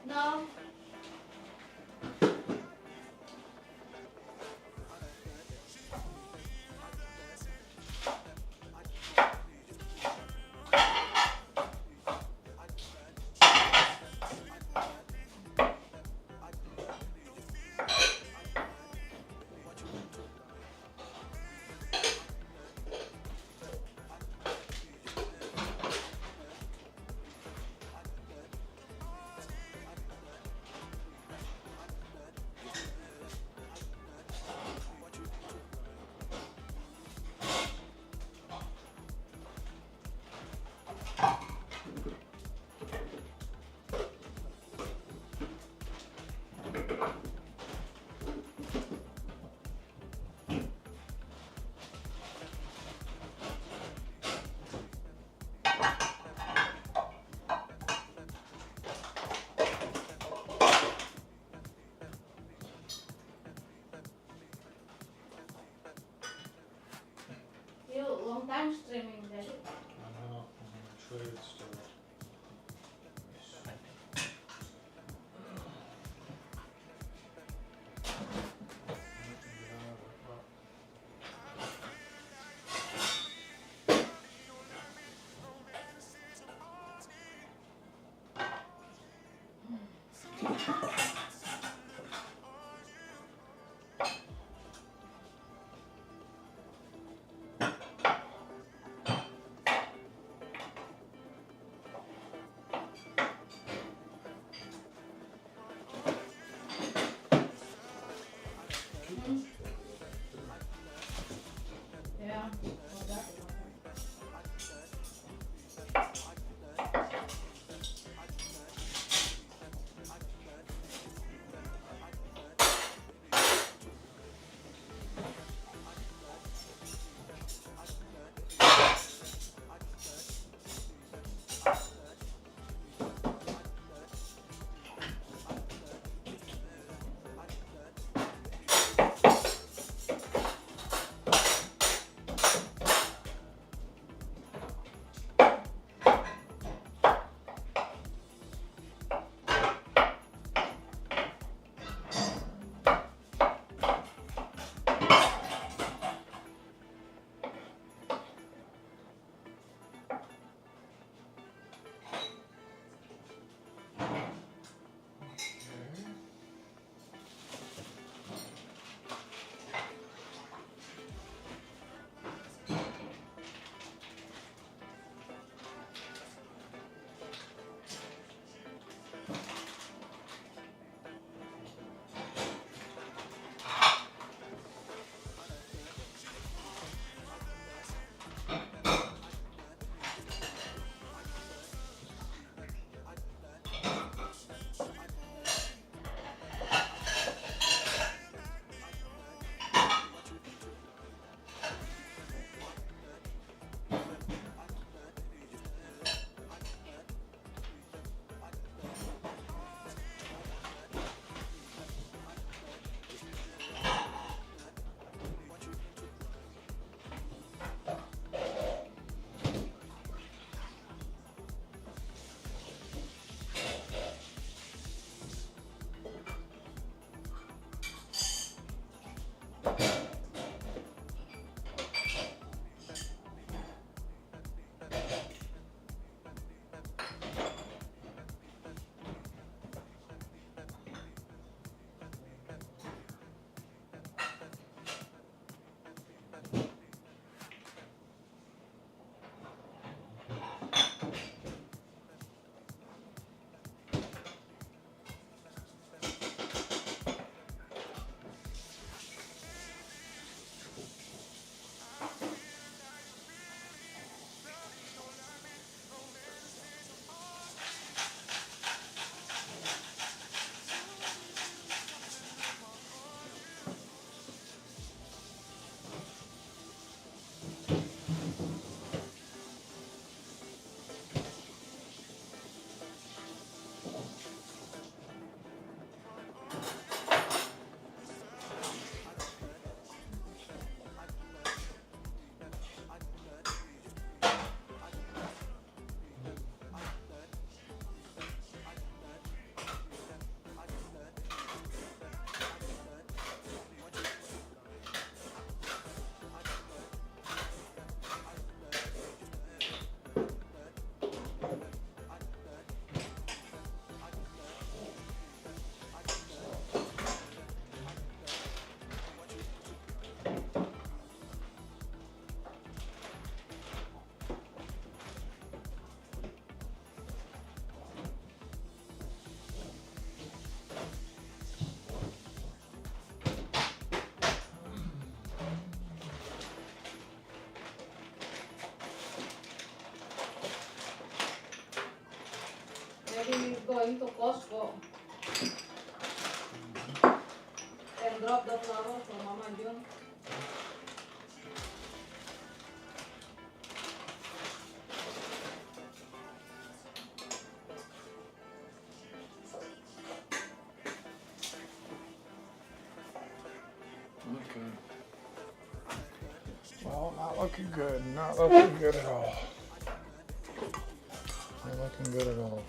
No. You long time streaming there. I know, I'm gonna trade still. Yeah. Well, that is okay. Maybe going to Costco and drop the flowers for Mama June. Okay. Well, not looking good. Not looking good at all. Not looking good at all.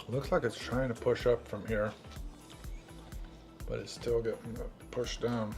Looks like it's trying to push up from here, but it's still getting pushed down.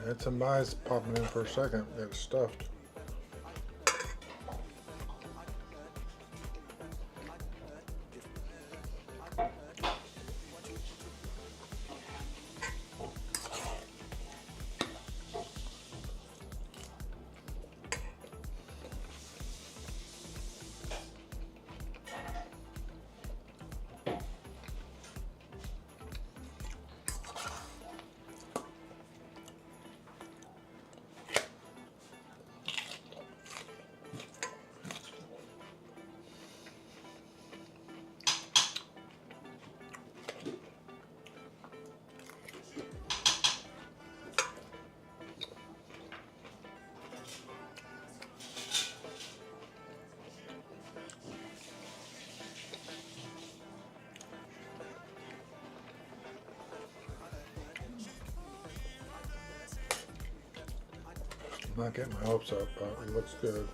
I had some eyes popping in for a second, get stuffed. I'm not getting my hopes up, but it looks good.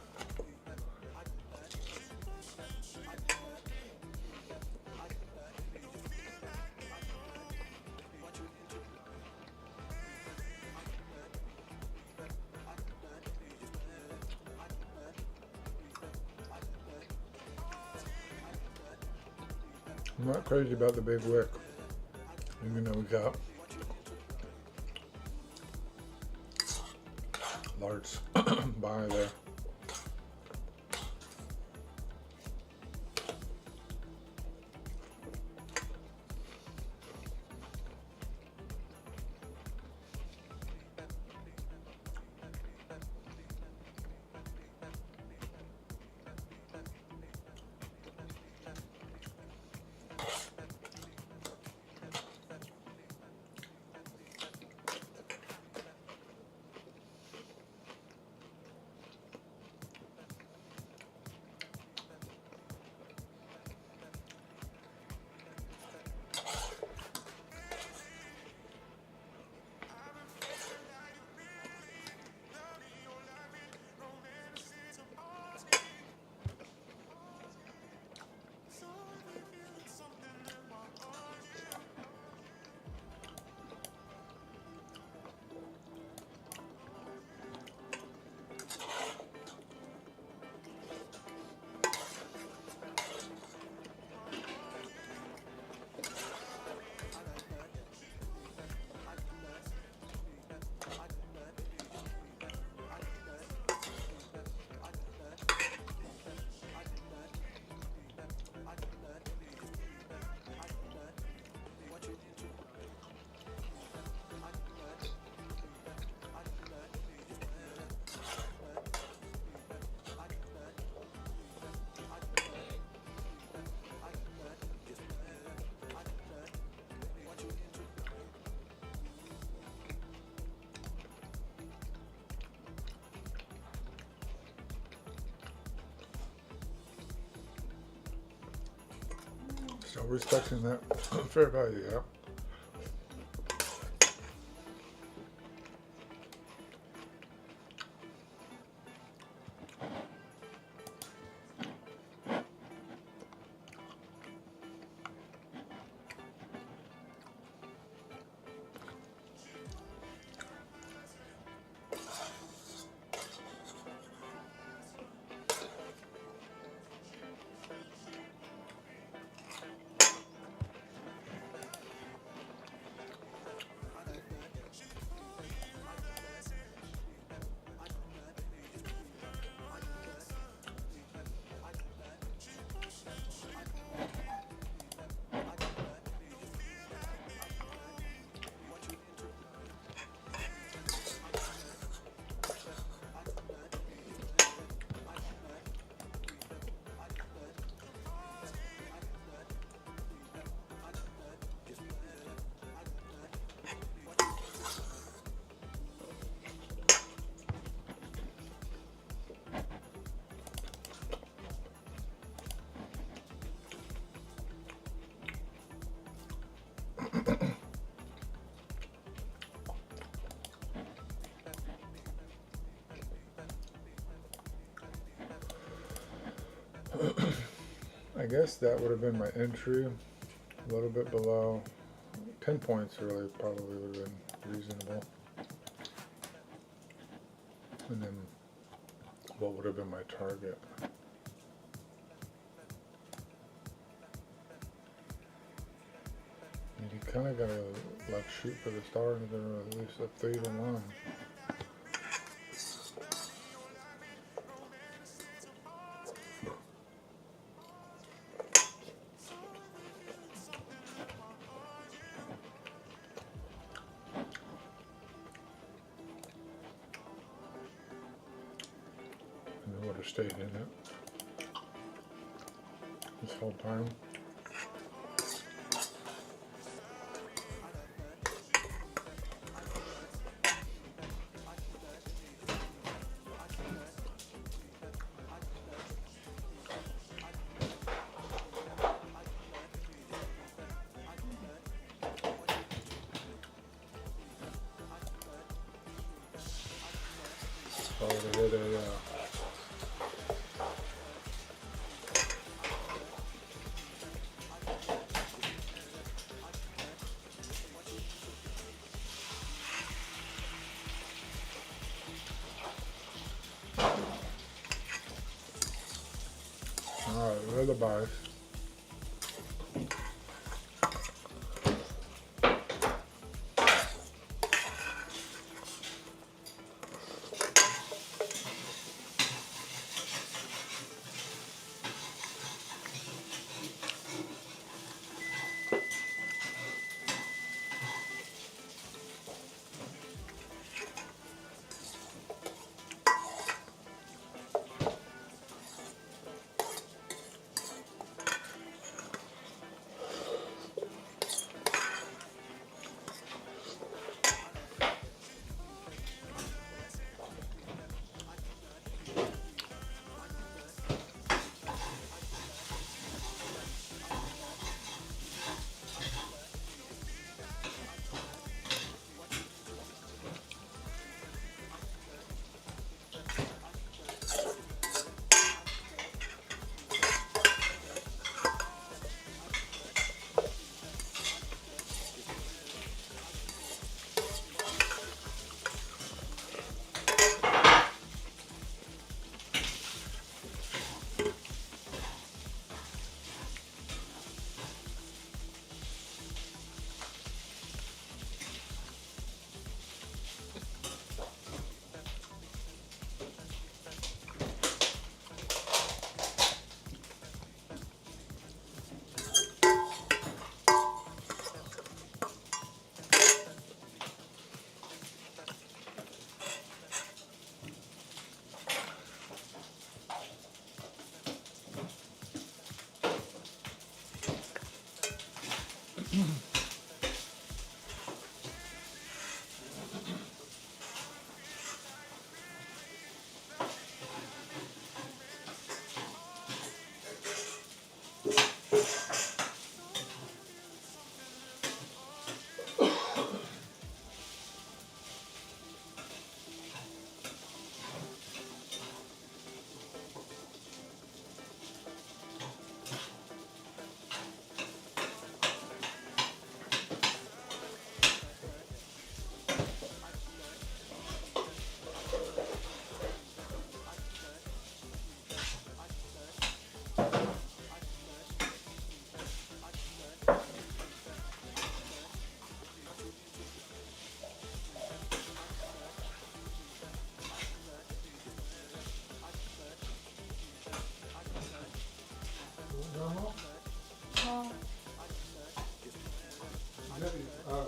I'm not crazy about the big wick, even though we got large buy there. Still respecting that fair value, yeah. I guess that would have been my entry, a little bit below. 10 points really probably would have been reasonable. And then what would have been my target? And you kind of gotta like shoot for the stars or at least a 3 to 1. And I would have stayed in it this whole time. So I would have hit a alright, we're the buys.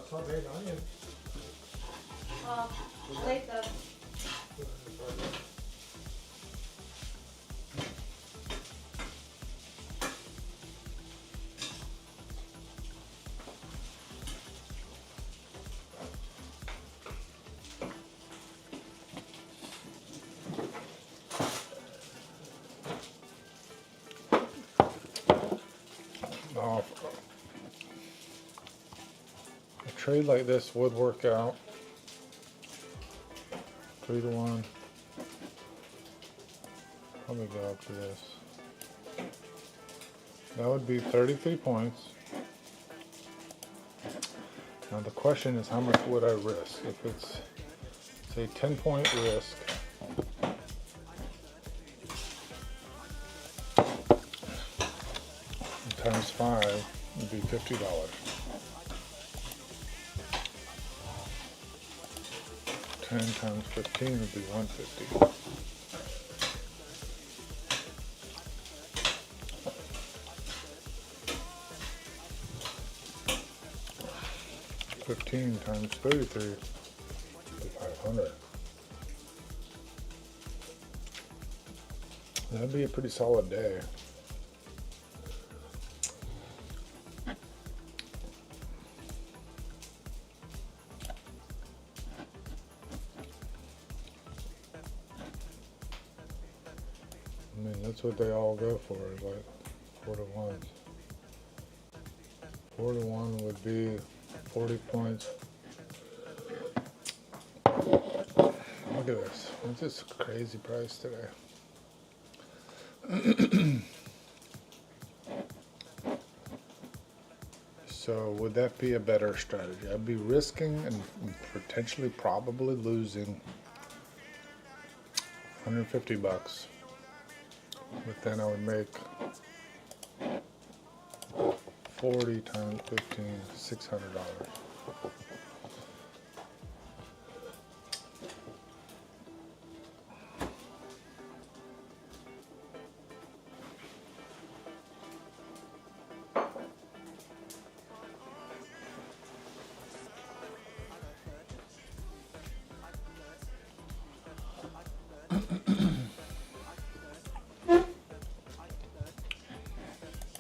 Sauteed onion. Later. Oh, a trade like this would work out. 3 to 1. Probably go up to this. That would be 33 points. Now the question is, how much would I risk? If it's, say, 10-point risk, times 5 would be $50. 10 times 15 would be $150. $15 times 33 would be $500. That'd be a pretty solid day. I mean, that's what they all go for, is like 4 to 1. 4 to 1 would be 40 points. Look at this. It's just a crazy price today. So would that be a better strategy? I'd be risking and potentially probably losing $150, but then I would make 40 times 15, $600.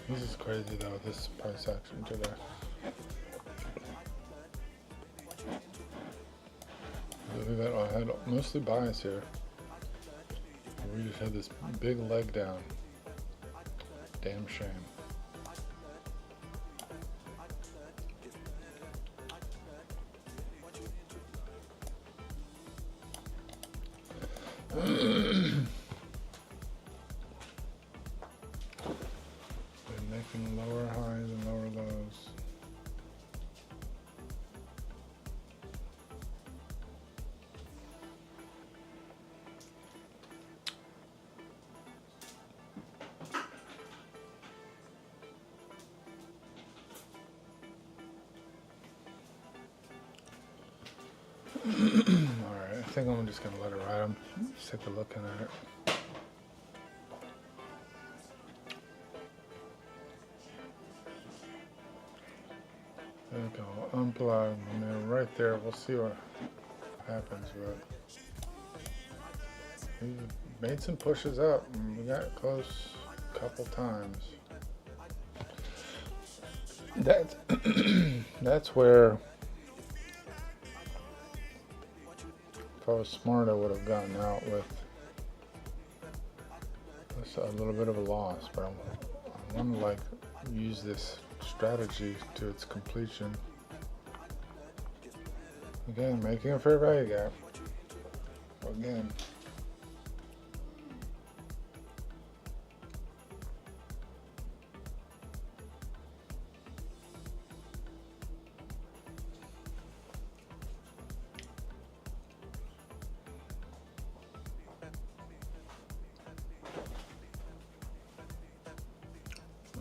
This is crazy though, this price action today. Look at that, I had mostly buys here. We just had this big leg down. Damn shame. Making lower highs and lower lows. Alright, I think I'm just gonna let it ride. I'm sick of looking at it. There we go, unplug, and then right there, we'll see what happens with it. We made some pushes up, and we got close a couple times. That's where, if I was smart, I would have gotten out with a little bit of a loss, but I want to like use this strategy to its completion. Again, making a fair value gap. Again.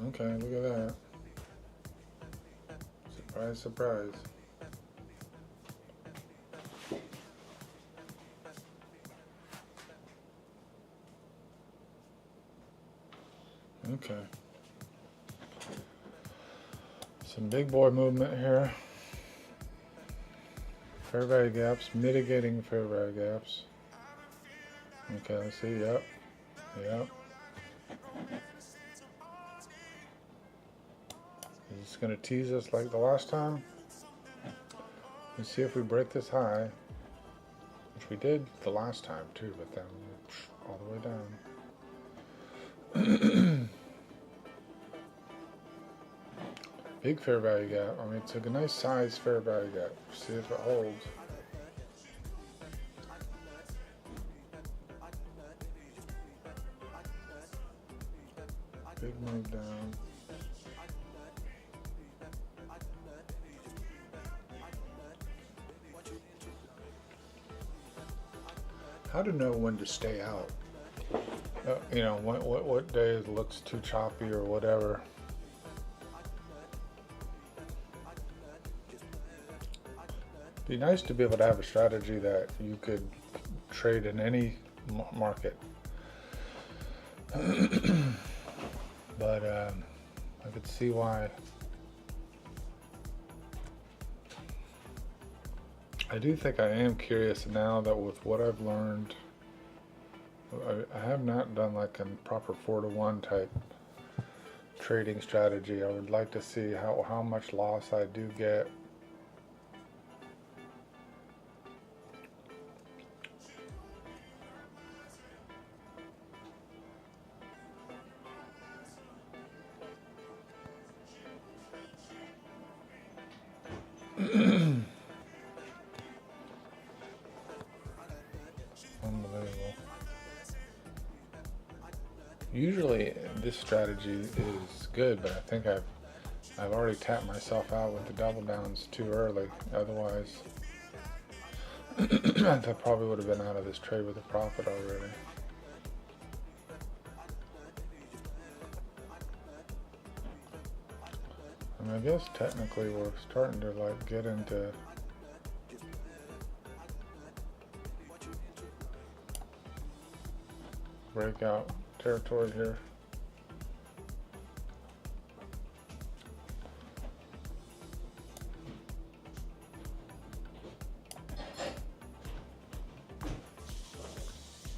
Okay, look at that. Surprise, surprise. Okay. Some big boy movement here. Fair value gaps, mitigating fair value gaps. Okay, let's see, yep. Yep. Is this going to tease us like the last time? Let's see if we break this high, which we did the last time too, but then all the way down. Big fair value gap. I mean, it's a nice size fair value gap. See if it holds. Big move down. how to know when to stay out. You know, what day looks too choppy or whatever. Be nice to be able to have a strategy that you could trade in any market. But I could see why. I do think I am curious now that with what I've learned, I have not done like a proper 4-to-1 type trading strategy. I would like to see how much loss I do get. Unbelievable. Usually this strategy is good, but I think I've already tapped myself out with the double downs too early. Otherwise, I probably would have been out of this trade with a profit already. And I guess technically we're starting to like get into breakout territory here.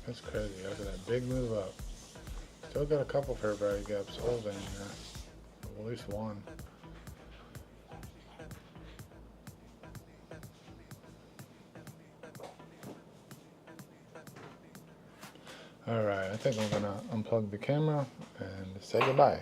That's crazy. Look at that big move up. Still got a couple fair value gaps holding here. At least one. Alright, I think I'm gonna unplug the camera and say goodbye.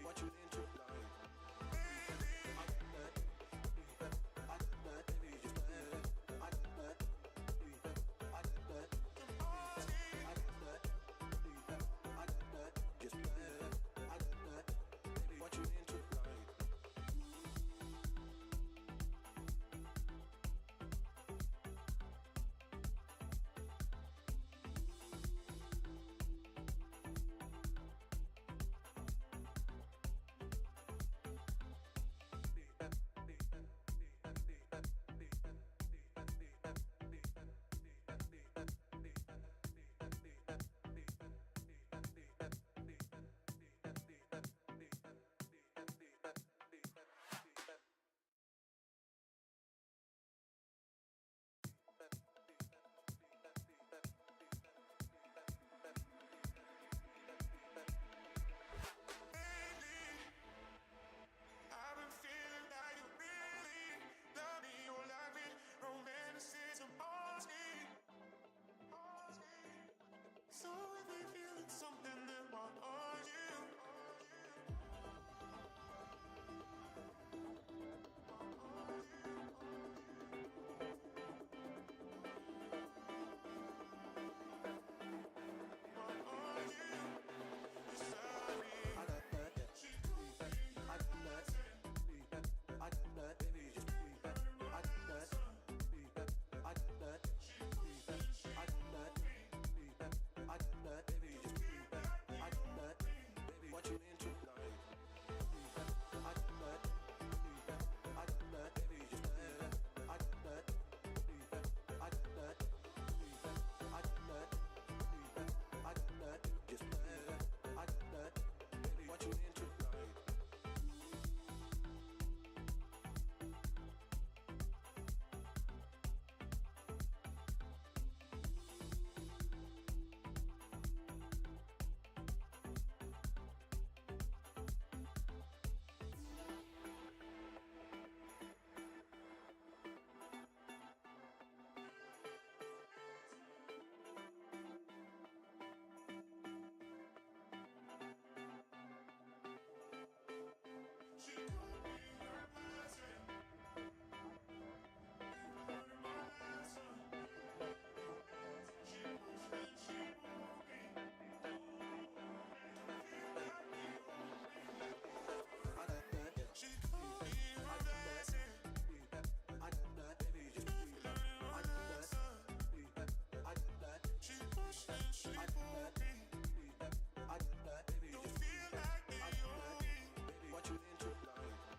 What you into? What you into?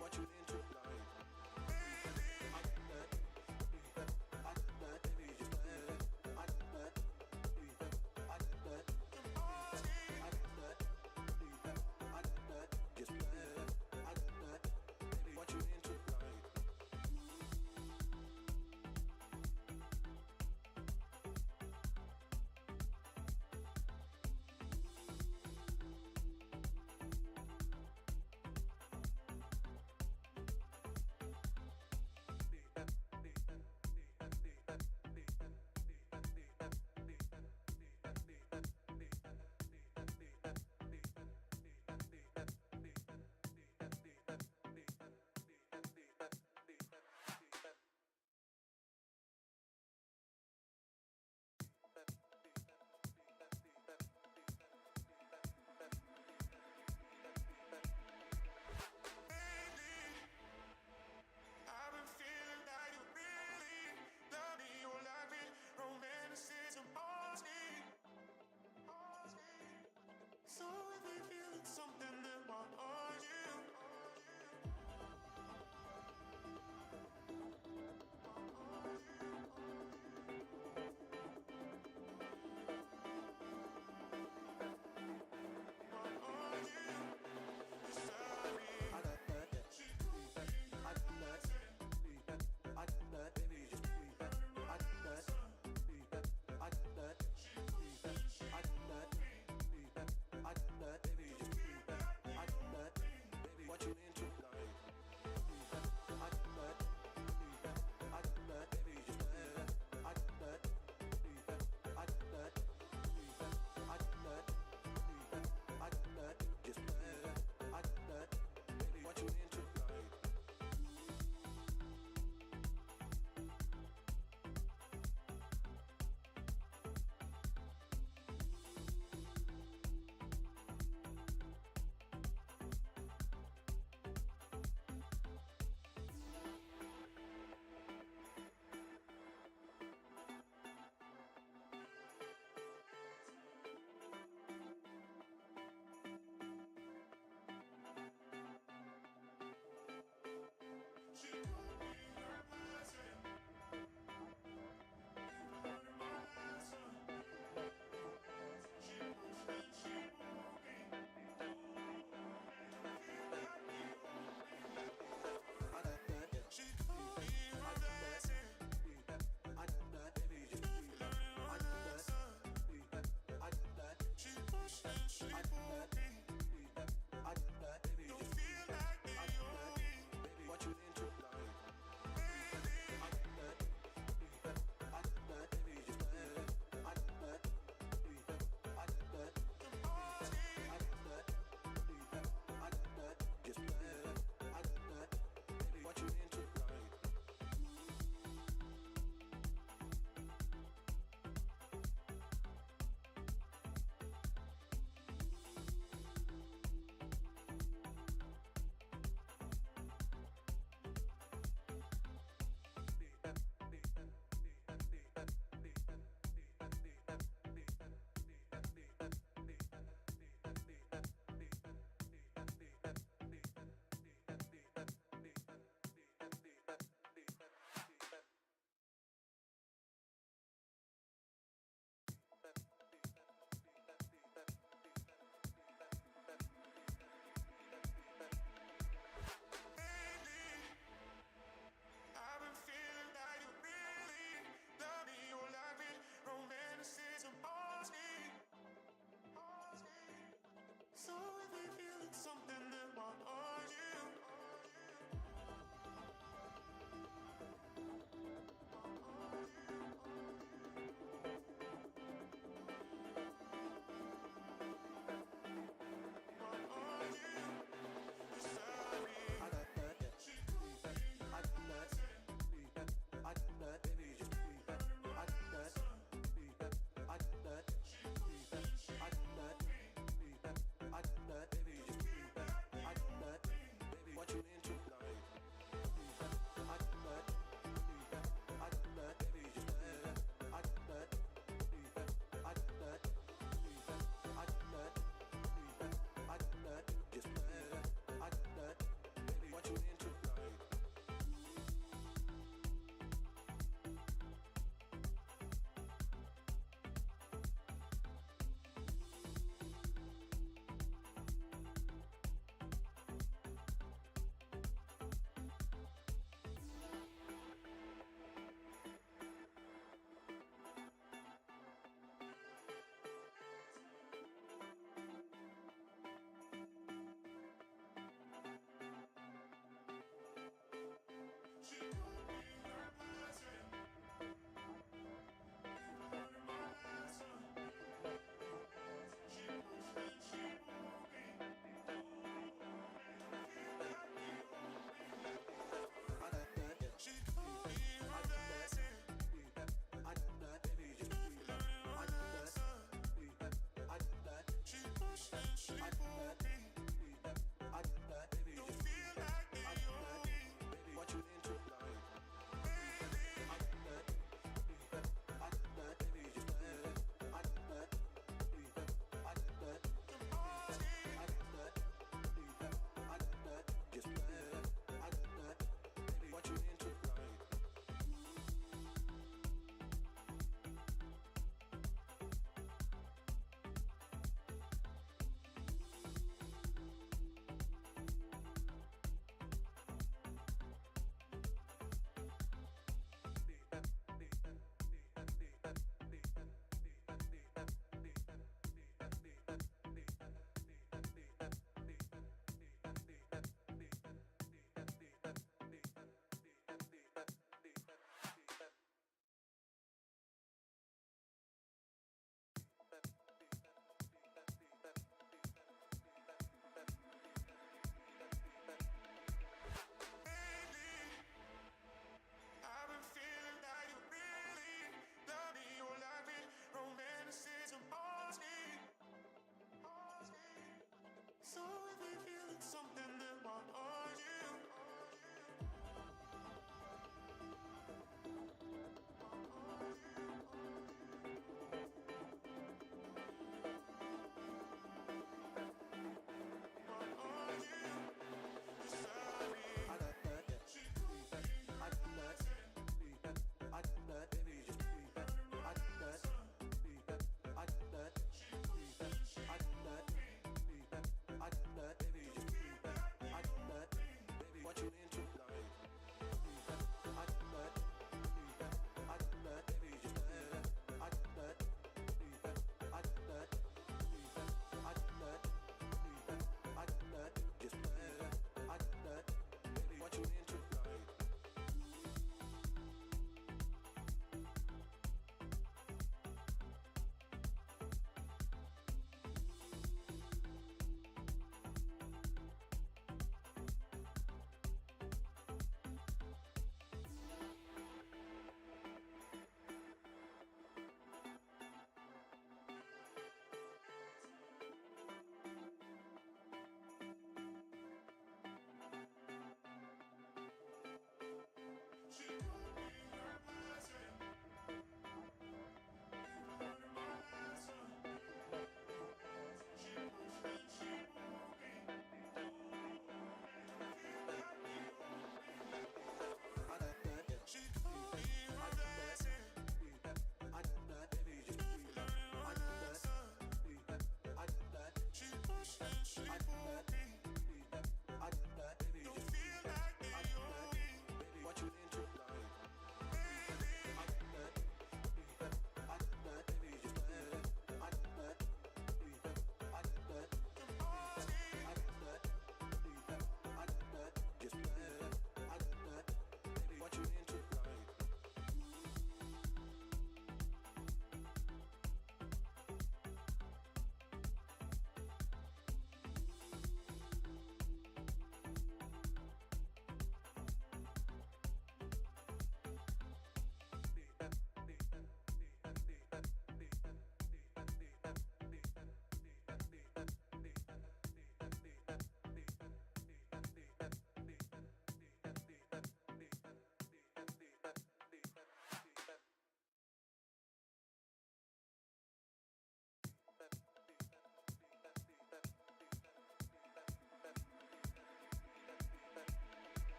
What you into?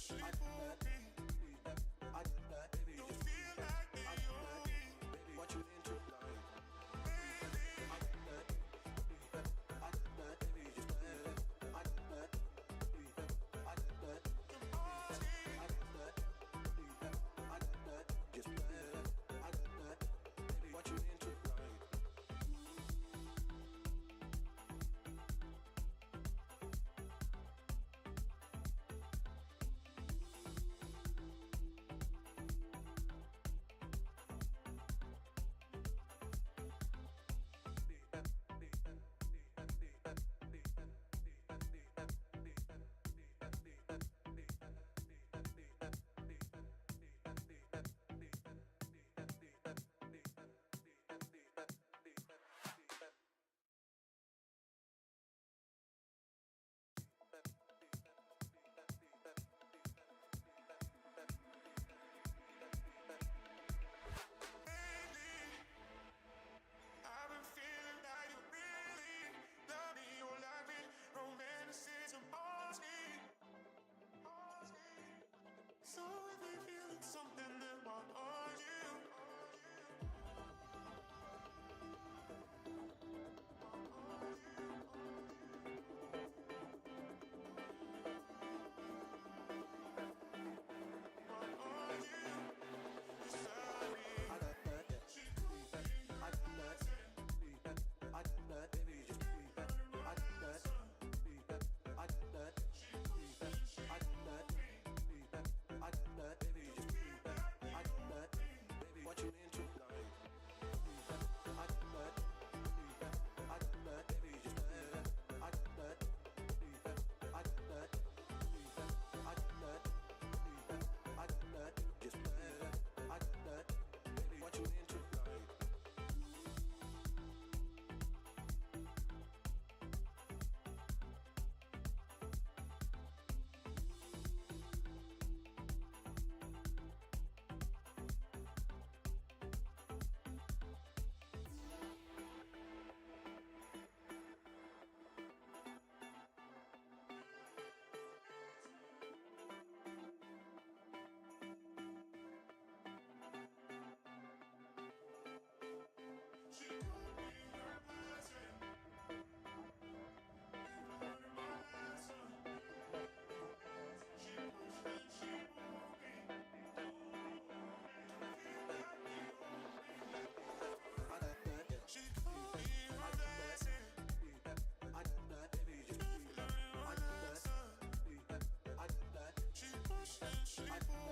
I've been feeling like you really love me or like me. Romanticism haunts me. So if you're feeling something, then what are you? She pushed and she pulled.